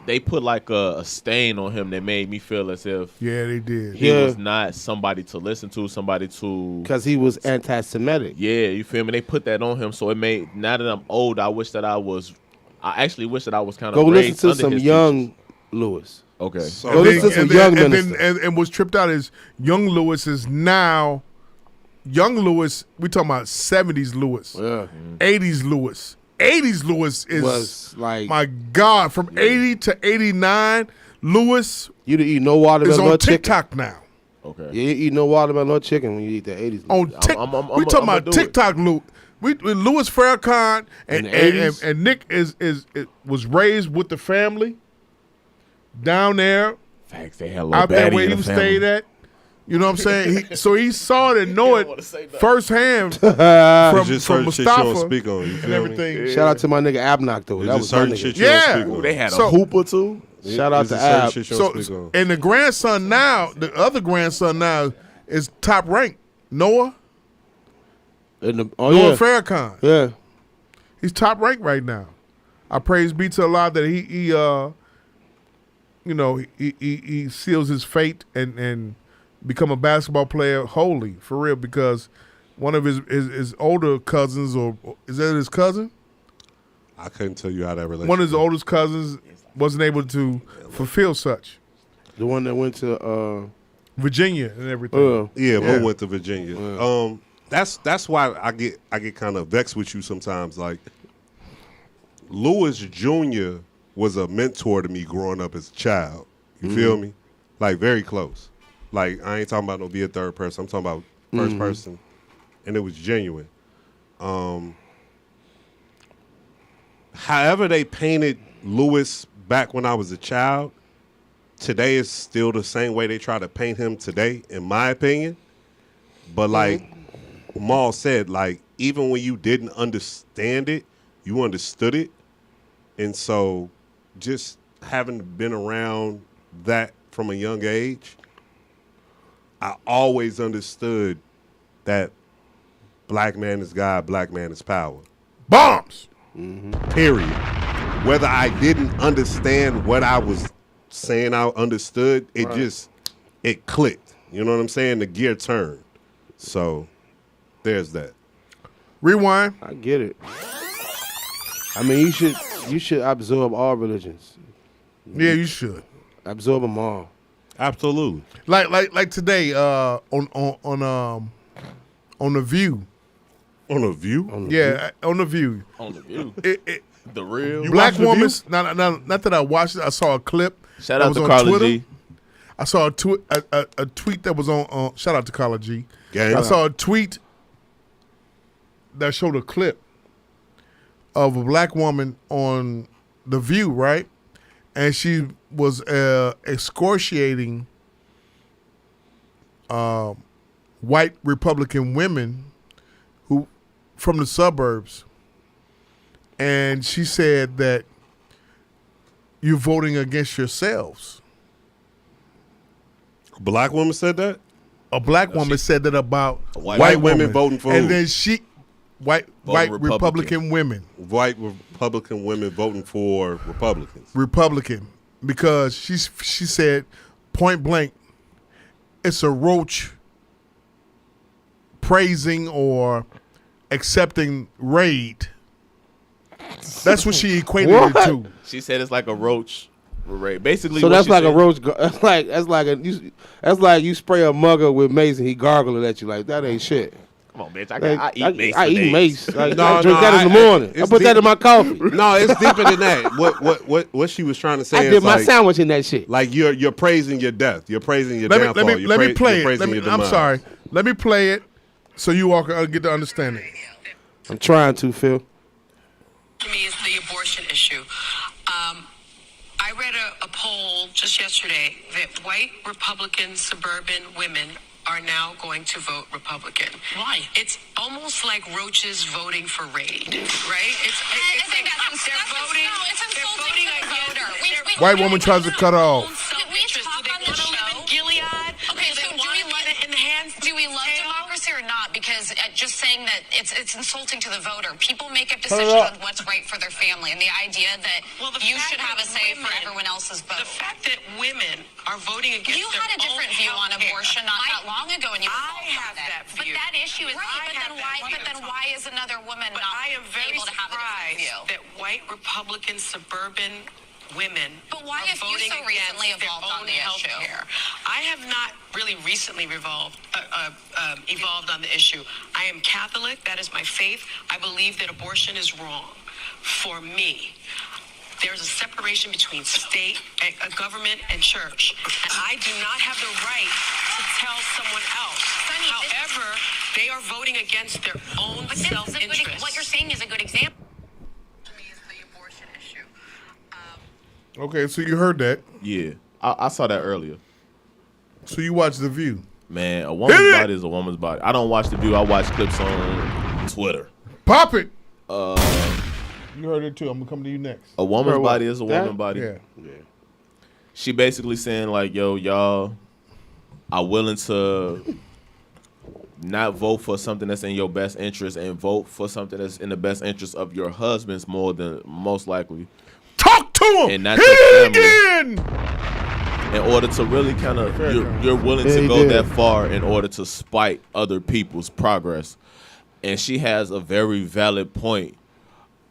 they put like a stain on him that made me feel as if Yeah, they did. he Yeah. was not somebody to listen to, somebody to, Because he was anti-Semitic. yeah, you feel me? They put that on him, so it made, now that I'm old, I actually wish that I was kind of Go listen raised to under some his young Lewis. Okay. So Go listen to some young minister. and what's tripped out is Young Lewis is now Young Lewis. We talking about 70s Lewis, Yeah. 80s Lewis. 80s Lewis is Was like, my God. From 80 to 89, Lewis you didn't eat no is watermelon on or chicken. TikTok now. Okay. You didn't eat no watermelon or chicken when you eat the 80s. On Lewis. Tik, we talking I'ma about do it. TikTok Lewis. With Louis Farrakhan and, In the 80s? and Nick was raised with the family down there. Facts, they had a little Out there baddie where in he the stayed family. at. You know what I'm saying? So he saw it and know it firsthand It's from just certain shit you don't Mustafa speak on. You and feel everything. Me? Shout out to my nigga Abnock, though. It's That just was my certain nigga. shit you Yeah. don't speak on. They had So- a hooper too. Shout out It's to just certain Ab. shit you don't So speak on. and the grandson now, the other grandson now, is top ranked. Noah Noah Farrakhan. Yeah. He's top ranked right now. I praise be to Allah that he seals his fate and become a basketball player wholly, for real, because one of his older cousins, or is that his cousin? I couldn't tell you how that relates. One of his oldest cousins wasn't able to fulfill such. The one that went to Virginia and everything. Mo went to Virginia. That's why I get kind of vexed with you sometimes. Like, Lewis Jr. was a mentor to me growing up as a child. You feel me? Like, very close. Like, I ain't talking about no be a third person. I'm talking about first person, and it was genuine. However they painted Lewis back when I was a child, today is still the same way they try to paint him today, in my opinion. But like Maul said, like, even when you didn't understand it, you understood it. And so just having been around that from a young age, I always understood that black man is God, black man is power. Bombs! Period. Whether I didn't understand what I was saying, I understood, it clicked. You know what I'm saying? The gear turned. So there's that. Rewind. I get it. I mean, you should absorb all religions. Yeah, you should absorb them all. Absolutely. Like today on the View. On the View? On the View. On the View. The real black woman. Not that I watched it. I saw a clip. Shout out to Carla G. I saw a tweet that was on. Shout out to Carla G. Gang. I saw a tweet that showed a clip of a black woman on The View, right? And she was excoriating white Republican women who from the suburbs. And she said that you're voting against yourselves. A black woman said that? A black woman said that about white women voting for and who? then white Republican women. White Republican women voting for Republicans. Republican. Because she said point blank, it's a roach praising or accepting raid. That's what she equated it to. She said it's like a roach raid. Basically, so what that's she like said, a roach. That's like you spray a mugger with mace and he gargling at you like that ain't shit. Come on, bitch. I eat mace. I for eat days. mace. Like, I drink that in the morning. I put that in my coffee. No, it's deeper than that. What she was trying to say I is did my like, sandwich in that shit. like you're praising your death. You're praising your downfall. Let me play you're it. praising your I'm demise. sorry. Let me play it so you all can get the understanding. I'm trying to, Phil. To me, is the abortion issue. I read a poll just yesterday that white Republican suburban women are now going to vote Republican. Why? It's almost like roaches voting for raid, right? I think that's they're voting. No, it's insulting to the voter. White woman tries to cut her off. Can we talk on the show? Gilead. Okay, so do we love tail? democracy or not? Because just saying that it's insulting to the voter. People make up decisions on what's right for their family, and the idea that you should have a say for everyone else's vote. The fact that women are voting against You had a different view on abortion not that long ago, and you I have that view. But that issue is Right, but then why is another woman But not I am very able to have a different surprised view? that white Republican suburban women But why are have you voting so recently against their evolved on own the health issue? care. I have not really recently evolved on the issue. I am Catholic. That is my faith. I believe that abortion is wrong. For me, there's a separation between state, government, and church. And I do not have the right to tell someone else. However, they are voting against their own self-interest. What you're saying is a good example. Okay, so you heard that. Yeah, I saw that earlier. So you watched The View. Man, a woman's body is a woman's body. I don't watch The View. I watch clips on Twitter. Pop it. You heard it too. I'm gonna come to you next. A woman's body is a woman's body. Yeah. She basically saying like, yo, y'all are willing to not vote for something that's in your best interest and vote for something that's in the best interest of your husband's more than most likely. Talk to him. And not Hit your it family. again. In order to really kind of, you're willing to go that far in order to spite other people's progress. And she has a very valid point.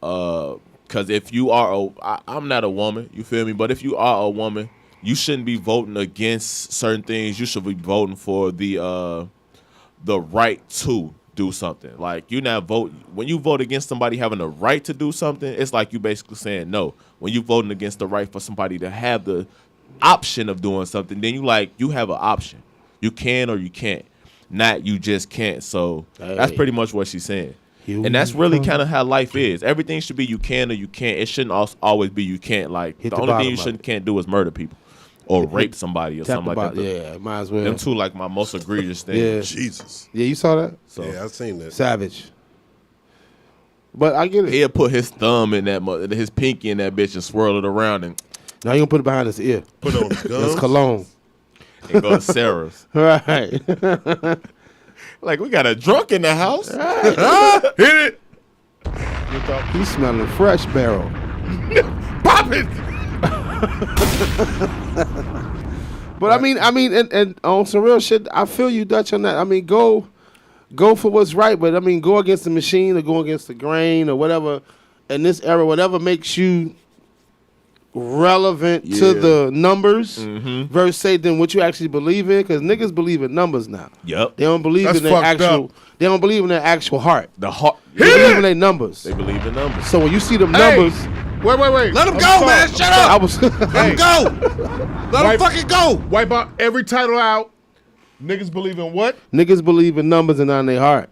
Because if you are I'm not a woman, you feel me? But if you are a woman, you shouldn't be voting against certain things. You should be voting for the right to do something. Like when you vote against somebody having the right to do something, it's like you basically saying no. When you voting against the right for somebody to have the option of doing something, then you have an option. You can or you can't. Not you just can't. So that's pretty much what she's saying. And that's really kind of how life is. Everything should be you can or you can't. It shouldn't always be you can't. Like the only thing you can't do is murder people or rape somebody or something like that. Yeah, might as well. Them two like my most egregious things. Yeah. Jesus. Yeah, you saw that? So, yeah, I've seen that. Savage. But I get it. He'll put his thumb in his pinky in that bitch and swirl it around and now you gonna put it behind his ear. Put it on his gums. That's cologne. And go to Sarah's. Right. Like we got a drunk in the house. Hit it. He's smelling fresh barrel. Pop it. But I mean, and on some real shit, I feel you, Dutch, on that. I mean, go for what's right, but I mean, go against the machine or go against the grain or whatever. In this era, whatever makes you relevant to the numbers versus say then what you actually believe in, because niggas believe in numbers now. Yep. They don't believe in their actual. They don't believe in their actual heart. The heart. They believe in their numbers. They believe in numbers. So when you see them numbers, Wait. Let him go, man. Shut up. I was. Let him go. Let him fucking go. Wipe out every title out. Niggas believe in what? Niggas believe in numbers and not in their heart.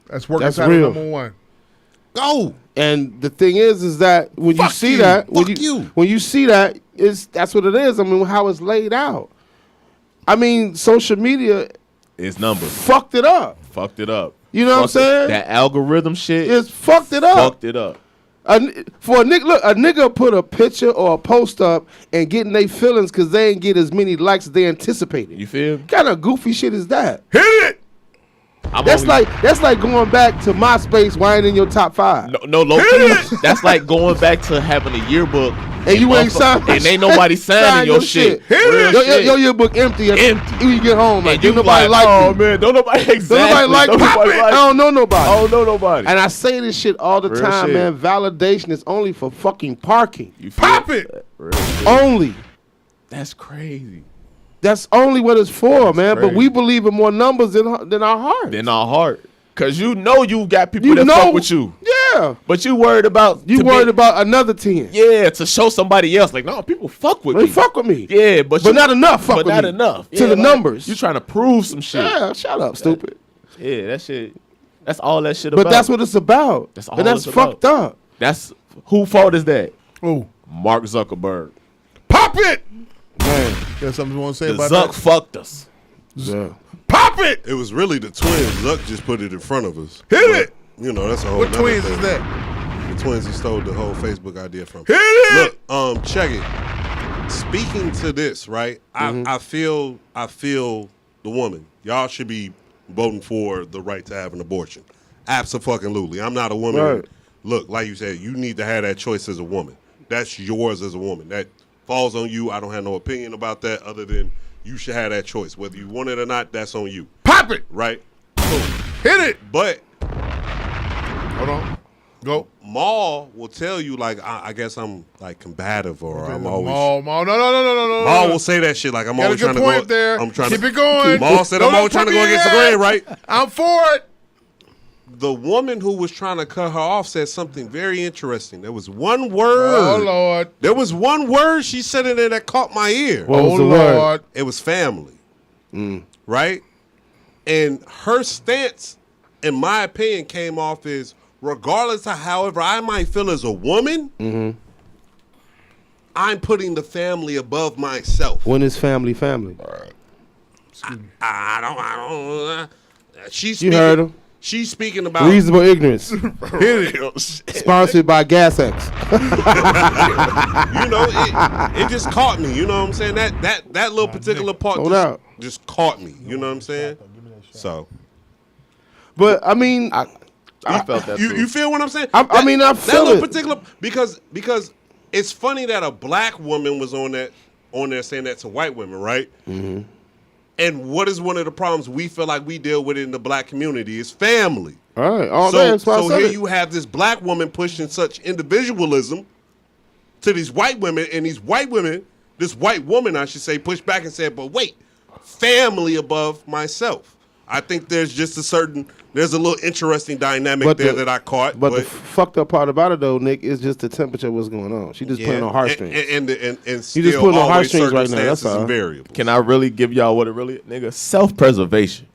That's working That's title real. number one. Go. And the thing is that when you see that, when you see that, that's what it is. I mean, how it's laid out. I mean, social media It's numbers. Fucked it up. Fucked it up. You know what I'm saying? That algorithm shit. It's fucked it up. Fucked it up. For a nigga, look, a nigga put a picture or a post up and getting their feelings because they ain't get as many likes as they anticipated. You feel? What kind of goofy shit is that? Hit it. That's like going back to MySpace. Why ain't in your top 5? No, low key. That's like going back to having a yearbook and you ain't signed, and ain't nobody signing your shit. Your yearbook empty. When you get home, like, don't nobody like oh me. Man, don't nobody exactly. Don't nobody like don't nobody like I don't know nobody. I don't know nobody. And I say this shit all the Real time, shit. man. Validation is only for fucking parking. You Pop it. Only. That's crazy. That's only what it's for, man. crazy. But we believe in more numbers than our heart. Than our heart. Cause you know you got people that fuck with you. Yeah. But you worried about about another 10. Yeah, to show somebody else. Like, no, people fuck with me. They fuck with me. Yeah, but not enough fuck but with not me. enough. To Yeah, the like, numbers. You trying to prove some shit. Yeah, shut up, stupid. Yeah, that shit. That's all that shit But about. that's what it's about. That's all and that's it's about. fucked up. That's who fault is that? Who? Mark Zuckerberg. Pop it. Man. Got something you want to say The about Zuck that? fucked us. Yeah. Pop it. It was really the twins. Zuck just put it in front of us. Hit it. You know, that's a whole What nother twins thing. is that? The twins he stole the whole Facebook idea from. Hit it. Look, check it. Speaking to this, right? I feel the woman. Y'all should be voting for the right to have an abortion. Absolutely. I'm not a woman. Right. Look, like you said, you need to have that choice as a woman. That's yours as a woman. That falls on you. I don't have no opinion about that other than you should have that choice. Whether you want it or not, that's on you. Pop it. Right? Hit it. But hold on. Go. Maul will tell you, like, I guess I'm like combative or I'm always. Maul. No. Maul will say that shit like I'm Got always a good trying to point go. there. I'm trying Keep to it going. Maul said I'm always trying to go against the grain, right? I'm for it. The woman who was trying to cut her off said something very interesting. There was one word. Oh Lord. There was one word she said in there that caught my ear. What was Oh the Lord. word? It was family. Right? And her stance, in my opinion, came off as regardless of however I might feel as a woman, I'm putting the family above myself. When is family? I don't. She's You heard him. She's speaking about Reasonable ignorance. Hit it. Sponsored by GasX. You know, it just caught me. You know what I'm saying? That little particular part No doubt. just caught me. You know what I'm saying? So But I mean, I felt that too. You feel what I'm saying? I mean, I feel that it. particular because it's funny that a black woman was on there saying that to white women, right? Mm-hmm. And what is one of the problems we feel like we deal with in the black community is family. All right. All day. That's why I So said here it. you have this black woman pushing such individualism to these white women, and these white women, this white woman, I should say, pushed back and said, but wait, family above myself. I think there's a little interesting dynamic that I caught. But the fucked up part about it, though, Nick, is just the temperature of what's going on. She just playing on heartstrings. And She just putting on heartstrings right now. That's circumstances all. and variables. Can I really give y'all what it really, nigga? Self-preservation.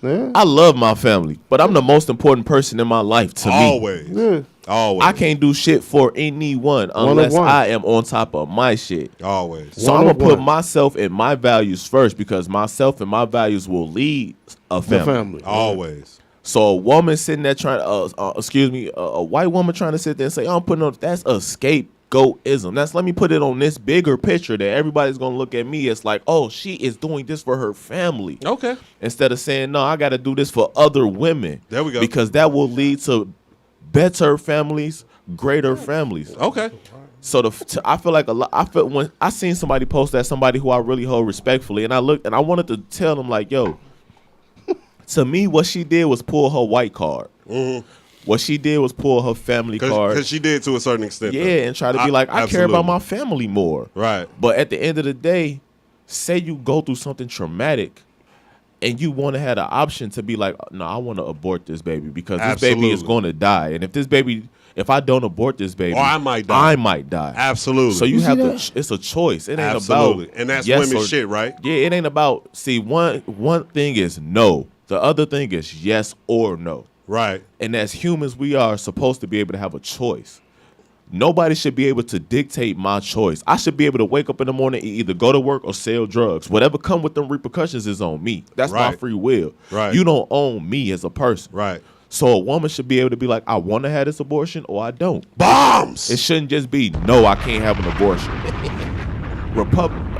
Yeah. I love my family, but I'm the most important person in my life to me. Always. Yeah. Always. I can't do shit for anyone unless one. I am on top of my shit. Always. So One I'm of gonna put one. myself and my values first because myself and my values will lead a The family. family. Always. So a woman sitting there trying to, a white woman trying to sit there and say, "Oh, I'm putting on," that's a scapegoatism. Let me put it on this bigger picture that everybody's gonna look at me as like, oh, she is doing this for her family. Okay. Instead of saying, no, I got to do this for other women. There we go. Because that will lead to better families, greater families. Okay. So I feel like when I seen somebody post that, somebody who I really hold respectfully, and I looked and I wanted to tell them like, yo, to me, what she did was pull her white card. Mm-hmm. What she did was pull her family card. Because she did to a certain extent. Yeah, though. and try to be like, I care absolutely. about my family more. Right. But at the end of the day, say you go through something traumatic and you want to have the option to be like, no, I want to abort this baby because this baby is Absolutely. going to die. And if I don't abort this baby, Or I might die. I might die. Absolutely. So you have to, it's a choice. It ain't Absolutely. about. And that's yes women's or- shit, right? Yeah, it ain't about, see, one thing is no. The other thing is yes or no. Right. And as humans, we are supposed to be able to have a choice. Nobody should be able to dictate my choice. I should be able to wake up in the morning and either go to work or sell drugs. Whatever come with them repercussions is on me. That's my Right. free will. Right. You don't own me as a person. Right. So a woman should be able to be like, I want to have this abortion or I don't. Bombs. It shouldn't just be, no, I can't have an abortion.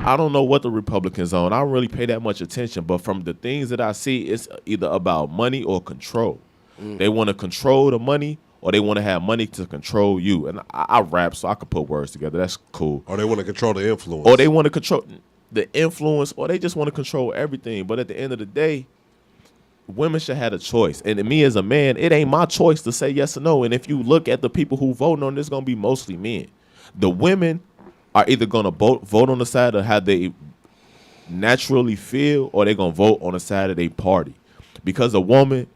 I don't know what the Republicans on. I don't really pay that much attention, but from the things that I see, it's either about money or control. They want to control the money or they want to have money to control you. And I rap, so I can put words together. That's cool. Or they want to control the influence. Or they want to control the influence, or they just want to control everything. But at the end of the day, women should have a choice. And me as a man, it ain't my choice to say yes or no. And if you look at the people who vote on this, it's going to be mostly men. The women are either going to vote on the side of how they naturally feel, or they're going to vote on the side of their party. Because women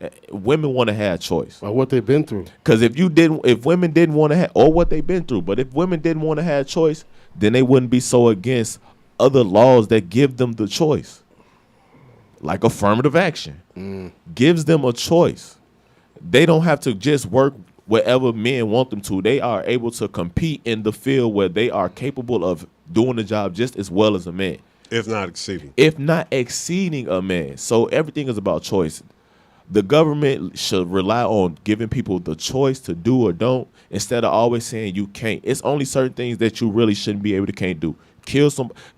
want to have a choice. Or what they've been through. Because if women didn't want to have, or what they've been through, but if women didn't want to have a choice, then they wouldn't be so against other laws that give them the choice. Like affirmative action. Gives them a choice. They don't have to just work wherever men want them to. They are able to compete in the field where they are capable of doing the job just as well as a man. If not exceeding. If not exceeding a man. So everything is about choice. The government should rely on giving people the choice to do or don't, instead of always saying you can't. It's only certain things that you really shouldn't be able to can't do.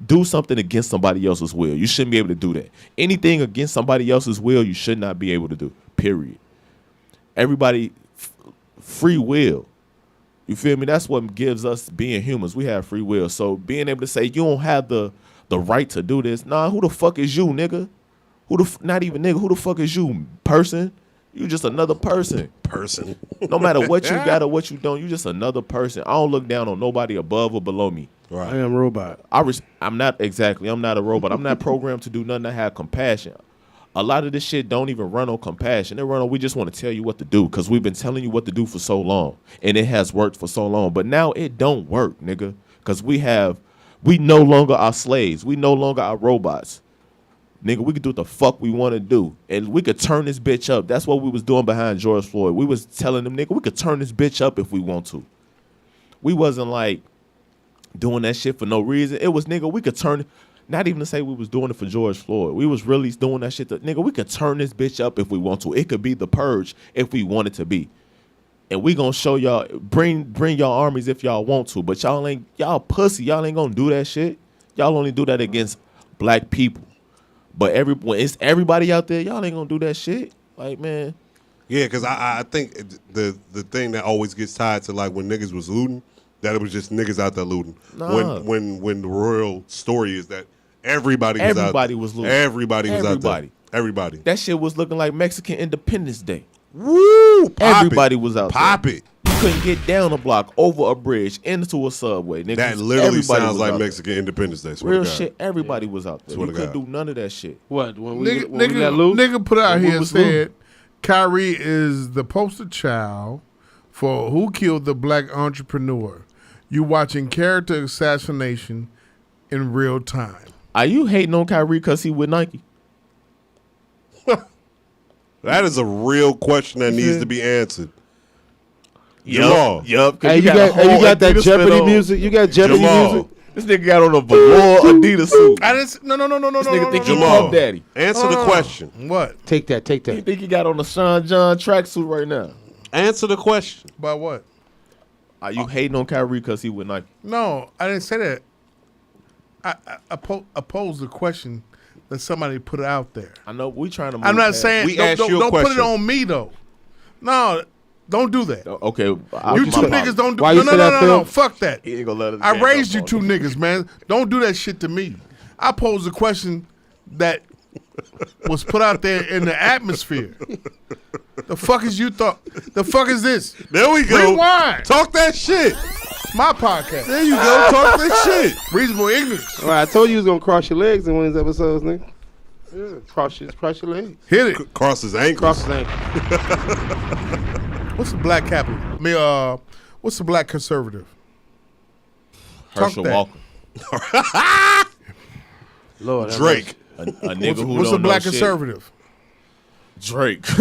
Do something against somebody else's will. You shouldn't be able to do that. Anything against somebody else's will, you should not be able to do. Period. Everybody, free will. You feel me? That's what gives us being humans. We have free will. So being able to say you don't have the right to do this. Nah, who the fuck is you, nigga? Not even nigga. Who the fuck is you, person? You just another person. No matter what you got or what you don't, you just another person. I don't look down on nobody above or below me. Right. I am a robot. I'm not a robot. I'm not programmed to do nothing to have compassion. A lot of this shit don't even run on compassion. They run on, we just want to tell you what to do because we've been telling you what to do for so long. And it has worked for so long. But now it don't work, nigga. Because we no longer are slaves. We no longer are robots. Nigga, we could do what the fuck we want to do. And we could turn this bitch up. That's what we was doing behind George Floyd. We was telling them, nigga, we could turn this bitch up if we want to. We wasn't like doing that shit for no reason. It was, nigga, we could turn, not even to say we was doing it for George Floyd. We was really doing that shit to, nigga, we could turn this bitch up if we want to. It could be the purge if we want it to be. And we gonna show y'all, bring y'all armies if y'all want to. But y'all pussy. Y'all ain't gonna do that shit. Y'all only do that against black people. But when it's everybody out there, y'all ain't gonna do that shit. Like, man. Yeah, because I think the thing that always gets tied to like when niggas was looting, that it was just niggas out there looting. Nah. When the real story is that everybody was looting. Everybody was out there. Everybody. That shit was looking like Mexican Independence Day. Woo! Everybody was out there. Pop it. You couldn't get down a block, over a bridge, into a subway. Niggas, That literally everybody sounds was like out Mexican Independence Day. there. Swear Real to God. shit, everybody was out there. Swear You to couldn't God. do none of that shit. What? When we let Nigga, loose? nigga put out When we here was said Kyrie is the poster child for who killed the black entrepreneur. You watching character assassination in real time. Are you hating on Kyrie because he with Nike? That is a real question that needs to be answered. Jamal. Yup. Hey, you got that Jeopardy music? You got Jeopardy Jamal. music? This nigga got on a velour Adidas suit. I didn't. No. This nigga think he Jamal. Puff Daddy. Answer the question. What? Take that. He think he got on a Sean John tracksuit right now. Answer the question. About what? Are you hating on Kyrie because he with Nike? No, I didn't say that. I posed the question that somebody put out there. I know we trying to move I'm not past- saying We don't asked you a put it question. on me though. No, don't do that. Okay. You two niggas don't do. Why you say that, No. Phil? Fuck that. He ain't gonna let us I gang raised up you on two him. niggas, man. Don't do that shit to me. I posed a question that was put out there in the atmosphere. The fuck is you thought? The fuck is this? There we go. Rewind. Talk that shit. My podcast. There you go. Talk that shit. Reasonable ignorance. All right, I told you was gonna cross your legs in one of these episodes, nigga. Yeah, cross your legs. Hit it. Cross his ankles. Cross his ankle. What's the black capital? I mean, what's the black conservative? Herschel that. Walker. Lord, have Drake. A nigga who What's don't a black know shit. conservative? Drake. A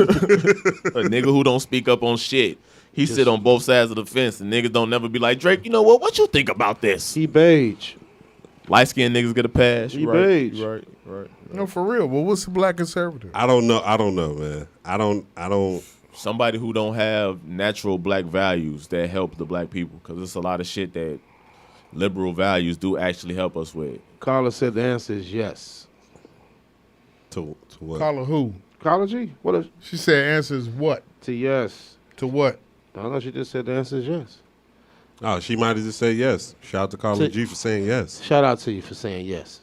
nigga who don't speak up on shit. He sit on both sides of the fence and niggas don't never be like, Drake, you know what? What you think about this? He beige. Light-skinned niggas get a pass. He You beige. Right. No, for real. Well, what's the black conservative? I don't know, man. I don't. Somebody who don't have natural black values that help the black people. Because there's a lot of shit that liberal values do actually help us with. Carla said the answer is yes. To what? Call her who? Carla G? What is She said answer is what? to yes? To what? I don't know. She just said the answer is yes. Oh, she might have just said yes. Shout out to Carla G for saying yes. Shout out to you for saying yes.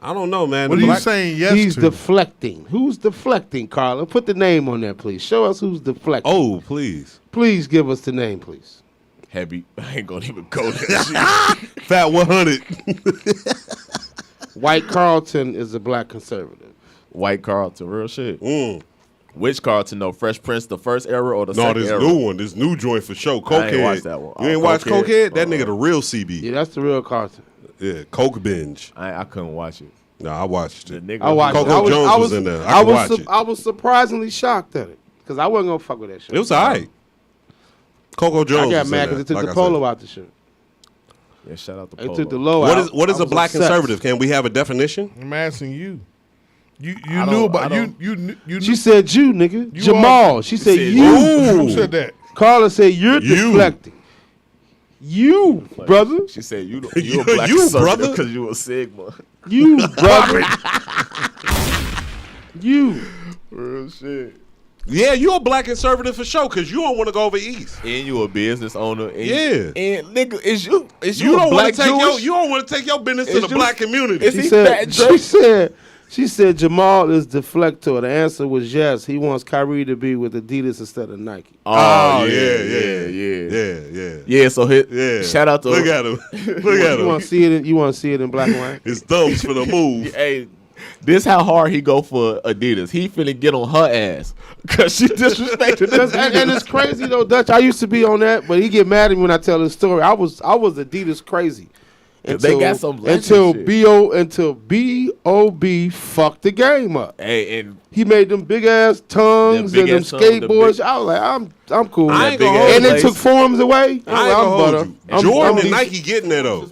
I don't know, man. What The are you black- saying yes He's to? deflecting. Who's deflecting, Carla? Put the name on there, please. Show us who's deflecting. Oh, please. Please give us the name, please. Heavy. I ain't gonna even go there. Fat 100. White Carlton is a black conservative. White Carlton, real shit. Mm. Which Carlton though? Fresh Prince, the first era or the No, second this era? new one. This new joint for sure. Cokehead. I ain't watched that one. You ain't Oh, watch Cokehead? Cokehead? That nigga the real CB. Yeah, that's the real Carlton. Yeah, Coke binge. I couldn't watch it. No, I watched The it. nigga I watched Coco it. Jones was in there. I could watch it. I was surprisingly shocked at it because I wasn't gonna fuck with that shit. It was all right. Coco Jones I got was mad in because there, they took like the I polo said. out the shit. Yeah, shout out to They Polo. took the low What out. is what is I a was black upset. conservative? Can we have a definition? I'm asking you. You I knew don't- about I you don't- you She knew. said you, nigga. You Jamal. She said said you. Who said that? Carla said you're deflecting. You, brother. She said you a You- black you, conservative brother. because you a Sigma. You, brother. You. Real shit. Yeah, you a black conservative for sure because you don't want to go over east. And you a business owner. And Yeah. and nigga, is you You a don't black want to take Jewish? you don't want to take your business to Is the you- black community. is She he said, fat Drake? she said Jamal is deflector. The answer was yes. He wants Kyrie to be with Adidas instead of Nike. Oh, yeah. Yeah, so Yeah. shout out to Look at him. Look at You want him. to see it? You want to see it in black and white? His thumbs for the move. Hey, this how hard he go for Adidas. He finna get on her ass because she disrespected this. and it's crazy though, Dutch. I used to be on that, but he get mad at me when I tell his story. I was Adidas crazy. They got some legend until shit. B.O.B. fucked the game up. Hey, and He made them big ass tongues Them and them big-ass tongues, the skateboards. big- I was like, I'm cool. I with ain't that. gonna hold And you, they took Lace. forms away. I ain't gonna hold butter. you. Jordan and decent. Nike getting there though.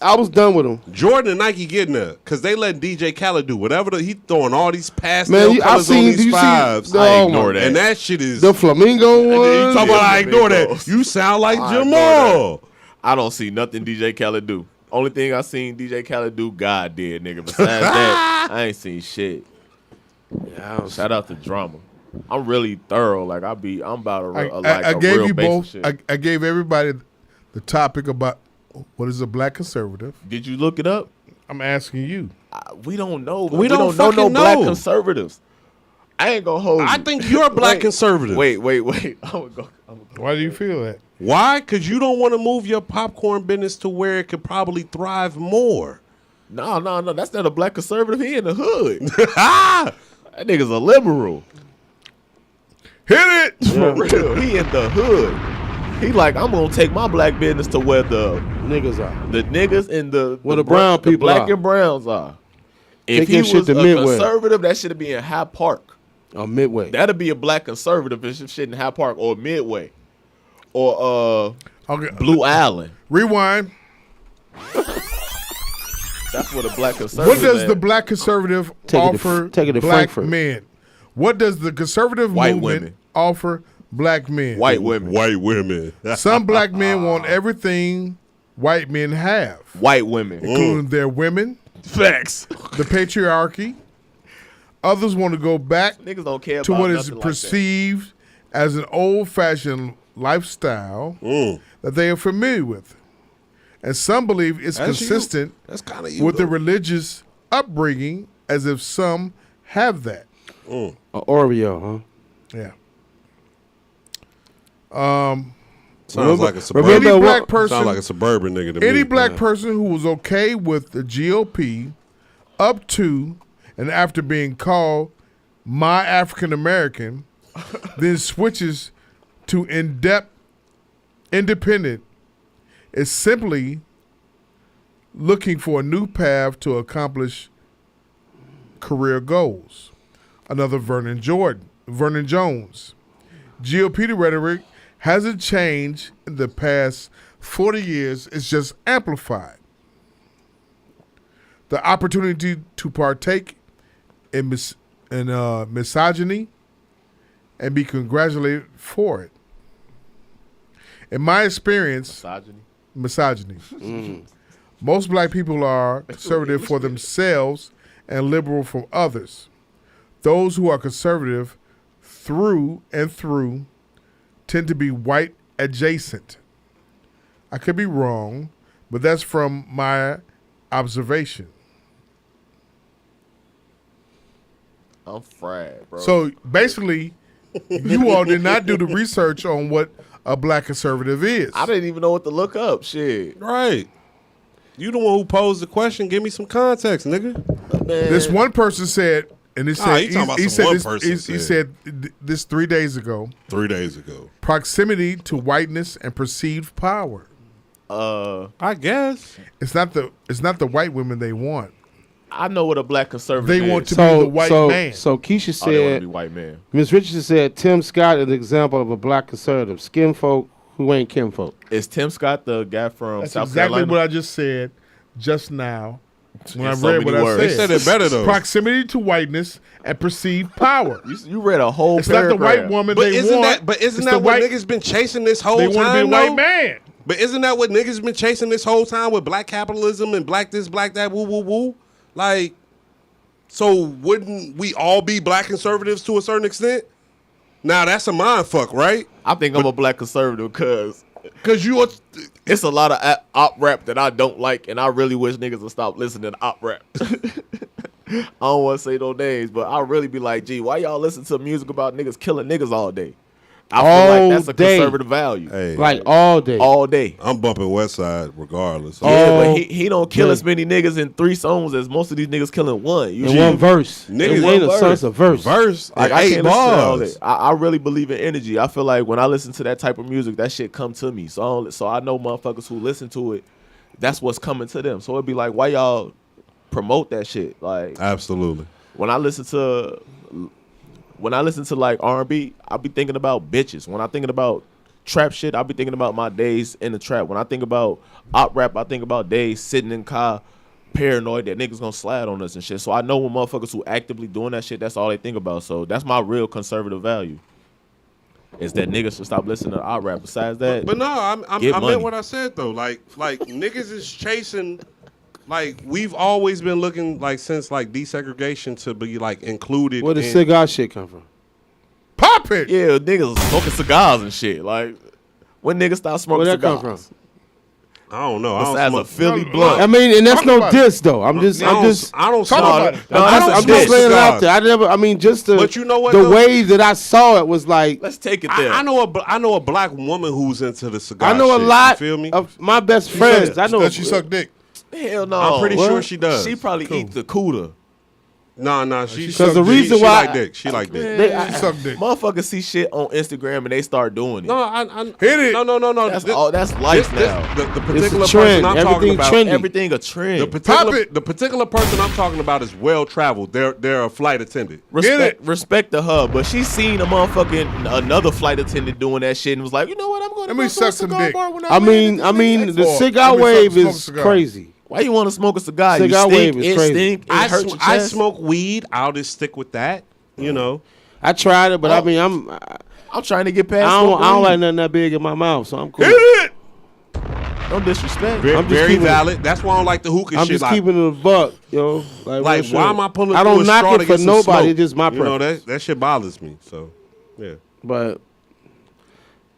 I was done with him. Jordan and Nike getting there because they let DJ Khaled do whatever. He throwing all these pastel Man, I colors on seen. these Do you fives. see? I ignore that. And that shit is. The flamingo you one. talking about I Yeah, ignore Flamingos. that? You sound like I ignore Jamal. I don't see nothing DJ Khaled do. Only thing I seen DJ Khaled do, God did, nigga. Besides that, I ain't seen shit. Yeah, Shout out to Drama. I'm really thorough. Like I'm about to I gave real you basic both. shit. I gave everybody the topic about what is a black conservative. Did you look it up? I'm asking you. We don't know. We don't know no fucking black know. conservatives. I ain't gonna hold you. I think you're a black Wait, conservative. Wait. I'm gonna go. Why do you feel that? Why? Because you don't want to move your popcorn business to where it could probably thrive more. No. That's not a black conservative. He in the hood. That nigga's a liberal. Hit it! For real. He in the hood. He like, I'm gonna take my black business to where the niggas are. The niggas and the brown people black are. and browns are. If Take he that was shit to a Midway. conservative, that should be in High Park. Or Midway. That'd be a black conservative if shit in High Park or Midway. Or Blue Island. Rewind. That's what a black conservative What does is. the black conservative Take it to- offer take it to black Frankfurt. men? What does the conservative White movement women. offer black men? White women. White women. Some black men want everything white men have, White women. including their women, Facts. the patriarchy. Others want to go back Niggas don't care to about what is nothing like that. perceived as an old-fashioned lifestyle that they are familiar with. And some believe it's That's you. consistent That's kind of you. with the though. religious upbringing, as if some have that. A Oreo, huh? Yeah. Sounds like a suburban. Any Remember black what- person, Sounds like a suburban nigga to me. any black person who was okay with the GOP up to and after being called my African American, then switches to independent, is simply looking for a new path to accomplish career goals. Another Vernon Jones. GOP rhetoric hasn't changed in the past 40 years. It's just amplified. The opportunity to partake in misogyny and be congratulated for it. In my experience, misogyny. Most black people are conservative for themselves and liberal for others. Those who are conservative through and through tend to be white adjacent. I could be wrong, but that's from my observation. I'm fried, bro. So basically, you all did not do the research on what a black conservative is. I didn't even know what to look up. Shit. Right. You the one who posed the question. Give me some context, nigga. This one person said, and he said, you talking about he some said one this, person he said. said this 3 days ago. 3 days ago. Proximity to whiteness and perceived power. I guess. It's not the white women they want. I know what a black conservative They is. want to be the white man. So Keisha Oh, they want to said, be white man. Ms. Richardson said, Tim Scott is an example of a black conservative. Skin folk who ain't kinfolk. Is Tim Scott the guy from That's South exactly Carolina? what I just said just now when I In so read many what words. I They said. said it better though. Proximity to whiteness and perceived power. You read a whole It's not the paragraph. white woman But they isn't want. that? But isn't it's that the what white, niggas been chasing this whole they time? want to be a though? white man. But isn't that what niggas been chasing this whole time with black capitalism and black this, black that, woo, woo, woo? Like, so wouldn't we all be black conservatives to a certain extent? Now that's a mind fuck, right? I think I'm a black conservative because Because you are. it's a lot of op rap that I don't like, and I really wish niggas would stop listening to op rap. I don't want to say no names, but I really be like, gee, why y'all listen to music about niggas killing niggas all day? I feel All like that's a day. conservative value. Hey, Like all day. All day. I'm bumping West Side regardless. Yeah, Oh, but he don't kill day. as many niggas in 3 songs as most of these niggas killing one. In Usually, one verse. Niggas- It one ain't a verse. song, it's a verse. Verse, like, like I 8 can't listen to all bars. that. I really believe in energy. I feel like when I listen to that type of music, that shit come to me. So I know motherfuckers who listen to it, that's what's coming to them. So it'd be like, why y'all promote that shit? Like, Absolutely. when I listen to like R&B, I be thinking about bitches. When I thinking about trap shit, I be thinking about my days in the trap. When I think about op rap, I think about days sitting in car, paranoid that niggas gonna slide on us and shit. So I know when motherfuckers who actively doing that shit, that's all they think about. So that's my real conservative value. Is that niggas should stop listening to op rap. Besides that, But no, I Get money. meant what I said though. Like niggas is chasing Like we've always been looking like since like desegregation to be like included. Where the in, cigar shit come from? Pop it. Yeah, niggas smoking cigars and shit. Like, when niggas start smoking Where that cigars? come from? I don't know. I Besides don't a Philly smoke. blunt. I mean, and that's Talk no about diss though. I'm just I don't Talk smoke. about it. No, I'm that's a just diss. laying it out Cigars. there. I never. I mean, just the. But you know what, The though? way that I saw it was like. Let's take it there. I know a black woman who's into the cigar. I know a shit, lot You feel me? of my best friends. I know. Does she suck dick? Hell no. I'm pretty What? sure she does. She probably eat the cooter. Nah. She Because the reason she why- like dick. She like dick. They- She suck dick. Motherfuckers see shit on Instagram and they start doing it. No, I Hit it. No. That's all. That's life now. The It's a particular trend. person I'm talking Everything about. trendy. Everything a trend. Pop it. The particular person I'm talking about is well traveled. They're a flight attendant. Respect to her, but she seen a motherfucking another flight attendant doing that shit and was like, you know what? I'm going to Let me suck some dick. I mean, the cigar Let me wave smoke a is cigar. crazy. Why you want to smoke a cigar? Cigar you stink, wave is it crazy. stink, it hurt your I chest. smoke weed. I'll just stick with that. You know. I tried it, but I mean, I'm trying to get past. I don't smoking like weed. nothing that big in my mouth, so I'm cool. Hit it. No disrespect. Very, I'm just very keeping it- valid. That's why I don't like the hookah I'm shit. just Like, keeping it a buck, yo. Like why real am shit. I pulling? I through don't a knock straw it to for get some nobody. smoke? It's just my You know preference. that shit bothers me. So, yeah. But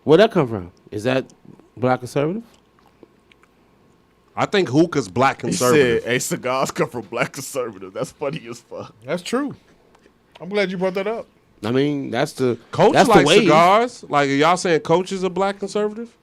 where that come from? Is that black conservative? I think hookah's black He conservative. said, "Hey, cigars come from black conservative." That's funny as fuck. That's true. I'm glad you brought that up. I mean, that's the Coach that's like the wave. cigars. Like, are y'all saying Coach is a black conservative?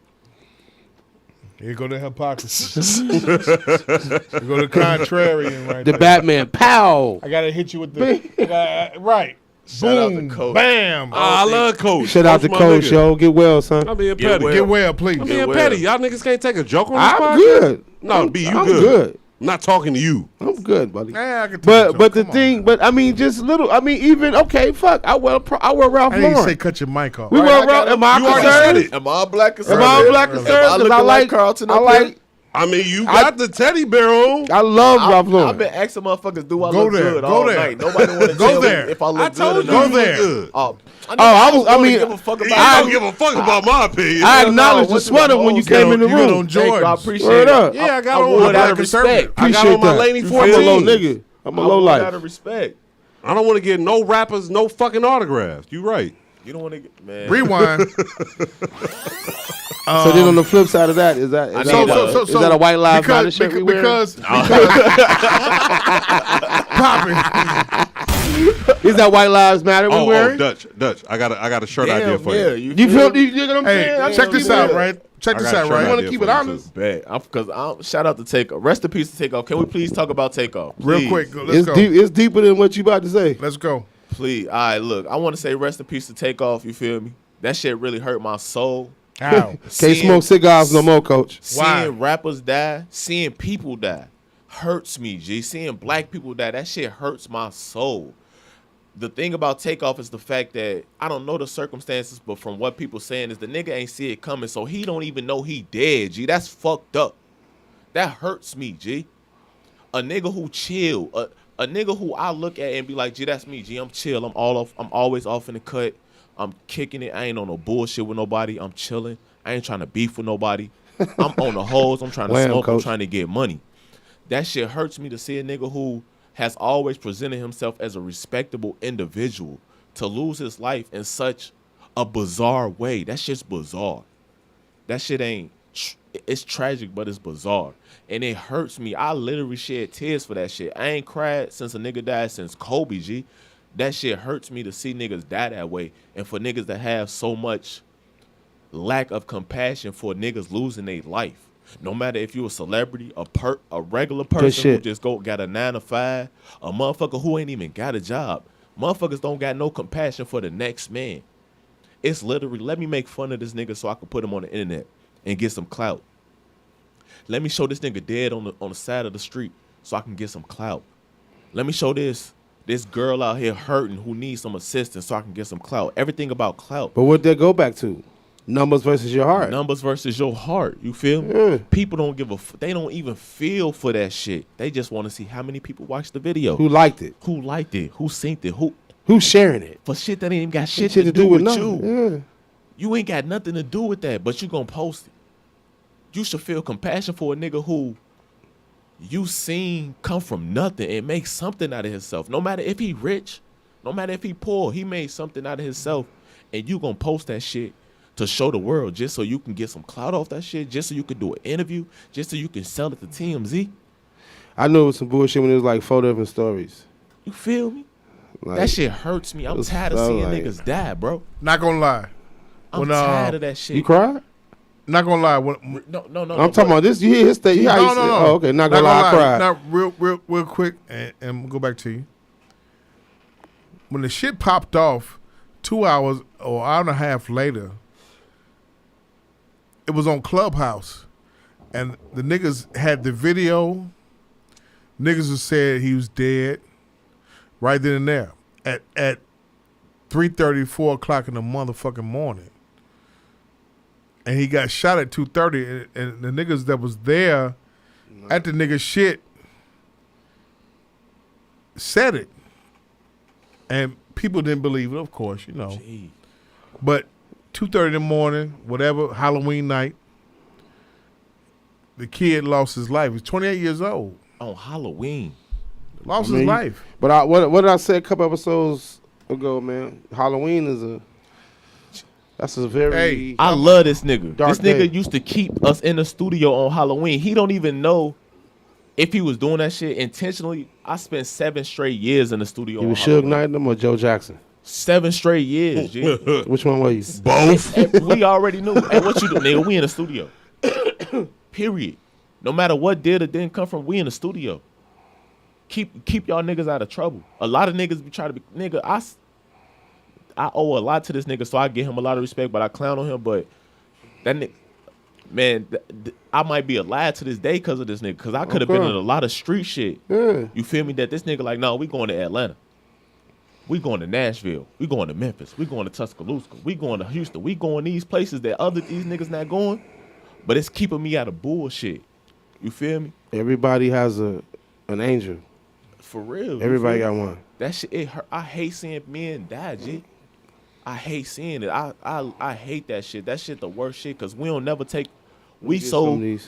Here go the hypocrisy. Here go the contrarian right The there. Batman, pow. I gotta hit you with the right. Shout out Boom, to Coach. bam. I love Coach. Shout out to my Coach, nigga. yo. Get well, son. I'm being Get petty. well. Get well, please. I'm being well. petty. Y'all niggas can't take a joke on this I'm podcast? good. No, B, you I'm good. good. I'm not talking to you. I'm good, buddy. Yeah, I can take a But joke. but the Come on, thing, man. but I mean, just little. I mean, even okay, fuck. I wear Ralph I didn't Lauren. say cut your mic off. We wear Ralph. Am I You already said conservative? it. Am I black Am conservative? I black Am I conservative? 'Cause looking I like like Carlton I up like. here? I mean, you got the teddy bear on. I love Ralph Lauren. I've been asking motherfuckers, do I Go look there, good go all there. night? Nobody want to Go tell there. me if I look I good told or you not. you there. look good. I mean, give a fuck about I I- don't give a fuck about my opinion. I no, acknowledged the what's the sweater when you most came in the You got on room. Thank you, I Jordans. appreciate Word it. up. Yeah, I got I on wore my that black out of respect. conservative. I got Appreciate on my that. Laney I'm a low 14. nigga. I'm a I low wore that out life. of respect. I don't want to get no rappers, no fucking autographs. You right. You don't want to get, man. Rewind. So then on the flip side of that, is that I is need that, a- is that a white lives matter shirt we wearing? because Poppy. Is that white lives matter we Oh, wearing? Dutch. I got a shirt idea Damn, for yeah. you. You feel? You get what I'm Hey, saying? check this out, right? Check I this got a out, shirt right? You want to idea keep for it you, honest? Bad. Because shout out to Takeoff. Rest in peace to Takeoff. Can we please talk about Takeoff? Real Please. quick, let's It's go. deep. It's deeper than what you about to say. Let's go. Please. All right, look. I want to say rest in peace to Takeoff. You feel me? That shit really hurt my soul. How? Can't Seeing- smoke cigars no more, coach. Why? Seeing rappers die, seeing people die, hurts me, G. Seeing black people die, that shit hurts my soul. The thing about Takeoff is the fact that I don't know the circumstances, but from what people saying is the nigga ain't see it coming, so he don't even know he dead, G. That's fucked up. That hurts me, G. A nigga who chill, a nigga who I look at and be like, G, that's me, G. I'm chill. I'm always off in the cut. I'm kicking it. I ain't on no bullshit with nobody. I'm chilling. I ain't trying to beef with nobody. I'm on the hoes. I'm trying to Wham, smoke. I'm coach. trying to get money. That shit hurts me to see a nigga who has always presented himself as a respectable individual to lose his life in such a bizarre way. That shit's bizarre. That shit ain't, it's tragic, but it's bizarre. And it hurts me. I literally shed tears for that shit. I ain't cried since a nigga died since Kobe, G. That shit hurts me to see niggas die that way. And for niggas to have so much lack of compassion for niggas losing their life. No matter if you a celebrity, a regular person who shit. just got a 9 to 5, a motherfucker who ain't even got a job. Motherfuckers don't got no compassion for the next man. It's literally, let me make fun of this nigga so I can put him on the internet and get some clout. Let me show this nigga dead on the side of the street so I can get some clout. Let me show this girl out here hurting who needs some assistance so I can get some clout. Everything about clout. But what that go back to? Numbers versus your heart. Numbers versus your heart. You feel me? Yeah. People don't give they don't even feel for that shit. They just want to see how many people watched the video. Who liked it? Who liked it? Who synced it? Who's sharing it? For shit that ain't even got shit Shit to do with nothing. you. Yeah. You ain't got nothing to do with that, but you gonna post it. You should feel compassion for a nigga who you seen come from nothing and make something out of himself. No matter if he rich, no matter if he poor, he made something out of himself, and you gonna post that shit to show the world just so you can get some clout off that shit, just so you can do an interview, just so you can sell it to TMZ. I knew it was some bullshit when it was like 4 different stories. You feel me? Like, That shit hurts me. I'm tired of seeing niggas die, bro. Not gonna lie. I'm tired of that shit. You cried? Not gonna lie. When, No. I'm talking about this. You hear his state? no. Oh, okay. Not gonna lie. I cried. Not real quick, and we'll go back to you. When the shit popped off, 2 hours or hour and a half later, it was on Clubhouse, and the niggas had the video. Niggas have said he was dead right then and there at 3:30, 4 o'clock in the motherfucking morning. And he got shot at 2:30, and the niggas that was there at the nigga shit said it. And people didn't believe it, of course, you know. Gee. But 2:30 in the morning, whatever, Halloween night, the kid lost his life. He's 28 years old. On Halloween. Lost his life. But what did I say a couple episodes ago, man? Halloween that's a very. Hey, I love this nigga. Dark This nigga day. used to keep us in the studio on Halloween. He don't even know if he was doing that shit intentionally. I spent 7 straight years in the studio. You on was Suge Halloween. Knight them or Joe Jackson? 7 straight years, G. Which one were you? Both. We already knew. Hey, what you do, nigga? We in the studio. Period. No matter what did or didn't come from, we in the studio. Keep y'all niggas out of trouble. A lot of niggas be trying to be nigga. I owe a lot to this nigga, so I give him a lot of respect, but I clown on him. But that nigga, man, I might be alive to this day because of this nigga. Because I could have been in a lot of street shit. Yeah. You feel me? That this nigga like, no, we going to Atlanta. We going to Nashville. We going to Memphis. We going to Tuscaloosa. We going to Houston. We going these places that these niggas not going. But it's keeping me out of bullshit. You feel me? Everybody has an angel. For real. Everybody got one. That shit, it hurt. I hate seeing men die, G. I hate seeing it. I hate that shit. That shit the worst shit because we don't never take. We can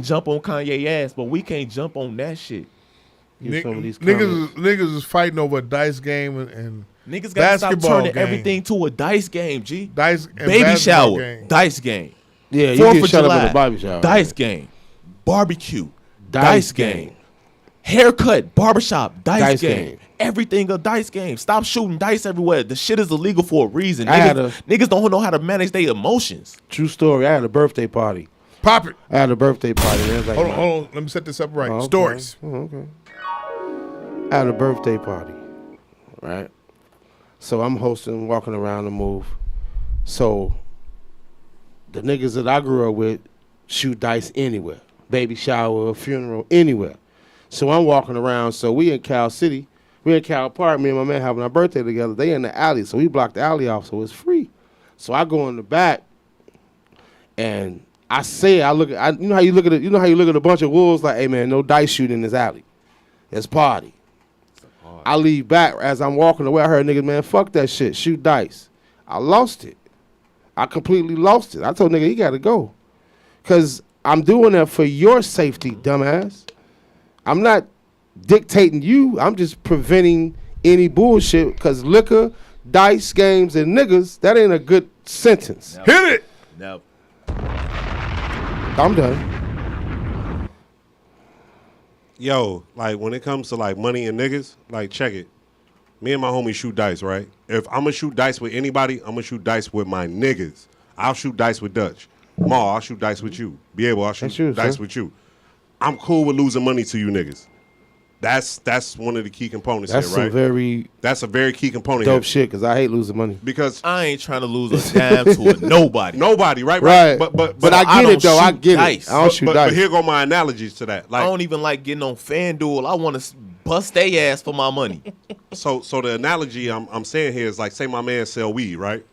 jump on Kanye ass, but we can't jump on that shit. Niggas is fighting over a dice game and niggas gotta stop basketball turning game. everything to a dice game, G. Dice and baby basketball shower, game. dice game. Yeah, you 4th get of shut July, up at a baby shower. dice game. Barbecue, Dice dice game. Haircut, barbershop, dice game. game. Everything a dice game. Stop shooting dice everywhere. The shit is illegal for a reason. I had Niggas don't know how to manage their emotions. True story. I had a birthday party. Pop it. I had a birthday party. And it was like, Hold on. Let me set this up right. Oh, okay. Stories. Oh, okay. I had a birthday party, right? So I'm hosting, walking around the move. So the niggas that I grew up with shoot dice anywhere. Baby shower, funeral, anywhere. So I'm walking around. So we in Cal City. We in Cal Park. Me and my man having our birthday together. They in the alley. So we blocked the alley off. So it's free. So I go in the back and you know how you look at a bunch of wolves like, hey man, no dice shooting in this alley. It's party. I leave back as I'm walking away. I heard niggas, man, fuck that shit. Shoot dice. I lost it. I completely lost it. I told nigga he got to go. Because I'm doing that for your safety, dumbass. I'm not dictating you. I'm just preventing any bullshit because liquor, dice games, and niggas, that ain't a good sentence. Never. Hit it. No. I'm done. Yo, like when it comes to like money and niggas, like check it. Me and my homie shoot dice, right? If I'm gonna shoot dice with anybody, I'm gonna shoot dice with my niggas. I'll shoot dice with Dutch. Ma, I'll shoot dice with you. Be able, I'll shoot dice with you. I'm cool with losing money to you niggas. That's one of the key components That's here, right? That's a very key component. Dope here. shit because I hate losing money. Because I ain't trying to lose a dime to a nobody. Nobody, right? Right. But I get it though. I get dice. it. I don't shoot dice. But here go my analogies to that. Like I don't even like getting on FanDuel. I want to bust they ass for my money. So the analogy I'm saying here is like, say my man sell weed, right?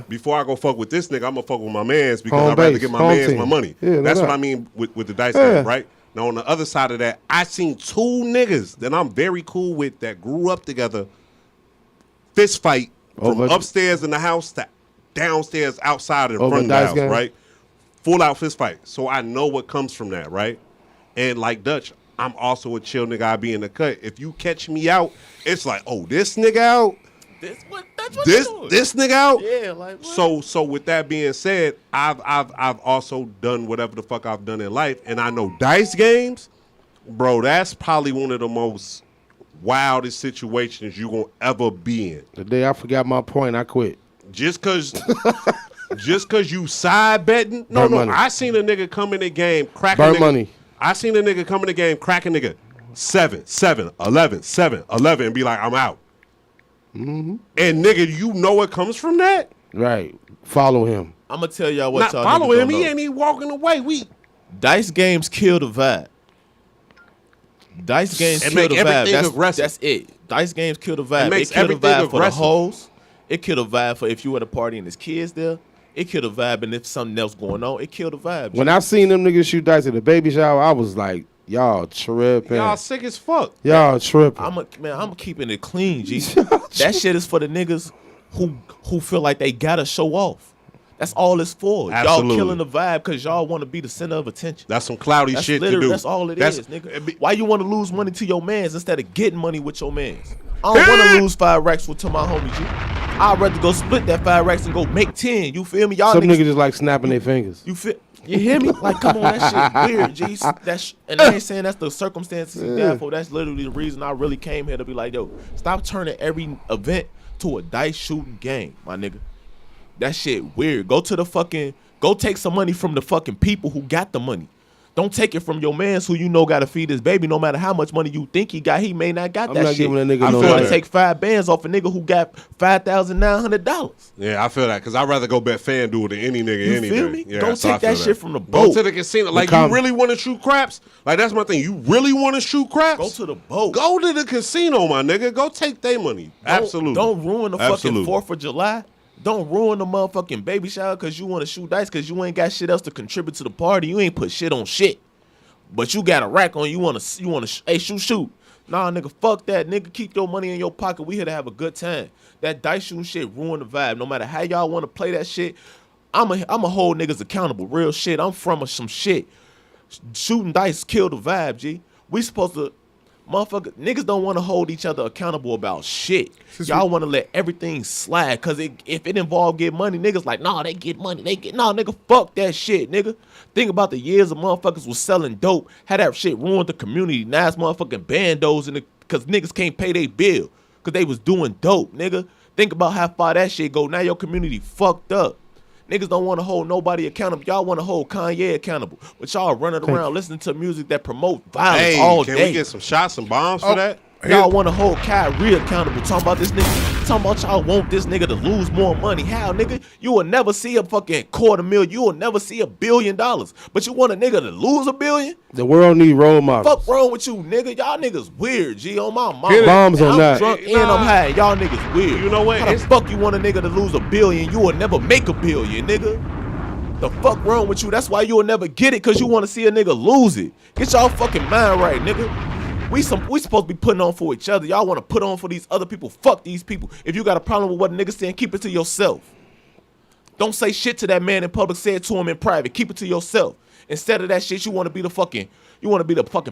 Before I go fuck with this nigga, I'm gonna fuck with my mans because Home I'd rather base, get my home mans team. my money. Yeah, no That's what doubt. I mean with the dice Yeah. game, right? Now on the other side of that, I seen 2 niggas that I'm very cool with that grew up together, fist fight from upstairs in the house to downstairs outside in Over front of the dice house, game? right? Full out fist fight. So I know what comes from that, right? And like Dutch, I'm also a chill nigga. I be in the cut. If you catch me out, it's like, oh, this nigga out. That's what This nigga out. Yeah, like what? So with that being said, I've also done whatever the fuck I've done in life, and I know dice games, bro. That's probably one of the most wildest situations you gonna ever be in. The day I forgot my point, I quit. Just cause you side betting. Burn money. I seen a nigga come in the game crack Burn a nigga. money. I seen a nigga come in the game crack a nigga 7, 7, 11, 7, 11, and be like, I'm out. Mm-hmm. And nigga, you know what comes from that? Right. Follow him. I'm gonna tell y'all what Not y'all follow niggas him. don't He know. ain't even walking away. Dice games kill the vibe. Dice games It kill make the vibe. everything That's, aggressive. that's it. Dice games kill the vibe. It makes kill the everything vibe for the aggressive. hoes. It kill the vibe for if you at a party and there's kids there. It kill the vibe, and if something else going on, it kill the vibe. When I seen them niggas shoot dice at the baby shower, I was like, y'all tripping. Y'all sick as fuck. Y'all tripping. I'm keeping it clean, G. That shit is for the niggas who feel like they gotta show off. That's all it's for. Absolutely. Y'all killing the vibe because y'all want to be the center of attention. That's some cloudy That's shit to literally- do. That's all it is, nigga. Why you want to lose money to your mans instead of getting money with your mans? I don't want to lose 5 racks to my homie, G. I'd rather go split that 5 racks and go make 10. You feel me? Y'all Some niggas niggas just like snapping their fingers. You hear me? Like, come on, that shit weird, G. And I ain't saying that's the circumstances you got for. That's literally the reason I really came here to be like, yo, stop turning every event to a dice shooting game, my nigga. That shit weird. Go take some money from the fucking people who got the money. Don't take it from your mans who you know got to feed his baby. No matter how much money you think he got, he may not got I'm that not shit. giving a nigga I no feel like money. take 5 bands off a nigga who got $5,900. Yeah, I feel that because I'd rather go bet FanDuel than any nigga You any feel day. me? Yeah, Don't so I take that feel shit from the Go boat. to the casino. Like, Become- you really want to shoot craps? Like, that's my thing. You really want to shoot craps? Go to the boat. Go to the casino, my nigga. Go take their money. Absolutely. Don't ruin the Absolutely. fucking 4th of July. Don't ruin the motherfucking baby shower because you want to shoot dice because you ain't got shit else to contribute to the party. You ain't put shit on shit. But you got a rack on. You want to, hey, shoot. Nah, nigga, fuck that. Nigga, keep your money in your pocket. We here to have a good time. That dice shooting shit ruin the vibe. No matter how y'all want to play that shit, I'm a hold niggas accountable. Real shit. I'm from some shit. Shooting dice kill the vibe, G. We supposed to, motherfucker, niggas don't want to hold each other accountable about shit. Y'all want to let everything slide. Because if it involve get money, niggas like, nah, they get money. Nah, nigga, fuck that shit, nigga. Think about the years of motherfuckers was selling dope. How that shit ruined the community. Now it's motherfucking bandos because niggas can't pay their bill. Because they was doing dope, nigga. Think about how far that shit go. Now your community fucked up. Niggas don't want to hold nobody accountable. Y'all want to hold Kanye accountable. But y'all running around listening to music that promote violence Hey, all can day. we get some shots and bombs for that? Y'all want to hold Kyrie accountable. Talking about this nigga. Talking about y'all want this nigga to lose more money. How, nigga? You will never see a fucking $250,000. You will never see $1 billion. But you want a nigga to lose $1 billion? The world need role models. Fuck wrong with you, nigga? Y'all niggas weird, G. On my mom. Bombs on I'm that. drunk and I'm high. Y'all niggas weird. You know what? How the fuck you want a nigga to lose $1 billion? You will never make $1 billion, nigga. The fuck wrong with you? That's why you will never get it, because you want to see a nigga lose it. Get y'all fucking mind right, nigga. We supposed to be putting on for each other. Y'all want to put on for these other people. Fuck these people. If you got a problem with what a nigga saying, keep it to yourself. Don't say shit to that man in public. Say it to him in private. Keep it to yourself. Instead of that shit, you want to be the fucking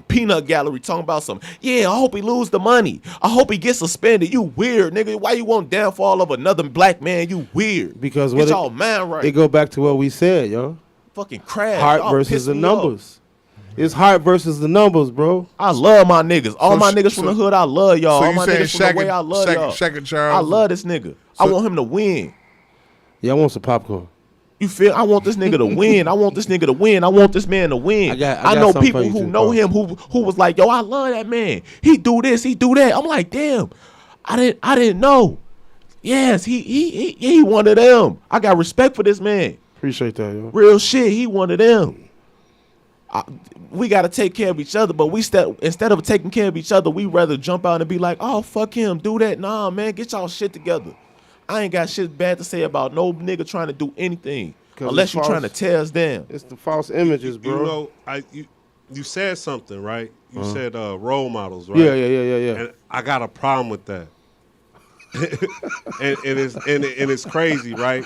peanut gallery talking about something. Yeah, I hope he lose the money. I hope he gets suspended. You weird, nigga. Why you want downfall of another black man? You weird. Because get y'all mind right. It go back to what we said, yo. Fucking crash. Heart Y'all versus piss the me numbers. off. It's heart versus the numbers, bro. I love my niggas. All So my sh- niggas so- from the hood, I love y'all. so All you my saying niggas from the way, I love y'all. Shaq and Charles? I love this nigga. I want him to win. Yeah, I want some popcorn. You feel? I want this nigga to win. I want this nigga to win. I want this man to win. I got know something people for you who too, know bro. him who was like, yo, I love that man. He do this, he do that. I'm like, damn, I didn't know. Yes, he one of them. I got respect for this man. Appreciate that, yo. Real shit. He one of them. We got to take care of each other, but instead of taking care of each other, we rather jump out and be like, oh, fuck him, do that. Nah, man, get y'all shit together. I ain't got shit bad to say about no nigga trying to do anything unless you're trying to tear us down. It's the false images, bro. You know, you said something, right? You said role models, right? Yeah. And I got a problem with that. and it's crazy, right?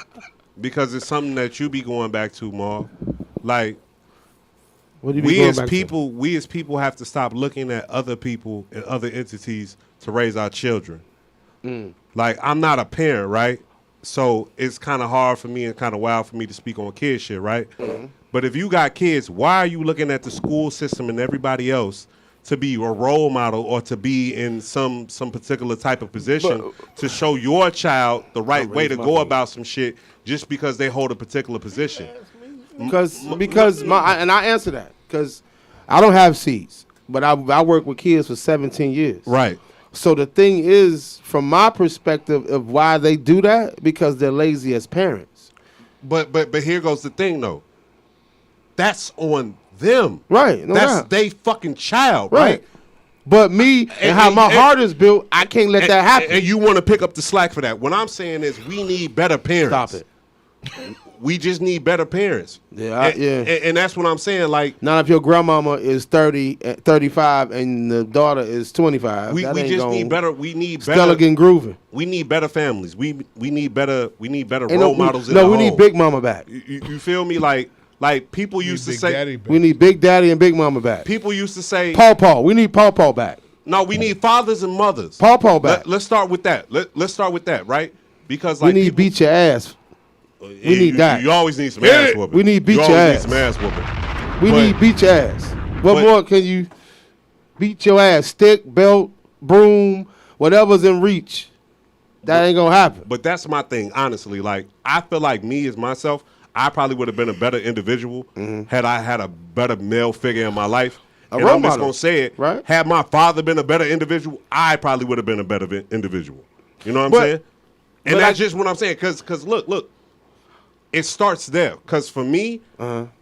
Because it's something that you be going back to, Marv. Like, What do you be we going as back to? people have to stop looking at other people and other entities to raise our children. Like, I'm not a parent, right? So it's kind of hard for me and kind of wild for me to speak on kid shit, right? But if you got kids, why are you looking at the school system and everybody else to be a role model or to be in some particular type of position to show your child the right way to go about some shit just because they hold a particular position? Because I answer that because I don't have seeds, but I work with kids for 17 years. Right. So the thing is, from my perspective of why they do that, because they're lazy as parents. But here goes the thing though. That's on them. Right. No That's doubt. they fucking child, right? But me and how my heart is built, I can't let that happen. And you want to pick up the slack for that. What I'm saying is we need better parents. Stop it. We just need better parents. And that's what I'm saying. Like, not if your grandmama is 30, 35, and the daughter is 25. we just need better. We need better. Stella getting grooving. We need better families. We need better. We need better Ain't role models. we need Big Mama back. You feel me? Like people used to say. We need Big Daddy and Big Mama back. People used to say. Paw. We need Paw back. No, we need fathers and mothers. Paw back. Let's start with that. Let's start with that, right? Because we need beat your ass. We need that. You always need some ass whooping. We need beat your ass. Need some ass whooping. We need beat your ass. What more can you beat your ass? Stick, belt, broom, whatever's in reach. That ain't gonna happen. But that's my thing, honestly. Like, I feel like me as myself, I probably would have been a better individual had I had a better male figure in my life. And I'm just gonna say it. Right? Had my father been a better individual, I probably would have been a better individual. You know what I'm saying? And that's just what I'm saying. Cause look. It starts there. Because for me,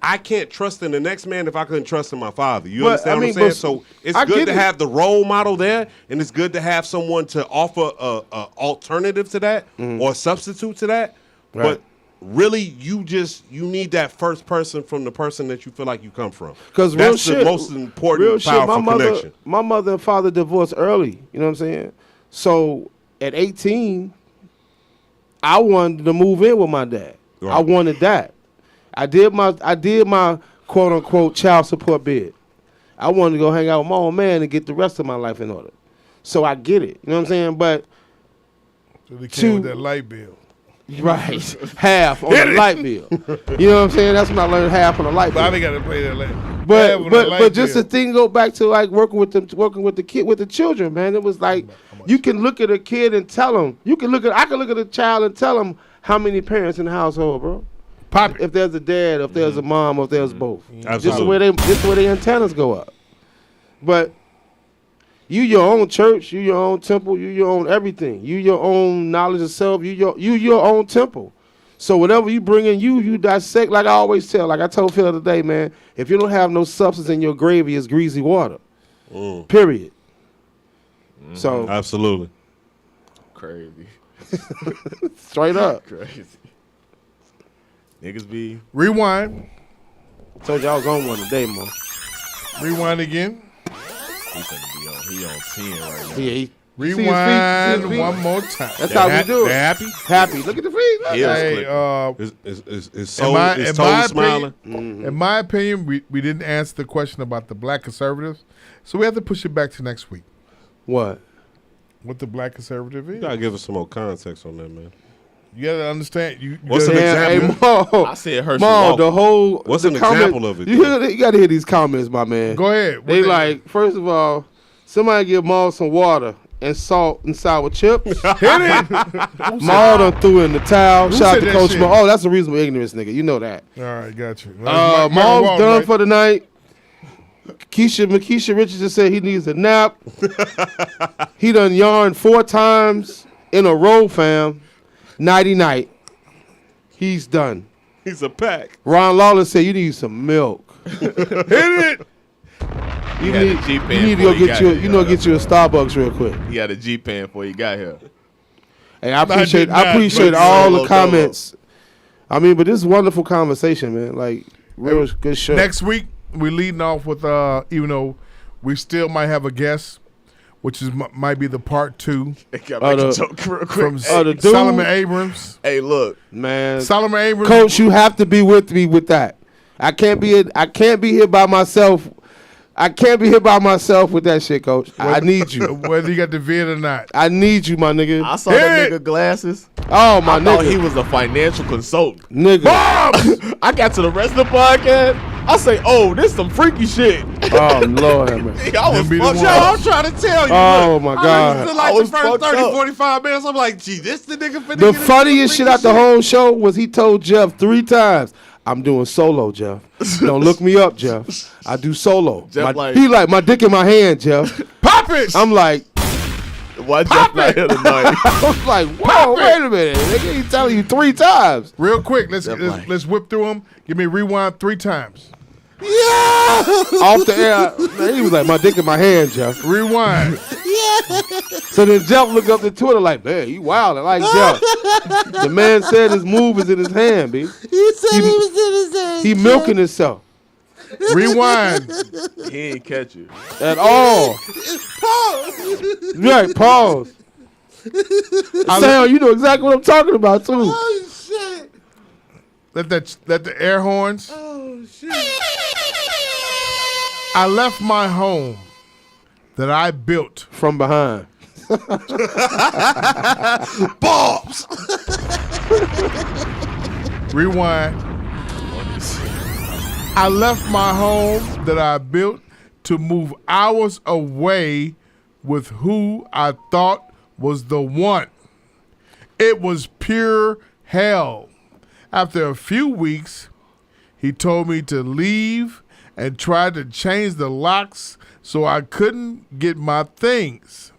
I can't trust in the next man if I couldn't trust in my father. You understand what I'm saying? So it's good to have the role model there, and it's good to have someone to offer a alternative to that or a substitute to that. Right. But really, you need that first person from the person that you feel like you come from. Because that's the most important, powerful connection. My mother and father divorced early. You know what I'm saying? So at 18, I wanted to move in with my dad. Right. I wanted that. I did my quote unquote child support bid. I wanted to go hang out with my old man and get the rest of my life in order. So I get it. You know what I'm saying? But so they came with that light bill. Right. Half on the light bill. You know what I'm saying? That's when I learned half on the light bill. Bobby got to pay that light. But just the thing go back to like working with the children, man. It was like you can look at a kid and tell them. I can look at a child and tell them how many parents in the household, bro. If there's a dad, if there's a mom, or if there's both. Absolutely. Just the way their antennas go up. But you your own church, you your own temple, you your own everything. You your own knowledge of self, you your own temple. So whatever you bring in you dissect. Like I always tell, like I told Phil today, man, if you don't have no substance in your gravy, it's greasy water. Period. So absolutely. Crazy. Straight up. Crazy. Niggas be. Rewind. Told you I was on one today, man. Rewind again. He on 10 right now. Yeah, rewind one more time. That's how we do it. They happy? Happy. Look at the feet. Is Soul smiling? In my opinion, we didn't answer the question about the black conservatives, so we have to push it back to next week. What the black conservative is? You gotta give us some more context on that, man. You gotta understand. What's an example? Hey, I said Herschel. the whole. What's an example of it? You gotta hear these comments, my man. Go ahead. They like, first of all, somebody give Maul some water and salt and sour chips. Hit it. Maul done threw in the towel. Shout out to Coach shit? Maul. Oh, that's a reasonable ignorance, nigga. You know that. All right, got you. Maul's done for the night. Makisha Richardson said he needs a nap. He done yarned 4 times in a row, fam. Nighty night. He's done. He's a pack. Ron Lawless said you need some milk. Hit it. You need to go get you a Starbucks real quick. He had a G-Pan before he got here. Hey, I appreciate all the comments. I mean, but this is a wonderful conversation, man. Like, real good show. Next week, we're leading off with, even though we still might have a guest, which is might be the part 2 from Solomon Abrams. Hey, look, man. Solomon Abrams. Coach, you have to be with me with that. I can't be here by myself. I can't be here by myself with that shit, Coach. I need you. Whether you got the vid or not. I need you, my nigga. I saw that nigga glasses. Oh, my I nigga. thought he was a financial consultant. Nigga. I got to the rest of the podcast. I say, oh, this some freaky shit. Oh, Lord. Man. I was fucked Yo, up. I'm trying to tell you. Oh, look, my I God. listened to I like the was first fucked 30, up. 45 minutes. I'm like, gee, this the nigga finna The get funniest shit out the whole show was he told Jeff 3 times, I'm doing solo, Jeff. Don't look me up, Jeff. I do solo. Jeff He like, my dick in my hand, Jeff. Pop it! I'm like, Why Jeff not here tonight? I was like, whoa, wait a minute. Nigga, he's telling you 3 times. Real quick, let's whip through them. Give me rewind 3 times. Off the air, man, he was like, my dick in my hand, Jeff. Rewind. So then Jeff looked up to Twitter like, man, he wild. I like Jeff. The man said his move is in his hand, B. He said he was in his hand. He milking himself. Rewind. He ain't catch you. At all. Right, pause. Sam, you know exactly what I'm talking about, too. Oh, shit. Let the air horns. Oh, shit. I left my home that I built from behind. Bombs. Rewind. I left my home that I built to move hours away with who I thought was the one. It was pure hell. After a few weeks, he told me to leave and tried to change the locks so I couldn't get my things.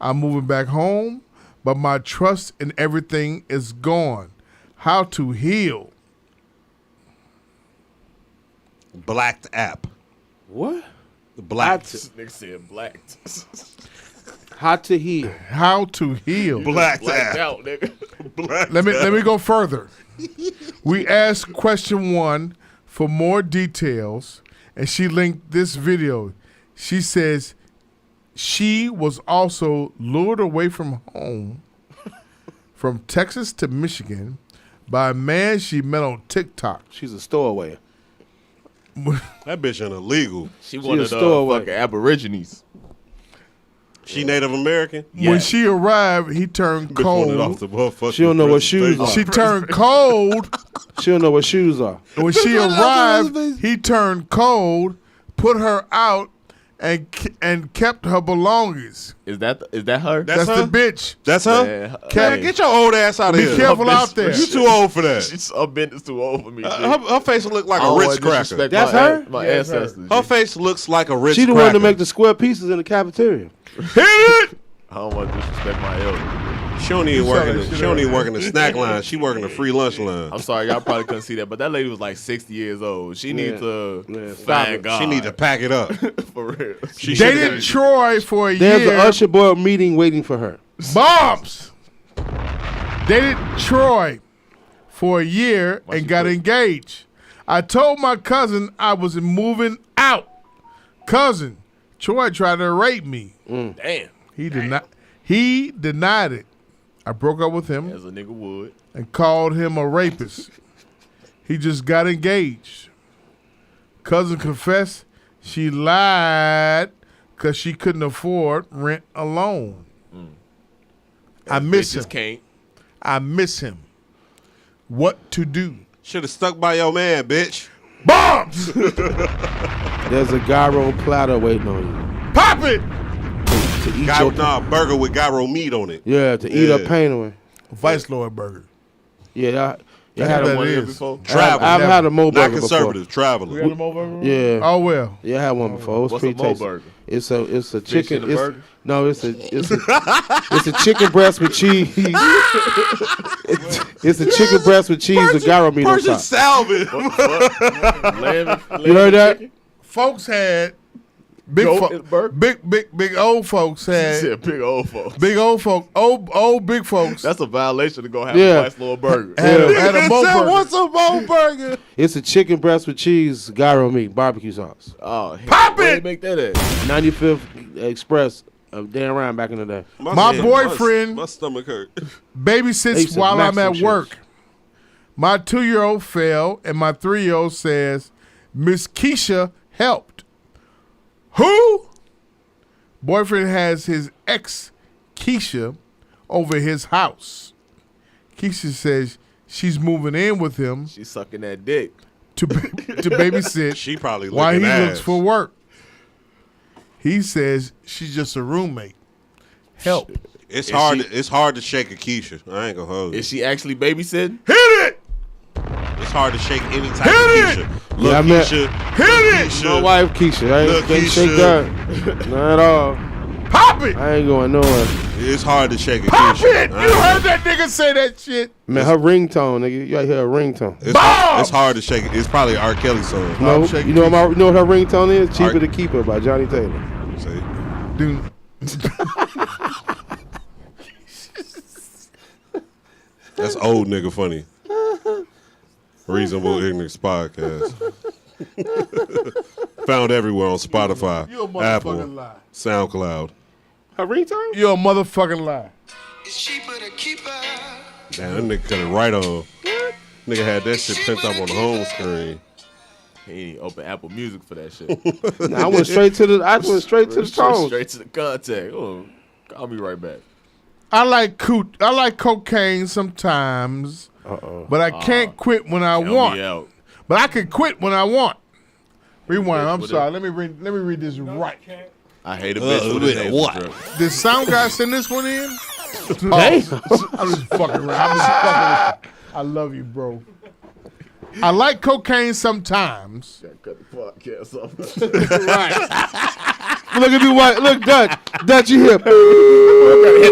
I'm moving back home, but my trust in everything is gone. How to heal? Blacked app. What? The blacked. Nigga said blacked. How to heal? How to heal? Blacked Blacked app. out, nigga. Blacked Let app. me go further. We asked question 1 for more details, and she linked this video. She says she was also lured away from home from Texas to Michigan by a man she met on TikTok. She's a stowaway. That bitch ain't illegal. She one of the stowaway. fucking Aborigines. She Native American? When she arrived, he turned Bitch wanted cold. off the motherfucking She don't know what shoes presentation. are. She turned cold. She don't know what shoes are. When she arrived, he turned cold, put her out, and kept her belongings. Is that her? That's her? the bitch. That's her? Man, Man, get your old ass out of Be here. careful out there. You too old for that. She's a bit too old for me. Her face look like I a don't Ritz wanna cracker. disrespect That's my, her? My Yeah, it's her. ancestors. Her face looks like a Ritz She the cracker. one to make the square pieces in the cafeteria. Hit it! I don't want to disrespect my elders. She don't even You work saw in that the, shit she don't even earlier. work in the snack line. She working the free lunch line. I'm sorry, y'all probably couldn't see that, but that lady was like 60 years old. She needs to stop find it. God. She need to pack it up. for real. She Dated Troy for a There's year. an Usher Boy meeting waiting for her. Bombs. Dated Troy for a year and got engaged. I told my cousin I was moving out. Cousin, Troy tried to rape me. Damn. He did not. He denied it. I broke up with him As a nigga would. and called him a rapist. He just got engaged. Cousin confessed she lied because she couldn't afford rent alone. I miss him. Just can't. I miss him. What to do? Should have stuck by your man, bitch. Bombs! There's a gyro platter waiting on you. Pop it! To eat your Burger with gyro meat on it. Yeah, to eat her pain away. Vice Lord Burger. Yeah, you That's had what a that one is. before? Traveler. I've had a Mo Not burger conservative. Traveler. Yeah. Oh well. Yeah, I had one before. It was What's pretty a Mo tasty. burger? It's a Fish in chicken. a It's, burger? no, it's a chicken breast with cheese. It's a chicken breast with cheese with gyro meat on Persian top. salmon. You heard that? Folks had big, Goat in a burger? big old folks He had said big old folks. big old folk, old big folks. That's a violation to go have Yeah. a nice little burger. had a Mo burger. What's a Mo burger? It's a chicken breast with cheese, gyro meat, barbecue sauce. Oh, Pop where it! they make that at? 95th Express of Dan Ryan back in the day. My boyfriend My stomach hurt. They babysits used to while I'm Mexican at shit. work. My 2-year-old fell, and my 3-year-old says, Miss Keisha helped. Who? Boyfriend has his ex, Keisha, over his house. Keisha says she's moving in with him. She's sucking that dick. To babysit. She probably while he looking looks ass. for work. He says she's just a roommate. Help. It's hard. It's hard to shake a Keisha. I ain't gonna hold you. Is she actually babysitting? Hit it! It's hard to shake any type of Keisha. Look, Yeah, I met- Keisha. Hit it! Keisha. My wife Keisha. I Look, ain't shake Keisha. that. Not at all. Pop it! I ain't going nowhere. It's hard to shake a Pop Keisha. it! You heard that nigga say that shit. Man, her ringtone, nigga. You gotta hear her ringtone. It's hard to shake it. It's probably R. Kelly song. No, you know what her ringtone is? Cheaper Art- to Keep Her by Johnny Taylor. See? Dude. That's old nigga funny. Reasonable Ignorance Podcast. Found everywhere on Spotify, You a motherfucking Apple, lie. SoundCloud. Her ringtone? You're a motherfucking lie. Damn, that nigga cut it right on. Nigga had that shit pent up on the home screen. He ain't open Apple Music for that shit. Nah, I went straight to the tone. Straight to the contact. Oh, call me right back. I like cocaine sometimes, but I can't quit when I Count want. me out. But I can quit when I want. Rewind. I'm What sorry. Let me read this right. I hate a bitch with his name. what? Did sound guy send this one in? Hey. I'm just fucking around. I love you, bro. I like cocaine sometimes. Cut the podcast off. Right. Look at the white. Look, Dutch, you here?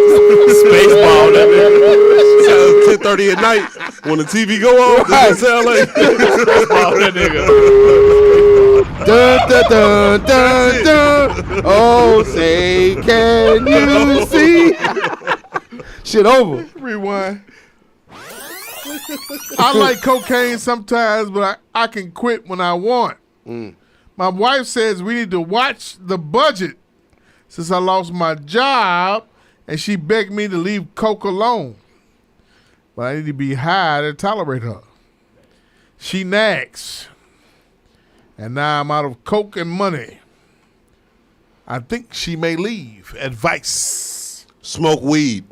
Spaceball, that nigga. 10:30 at night when the TV go on. Does it sound like Spaceball, that nigga. Dun, dun, dun, dun, dun. Oh, say, can you see? Shit over. Rewind. I like cocaine sometimes, but I can quit when I want. My wife says we need to watch the budget since I lost my job, and she begged me to leave coke alone. But I need to be high to tolerate her. She nags, and now I'm out of coke and money. I think she may leave. Advice. smoke weed?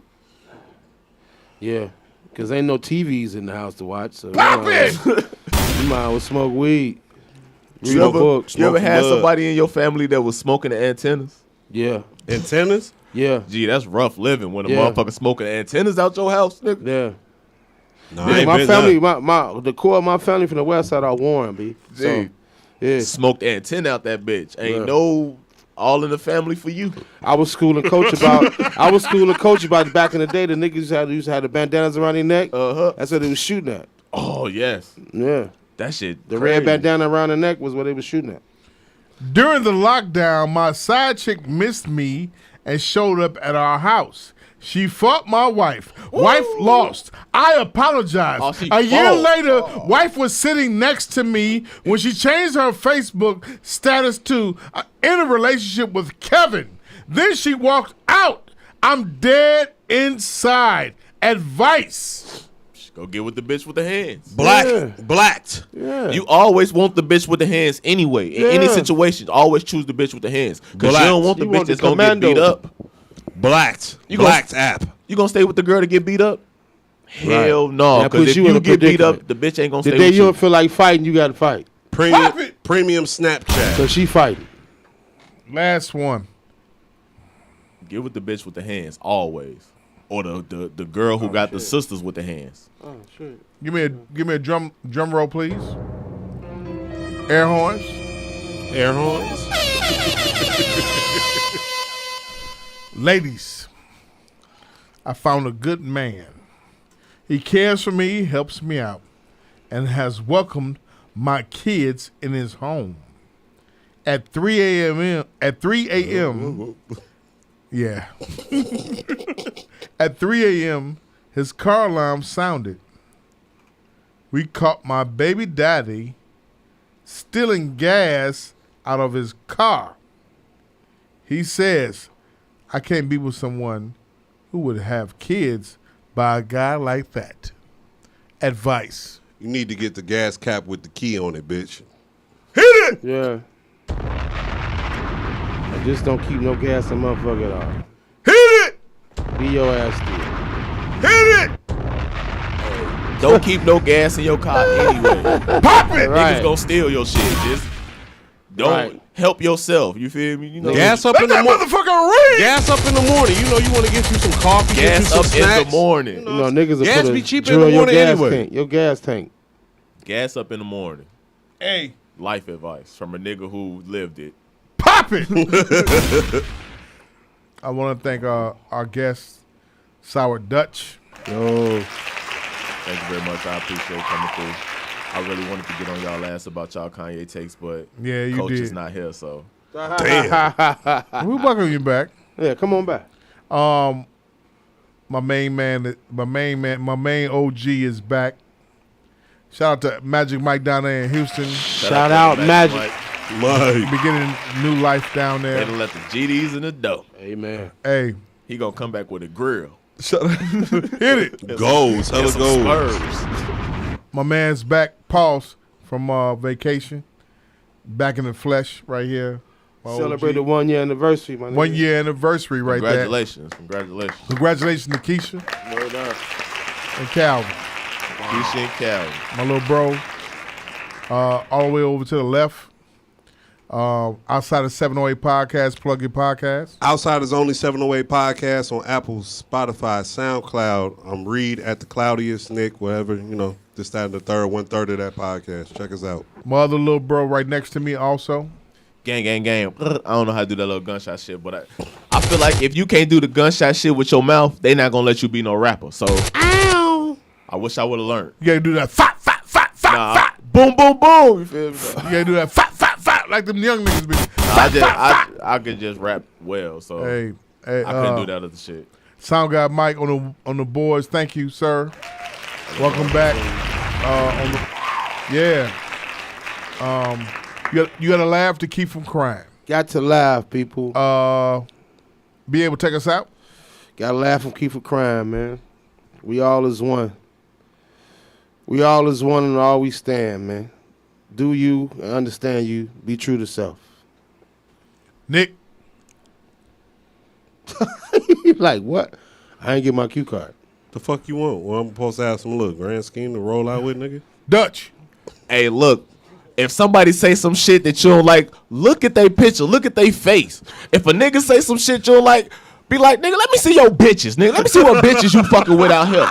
Yeah, because ain't no TVs in the house to watch. So Pop you it! might as well smoke weed. Read You a ever, book. you ever smoke had bud. somebody in your family that was smoking the antennas? Yeah, Antennas? yeah, Gee, that's rough living when a Yeah. motherfucker smoking the antennas out your house, nigga. yeah. No, I Yeah, ain't my been family, done. the core of my family from the west side are Warren, B. So, Gee. yeah, Smoke the antenna out that bitch. Ain't Yeah. no all in the family for you. I was schooling coach about. Back in the day. The niggas used to have the bandanas around their neck. Uh-huh. That's what they was shooting at. Oh yes, Yeah, that shit. the crazy. red bandana around the neck was what they was shooting at. During the lockdown, my side chick missed me and showed up at our house. She fought my wife. Wife lost. I apologize. Oh, she A year fought. later, wife was sitting next to me when she changed her Facebook status to in a relationship with Kevin. Then she walked out. I'm dead inside. Advice. Go get with the bitch with the hands. Blacked. Yeah, You always want the bitch with the hands anyway. In any Yeah. situation, always choose the bitch with the hands. Because you Black. don't want the You bitch want the that's going to get commando. beat up. Blacked. You gonna- Blacked app. You going to stay with the girl to get beat up? Hell no. That Because puts if you in you a get beat up, the predicament. bitch ain't going to the stay day with you you. don't feel like fighting, you got to fight. Premium Snapchat. So she fighting. Last one. Get with the bitch with the hands, always. Or the girl who got the sisters with the hands. Oh shit. Give me a drum roll, please. Air horns. Air horns. Ladies, I found a good man. He cares for me, helps me out, and has welcomed my kids in his home. At 3 a.m. Yeah. At 3 a.m., his car alarm sounded. We caught my baby daddy stealing gas out of his car. He says, I can't be with someone who would have kids by a guy like that. Advice. You need to get the gas cap with the key on it, bitch. Hit it! Yeah. I just don't keep no gas in motherfucker at all. Hit it! Be your ass still. Hit it! Don't keep no gas in your car anyway. Pop it! Niggas gonna steal your shit. Just don't help yourself. You feel me? You know, Gas up Let in the that morning. motherfucker ring! Gas up in the morning. You know you want to get you some coffee. get you gas some up snacks. in the morning. You know, niggas will Gas put be a cheaper in drill the your morning gas anyway. tank. Your gas tank. Gas up in the morning. Hey, Life advice from a nigga who lived it. pop it! I want to thank our guest, Sour Dutch. Yo. Thank you very much. I appreciate coming through. I really wanted to get on y'all ass about y'all Kanye takes, but Yeah, you Coach did. is not here, so We welcome you back. Yeah, come on back. My main OG is back. Shout out to Magic Mike down there in Houston. Shout out Magic. Mike. Beginning new life down They there. done let the GDs in the dough. Amen. Hey, He gonna come back with a grill. shut up. Hit it. Goals. And Hella some goals. Spurs. My man's back, Pulse, from vacation. Back in the flesh right here. My Celebrated OG. 1 year anniversary, my nigga. 1 year anniversary right there. Congratulations. Congratulations. Congratulations to Keisha Word up. and Calvin, Keisha and Calvin. my little bro. All the way over to the left. Outside of 708 Podcast, plug your podcast. Outside is only 708 Podcast on Apple, Spotify, SoundCloud. I'm Reed at the Cloudiest, Nick, whatever, this, that, and the third, 1/3 of that podcast. Check us out. My other little bro right next to me also. Gang, gang, gang. I don't know how to do that little gunshot shit, but I feel like if you can't do the gunshot shit with your mouth, they not gonna let you be no rapper. So I wish I would have learned. You gotta do that fat. Boom, boom, boom. You feel me? You gotta do that fat like them young niggas be. I could just rap well, so Hey, I couldn't do that other shit. Sound guy Mike on the boards. Thank you, sir. Welcome back. You gotta laugh to keep from crying. Got to laugh, people. Be able to take us out. Gotta laugh and keep from crying, man. We all is one. We all is one and all we stand, man. Do you and understand you. Be true to self. Nick. Like, what? I ain't get my cue card. The fuck you want? Well, I'm supposed to have some grand scheme to roll out with, nigga. Dutch. Hey, look. If somebody say some shit that you don't like, look at their picture. Look at their face. If a nigga say some shit you don't like, be like, nigga, let me see your bitches, nigga. Let me see what bitches you fucking with out here.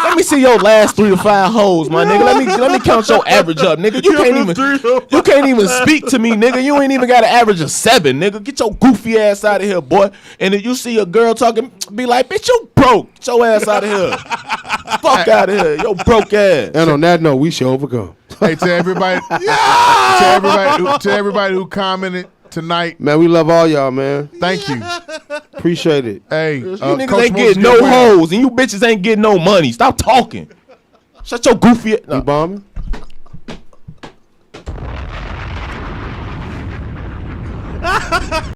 Let me see your last 3 to 5 hoes, my nigga. Let me count your average up, nigga. You can't even speak to me, nigga. You ain't even got an average of 7, nigga. Get your goofy ass out of here, boy. And if you see a girl talking, be like, bitch, you broke. Get your ass out of here. Fuck out of here, yo broke ass. And on that note, we shall overcome. Hey, to everybody, to everybody who commented tonight, man, we love all y'all, man. Thank you. Appreciate it. Hey, You niggas ain't getting no hoes, and you bitches ain't getting no money. Stop talking. Shut your goofy ass. You bombing?